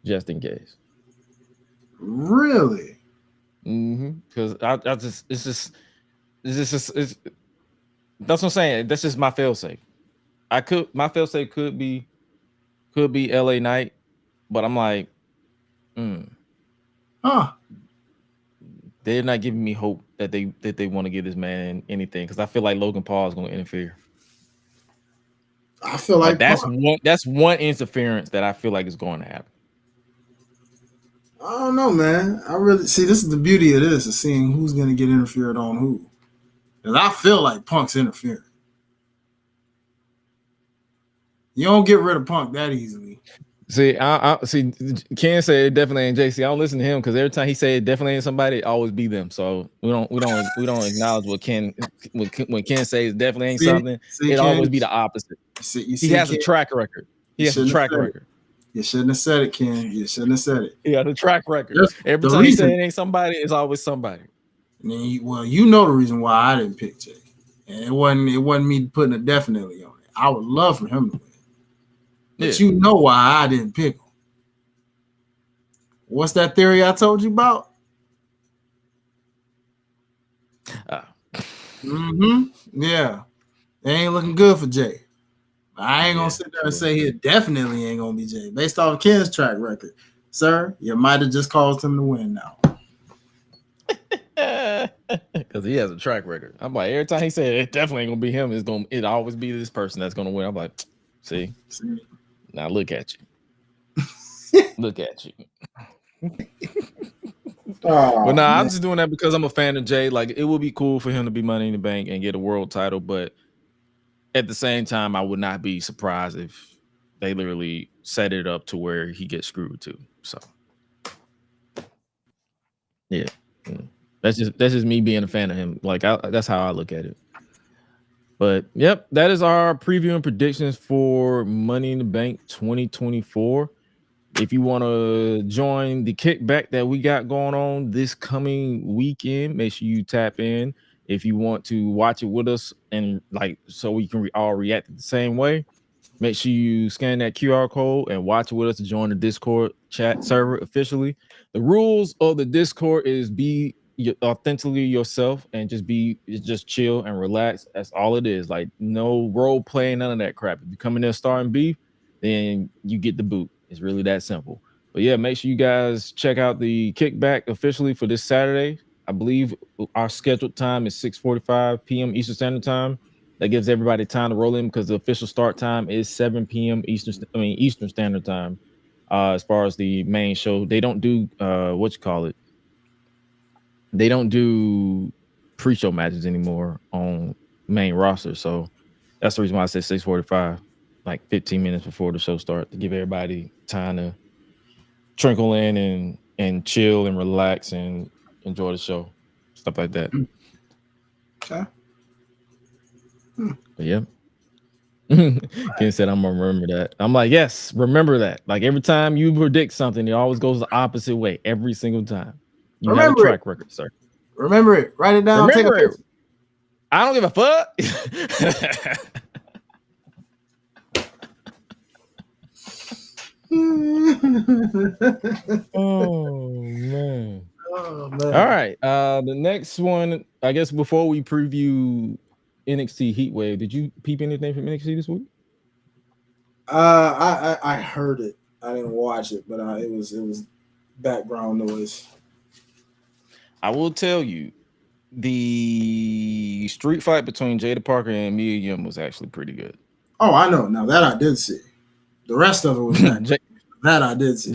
just in case. Really? Because it's that's what I'm saying. That's just my fail-safe. My fail-safe could be LA Knight, but I'm like, they're not giving me hope that they want to give this man anything, because I feel like Logan Paul is going to interfere. I feel like that's one interference that I feel like is going to happen. I don't know, man. I really see, this is the beauty of this, is seeing who's going to get interfered on who. Because I feel like Punk's interfering. You don't get rid of Punk that easily. See, I see. Ken said it definitely ain't JC. I don't listen to him because every time he said it definitely ain't somebody, it always be them. So we don't acknowledge what Ken when Ken says definitely ain't something. It always be the opposite. He has a track record. He has a track record. You shouldn't have said it, Ken. You shouldn't have said it. He had a track record. Every time he said it ain't somebody, it's always somebody. Well, you know the reason why I didn't pick Jay, and it wasn't me putting a definitely on it. I would love for him to win. But you know why I didn't pick him. What's that theory I told you about? Yeah. It ain't looking good for Jay. I ain't going to sit there and say he definitely ain't going to be Jay. Based off Ken's track record. Sir, you might have just caused him to win now. Because he has a track record. I'm like, every time he said it definitely ain't going to be him, it'll always be this person that's going to win. I'm like, see? Now look at you. Look at you. But nah, I'm just doing that because I'm a fan of Jay. Like, it would be cool for him to be Money in the Bank and get a world title, but at the same time, I would not be surprised if they literally set it up to where he gets screwed too. So yeah. That's just me being a fan of him. Like, that's how I look at it. But yep, that is our preview and predictions for Money in the Bank 2024. If you want to join the kickback that we got going on this coming weekend, make sure you tap in. If you want to watch it with us and like so we can all react the same way, make sure you scan that QR code and watch it with us to join the Discord chat server officially. The rules of the Discord is be authentically yourself and just chill and relax. That's all it is. Like, no role playing, none of that crap. If you come in there starting beef, then you get the boot. It's really that simple. But yeah, make sure you guys check out the kickback officially for this Saturday. I believe our scheduled time is 6:45 p.m. Eastern Standard Time. That gives everybody time to roll in because the official start time is 7 p.m. Eastern Standard Time. As far as the main show, they don't do they don't do pre-show matches anymore on main roster. So that's the reason why I said 6:45, like 15 minutes before the show starts, to give everybody time to trickle in and chill and relax and enjoy the show, stuff like that. Okay. But yeah. Ken said, I'm gonna remember that. I'm like, yes, remember that. Like, every time you predict something, it always goes the opposite way every single time. You have a track record, sir. Remember it. Write it down. Remember it. I don't give a fuck. Oh man. All right. The next one, I guess, before we preview NXT Heatwave, did you peep anything from NXT this week? I heard it. I didn't watch it, but it was background noise. I will tell you, the street fight between Jada Parker and Mia Yim was actually pretty good. Oh, I know. Now that I did see. The rest of it was not. That I did see.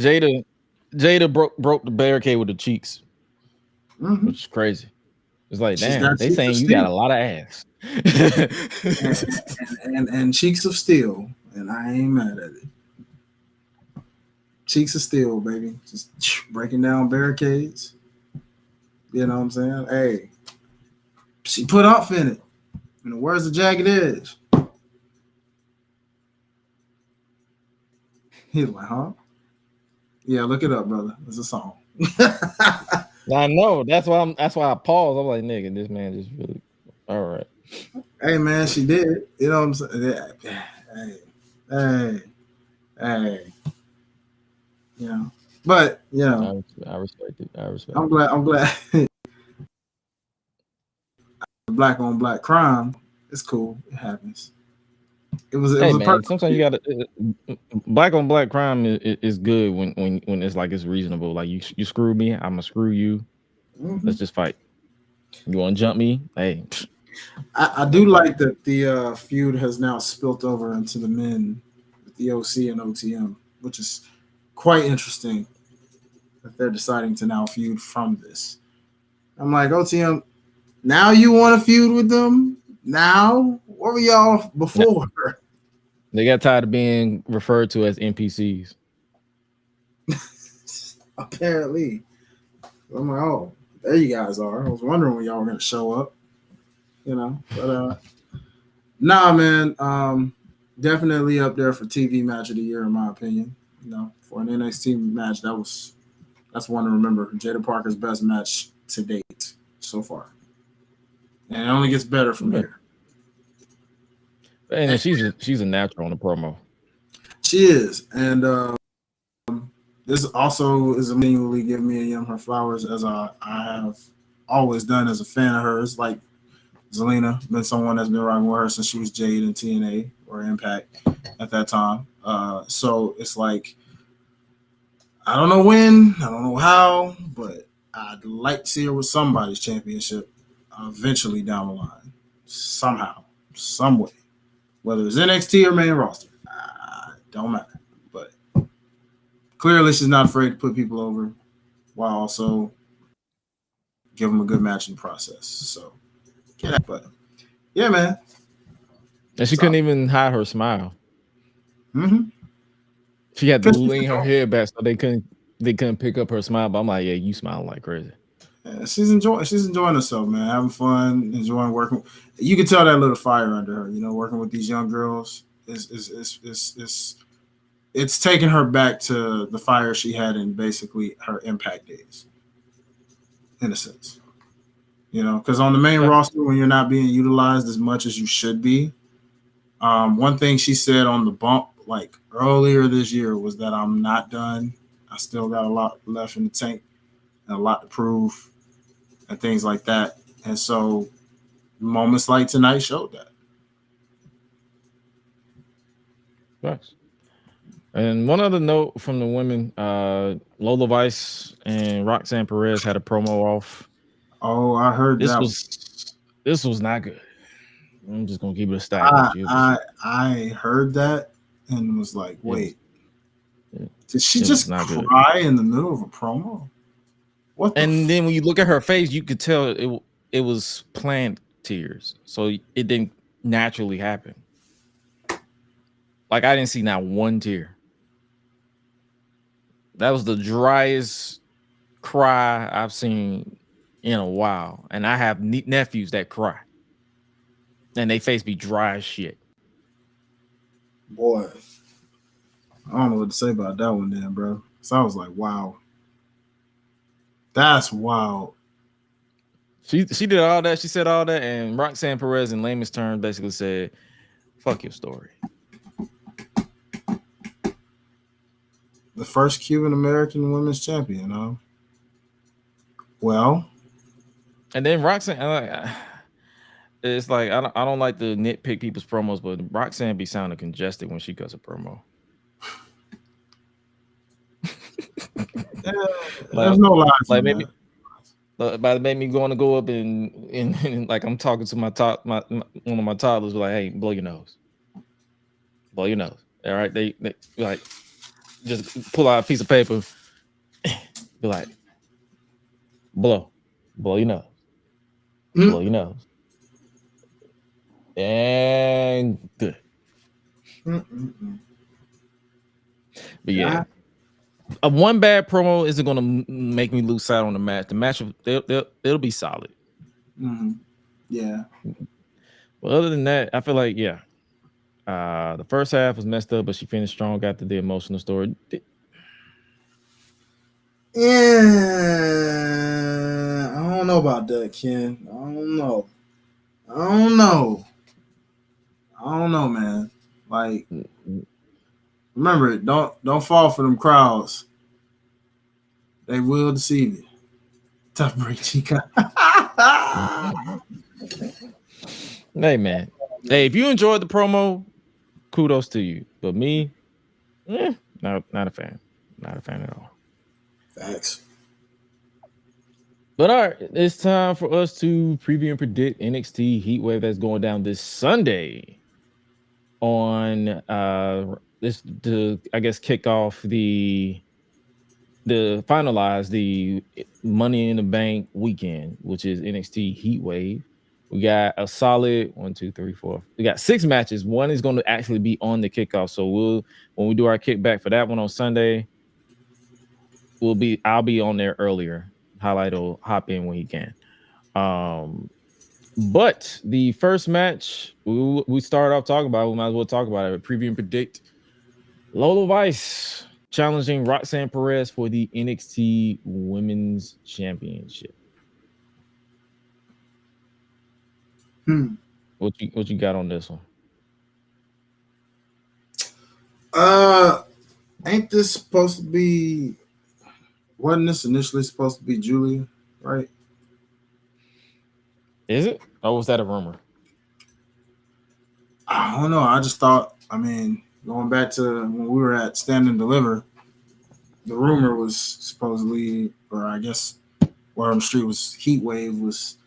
Jada broke the barricade with the cheeks, which is crazy. It's like, damn, they saying you got a lot of ass. and cheeks of steel, and I ain't mad at it. Cheeks of steel, baby. Just breaking down barricades. You know what I'm saying? Hey, she put off in it. In the words of Jagged Edge. He's like, huh? Yeah, look it up, brother. It's a song. I know. That's why I paused. I'm like, nigga, this man just really all right. Hey man, she did. You know what I'm saying? Hey. You know. But you know, I respect it. I'm glad. Black on black crime. It's cool. It happens. It was man, sometimes you gotta black on black crime is good when it's like it's reasonable. Like you screw me, I'm gonna screw you. Let's just fight. You want to jump me? Hey, I do like that the feud has now spilt over into the men with the OC and OTM, which is quite interesting that they're deciding to now feud from this. I'm like, OTM, now you want to feud with them? Now? What were y'all before? Yeah. They got tired of being referred to as NPCs. Apparently. I'm like, oh, there you guys are. I was wondering when y'all were going to show up. You know, but nah, man, definitely up there for TV match of the year, in my opinion. You know, for an NXT match, that's one to remember. Jada Parker's best match to date so far. And it only gets better from here. And she's a natural on the promo. She is. And this also is immediately giving Mia Yim her flowers, as I have always done as a fan of hers. Like Zelina, been someone that's been rocking with her since she was Jade in TNA or Impact at that time. So it's like, I don't know when, I don't know how, but I'd like to see her with somebody's championship eventually down the line. Somehow, some way. Whether it's NXT or main roster, don't matter. But clearly she's not afraid to put people over while also give them a good match in the process. So, yeah, but yeah, man. And she couldn't even hide her smile. Mm-hmm. She had to lean her head back so they couldn't pick up her smile. But I'm like, yeah, you smile like crazy. Yeah, she's enjoying herself, man. Having fun, enjoying working. You can tell that little fire under her. You know, working with these young girls is it's taking her back to the fire she had in basically her Impact days, in a sense. You know, because on the main roster, when you're not being utilized as much as you should be, one thing she said on the bump, like earlier this year, was that I'm not done. I still got a lot left in the tank and a lot to prove and things like that. And so moments like tonight showed that. Thanks. And one other note from the women, Lola Vice and Roxanne Perez had a promo off. Oh, I heard this was not good. I'm just gonna keep it a stack. I heard that and was like, wait, did she just cry in the middle of a promo? What? And then when you look at her face, you could tell it was planned tears, so it didn't naturally happen. Like I didn't see not one tear. That was the driest cry I've seen in a while, and I have nephews that cry, and they face be dry as shit. Boy, I don't know what to say about that one, then, bro. So I was like, wow, that's wild. She did all that. She said all that, and Roxanne Perez in layman's terms basically said, "Fuck your story." The first Cuban American women's champion, huh? Well, and then Roxanne, it's like I don't like to nitpick people's promos, but Roxanne be sounding congested when she cuts a promo. There's no lies. Like maybe, but it made me want to go up and like I'm talking to one of my toddlers, like, hey, blow your nose. Blow your nose. All right. They like just pull out a piece of paper, be like, blow your nose. Blow your nose. And good. But yeah. One bad promo isn't going to make me lose sight on the match. The match, it'll be solid. Mm-hmm. Yeah. But other than that, I feel like, the first half was messed up, but she finished strong after the emotional story. Yeah. I don't know about that, Ken. I don't know, man. Like, remember, don't fall for them crowds. They will deceive you. Tough break, Chica. Hey, man. Hey, if you enjoyed the promo, kudos to you. But me, not a fan. Not a fan at all. Facts. But all right, it's time for us to preview and predict NXT Heatwave that's going down this Sunday on this to I guess kick off the finalize the Money in the Bank weekend, which is NXT Heatwave. We got a solid 1, 2, 3, 4. We got 6 matches. One is going to actually be on the kickoff. So when we do our kickback for that one on Sunday, I'll be on there earlier. Highlight will hop in when he can. But the first match we start off talking about, we might as well talk about it. Preview and predict Lola Vice challenging Roxanne Perez for the NXT Women's Championship. What you got on this one? Ain't this supposed to be? Wasn't this initially supposed to be Julia, right? Is it? Or was that a rumor? I don't know. I just thought. I mean, going back to when we were at Stand and Deliver, the rumor was supposedly, or I guess word on the street was Heatwave was.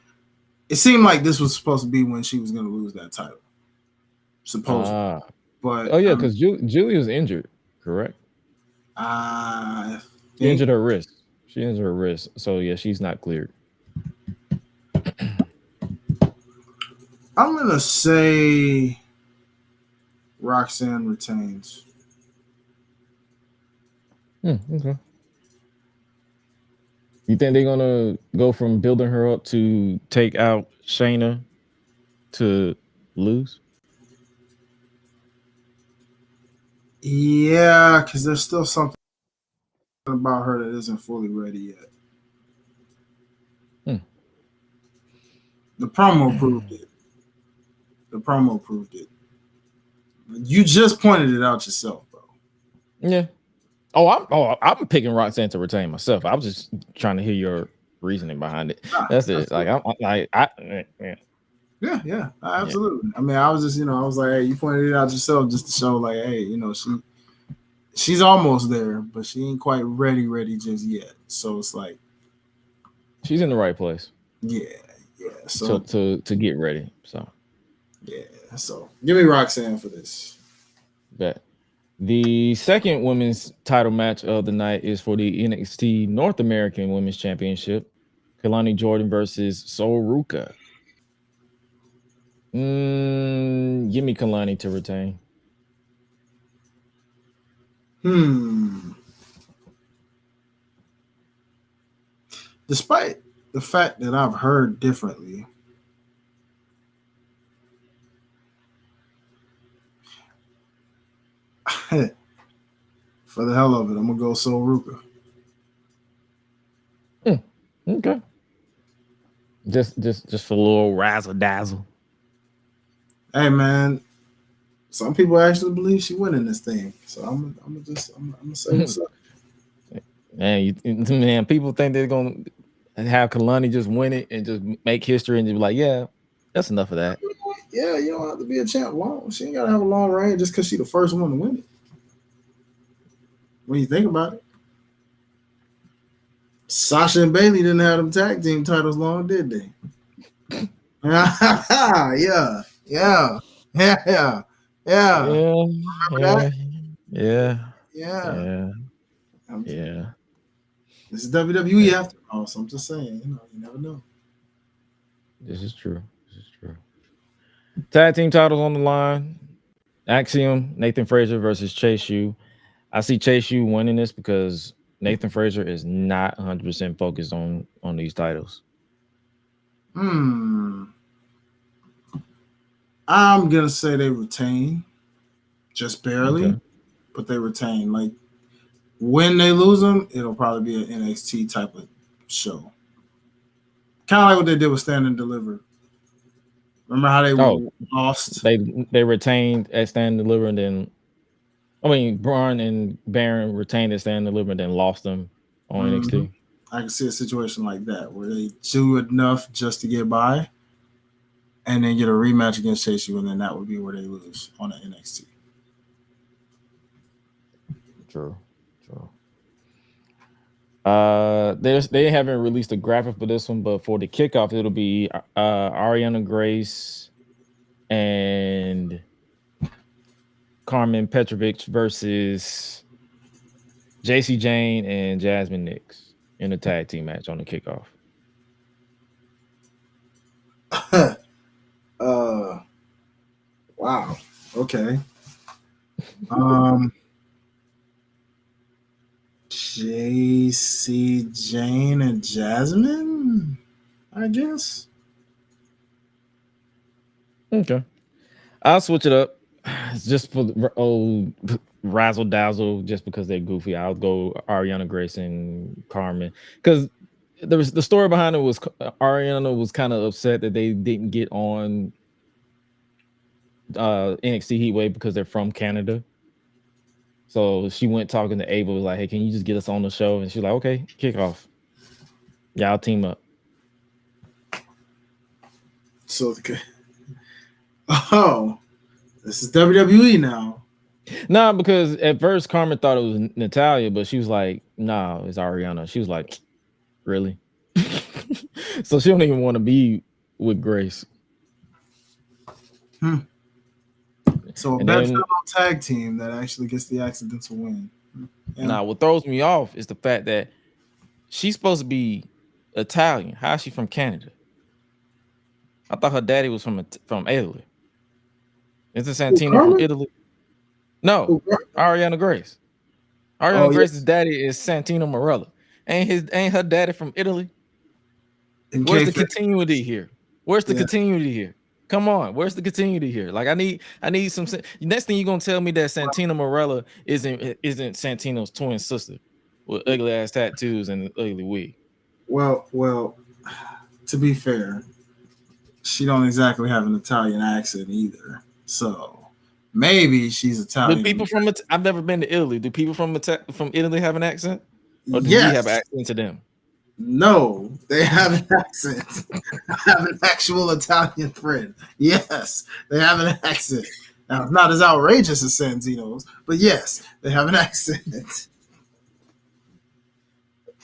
It seemed like this was supposed to be when she was going to lose that title, supposedly. But oh yeah, because Julia's injured, correct? She injured her wrist. So yeah, she's not cleared. I'm gonna say Roxanne retains. Okay. You think they're gonna go from building her up to take out Shayna to lose? Yeah, because there's still something about her that isn't fully ready yet. The promo proved it. You just pointed it out yourself, bro. Yeah. I'm picking Roxanne to retain myself. I was just trying to hear your reasoning behind it. That's it. Like Yeah, absolutely. I mean, I was just, I was like, hey, you pointed it out yourself just to show, like, hey, she's almost there, but she ain't quite ready just yet. So it's like she's in the right place. Yeah. So to get ready. So yeah. So give me Roxanne for this. Bet. The second women's title match of the night is for the NXT North American Women's Championship. Kalani Jordan versus Sol Ruka. Give me Kalani to retain. Despite the fact that I've heard differently, for the hell of it, I'm gonna go Sol Ruka. Okay. Just for a little razzle dazzle. Hey man, some people actually believe she winning this thing, so I'm gonna say what's up. Man, people think they're gonna have Kalani just win it and just make history and just be like, yeah, that's enough of that. Yeah, you don't have to be a champ long. She ain't gotta have a long reign just because she's the first one to win it. When you think about it, Sasha and Bailey didn't have them tag team titles long, did they? Yeah. This is WWE after all, so I'm just saying, you never know. This is true. Tag team titles on the line. Axiom, Nathan Frazier versus Chase U. I see Chase U winning this because Nathan Frazier is not 100% focused on these titles. I'm gonna say they retain, just barely, but they retain. Like when they lose them, it'll probably be an NXT type of show, kind of like what they did with Stand and Deliver. Remember how they lost? They retained at Stand and Deliver, and then Braun and Baron retained at Stand and Deliver, and then lost them on NXT. I can see a situation like that where they do enough just to get by, and then get a rematch against Chase U, and then that would be where they lose on the NXT. True. They haven't released a graphic for this one, but for the kickoff, it'll be Ariana Grace and Carmen Petrovic versus JC Jane and Jasmine Nix in a tag team match on the kickoff. Wow. Okay. JC Jane and Jasmine, I guess. Okay. I'll switch it up. It's just for the old razzle dazzle, just because they're goofy. I'll go Ariana Grace and Carmen, because there was the story behind it was Ariana was kind of upset that they didn't get on NXT Heatwave because they're from Canada. So she went talking to Ava, was like, "Hey, can you just get us on the show?" And she's like, "Okay, kick off. Y'all team up." So, this is WWE now. Nah, because at first Carmen thought it was Natalia, but she was like, "Nah, it's Ariana." She was like, "Really?" So she don't even want to be with Grace. So a bad fellow tag team that actually gets the accidental win. Yeah. Now, what throws me off is the fact that she's supposed to be Italian. How is she from Canada? I thought her daddy was from Italy. Isn't Santino from Italy? No, Ariana Grace. Ariana Grace's daddy is Santino Marella. Ain't her daddy from Italy? Where's the continuity here? Where's the continuity here? Come on, where's the continuity here? Like I need some. Next thing you're gonna tell me that Santino Marella isn't Santino's twin sister with ugly ass tattoos and an ugly wig. Well, to be fair, she don't exactly have an Italian accent either. So maybe she's Italian. Do people from I've never been to Italy. Do people from Italy have an accent? Or do we have an accent to them? No, they have an accent. I have an actual Italian friend. Yes, they have an accent. Now, it's not as outrageous as Santino's, but yes, they have an accent.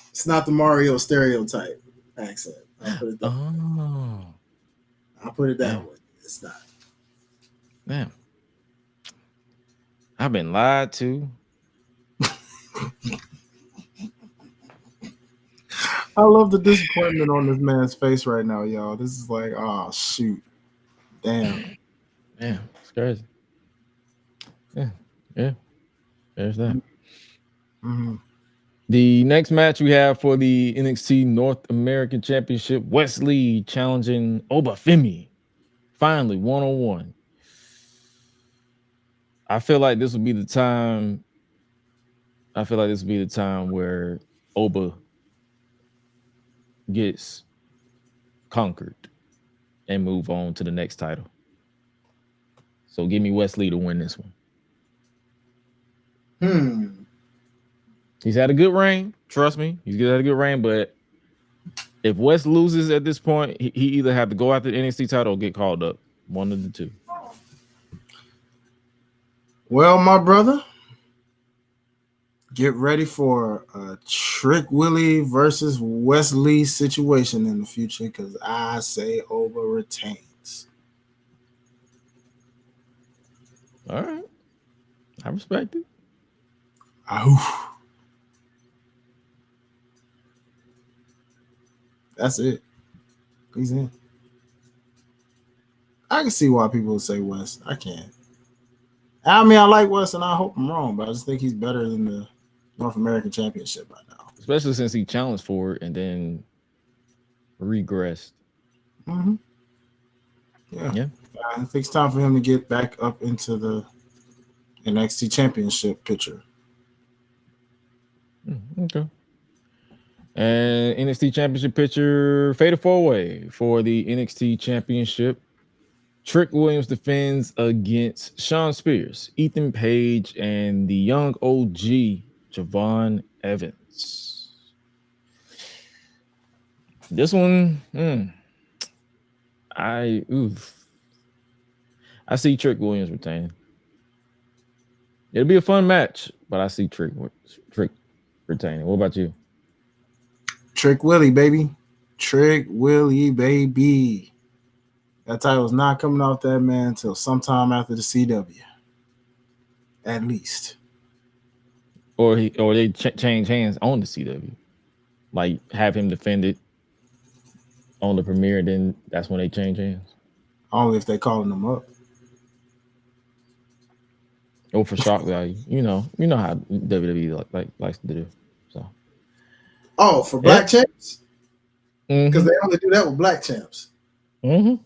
It's not the Mario stereotype accent. I'll put it that way. I'll put it that way. It's not. Damn. I've been lied to. I love the disappointment on this man's face right now, y'all. This is like, oh, shoot. Damn. Damn, it's crazy. Yeah. There's that. Mm-hmm. The next match we have for the NXT North American Championship, Wesley challenging Obafemi. Finally, 1-on-1. I feel like this would be the time. Where Oba gets conquered and move on to the next title. So give me Wesley to win this one. He's had a good reign. Trust me, he's had a good reign. But if West loses at this point, he either have to go after the NXT title or get called up. One of the two. Well, my brother, get ready for a Trick Willie versus Wesley situation in the future, because I say Oba retains. All right. I respect it. That's it. He's in. I can see why people would say West. I can't. I mean, I like West, and I hope I'm wrong, but I just think he's better than the North American Championship right now. Especially since he challenged for it and then regressed. Mm-hmm. Yeah. I think it's time for him to get back up into the NXT Championship picture. Okay. And NXT Championship picture, Fatal 4-Way for the NXT Championship. Trick Williams defends against Sean Spears, Ethan Page, and the young OG, Javon Evans. This one, I see Trick Williams retaining. It'll be a fun match, but I see Trick retaining. What about you? Trick Willie, baby. Trick Willie, baby. That title was not coming off that man until sometime after the CW. At least. Or they change hands on the CW. Like have him defend it on the premiere, then that's when they change hands. Only if they calling them up. Or for shock value. You know how WWE likes to do. So Oh, for black champs? Because Mhm. they only do that with black champs. Mhm.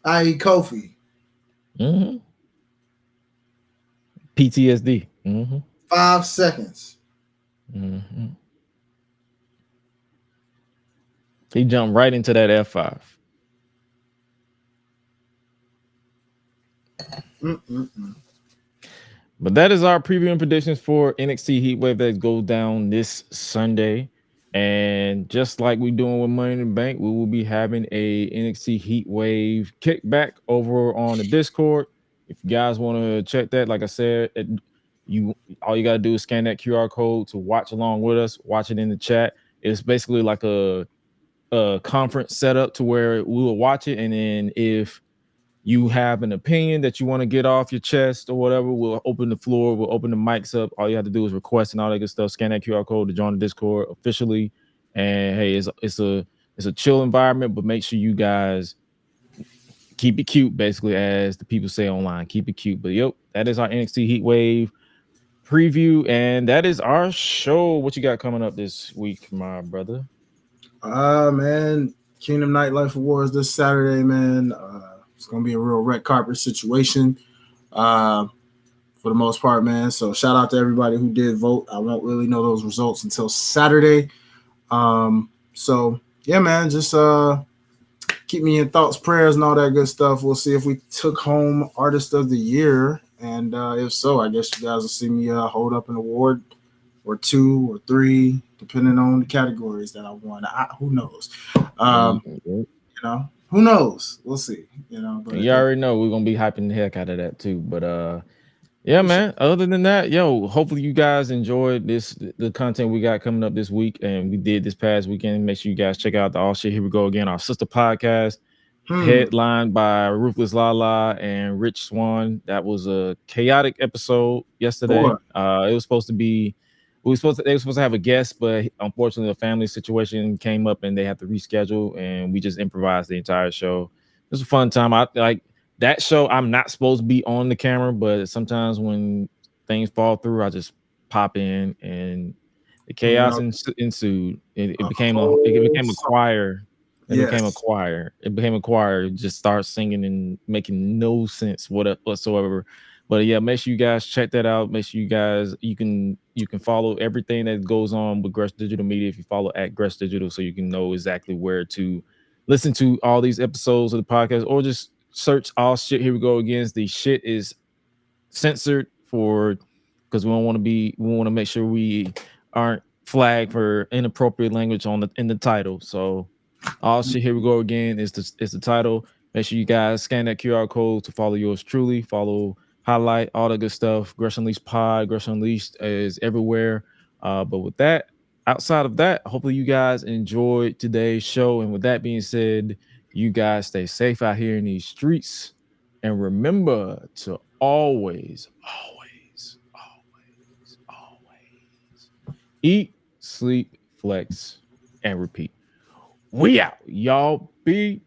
I.e. Kofi. Mhm. PTSD. Mhm. 5 seconds. Mhm. He jumped right into that F5. But that is our preview and predictions for NXT Heatwave that goes down this Sunday. And just like we're doing with Money in the Bank, we will be having a NXT Heatwave kickback over on the Discord. If you guys want to check that, like I said, all you got to do is scan that QR code to watch along with us. Watch it in the chat. It's basically like a conference setup to where we will watch it, and then if you have an opinion that you want to get off your chest or whatever, we'll open the floor, we'll open the mics up. All you have to do is request and all that good stuff. Scan that QR code to join the Discord officially. And hey, it's a chill environment, but make sure you guys keep it cute, basically, as the people say online. Keep it cute. But yep, that is our NXT Heatwave preview, and that is our show. What you got coming up this week, my brother? Man, Kingdom Nightlife Awards this Saturday, man. It's gonna be a real red carpet situation, for the most part, man. So shout out to everybody who did vote. I won't really know those results until Saturday. So yeah, man, just keep me in thoughts, prayers, and all that good stuff. We'll see if we took home Artist of the Year, and if so, I guess you guys will see me hold up an award or 2 or 3, depending on the categories that I won. Who knows? Who knows? We'll see. But You already know we're gonna be hyping the heck out of that too. But yeah, man. Other than that, hopefully you guys enjoyed the content we got coming up this week, and we did this past weekend. Make sure you guys check out the All Shit Here We Go Again, our sister podcast, headlined by Ruthless Lala and Rich Swan. That was a chaotic episode yesterday. It was supposed to be. They were supposed to have a guest, but unfortunately, a family situation came up and they had to reschedule, and we just improvised the entire show. It was a fun time. I like that show. I'm not supposed to be on the camera, but sometimes when things fall through, I just pop in, and the chaos ensued. It became a choir. It became a choir. It became a choir. Just start singing and making no sense whatsoever. But yeah, make sure you guys check that out. Make sure you guys you can follow everything that goes on with Gresh Digital Media. If you follow at Gresh Digital, so you can know exactly where to listen to all these episodes of the podcast, or just search All Shit Here We Go Again. The shit is censored because we want to make sure we aren't flagged for inappropriate language in the title. So All Shit Here We Go Again is the title. Make sure you guys scan that QR code to follow yours truly, follow, highlight, all the good stuff. Gresh Unleashed Pod, Gresh Unleashed is everywhere. But with that, outside of that, hopefully you guys enjoyed today's show. And with that being said, you guys stay safe out here in these streets. And remember to always eat, sleep, flex, and repeat. We out. Y'all be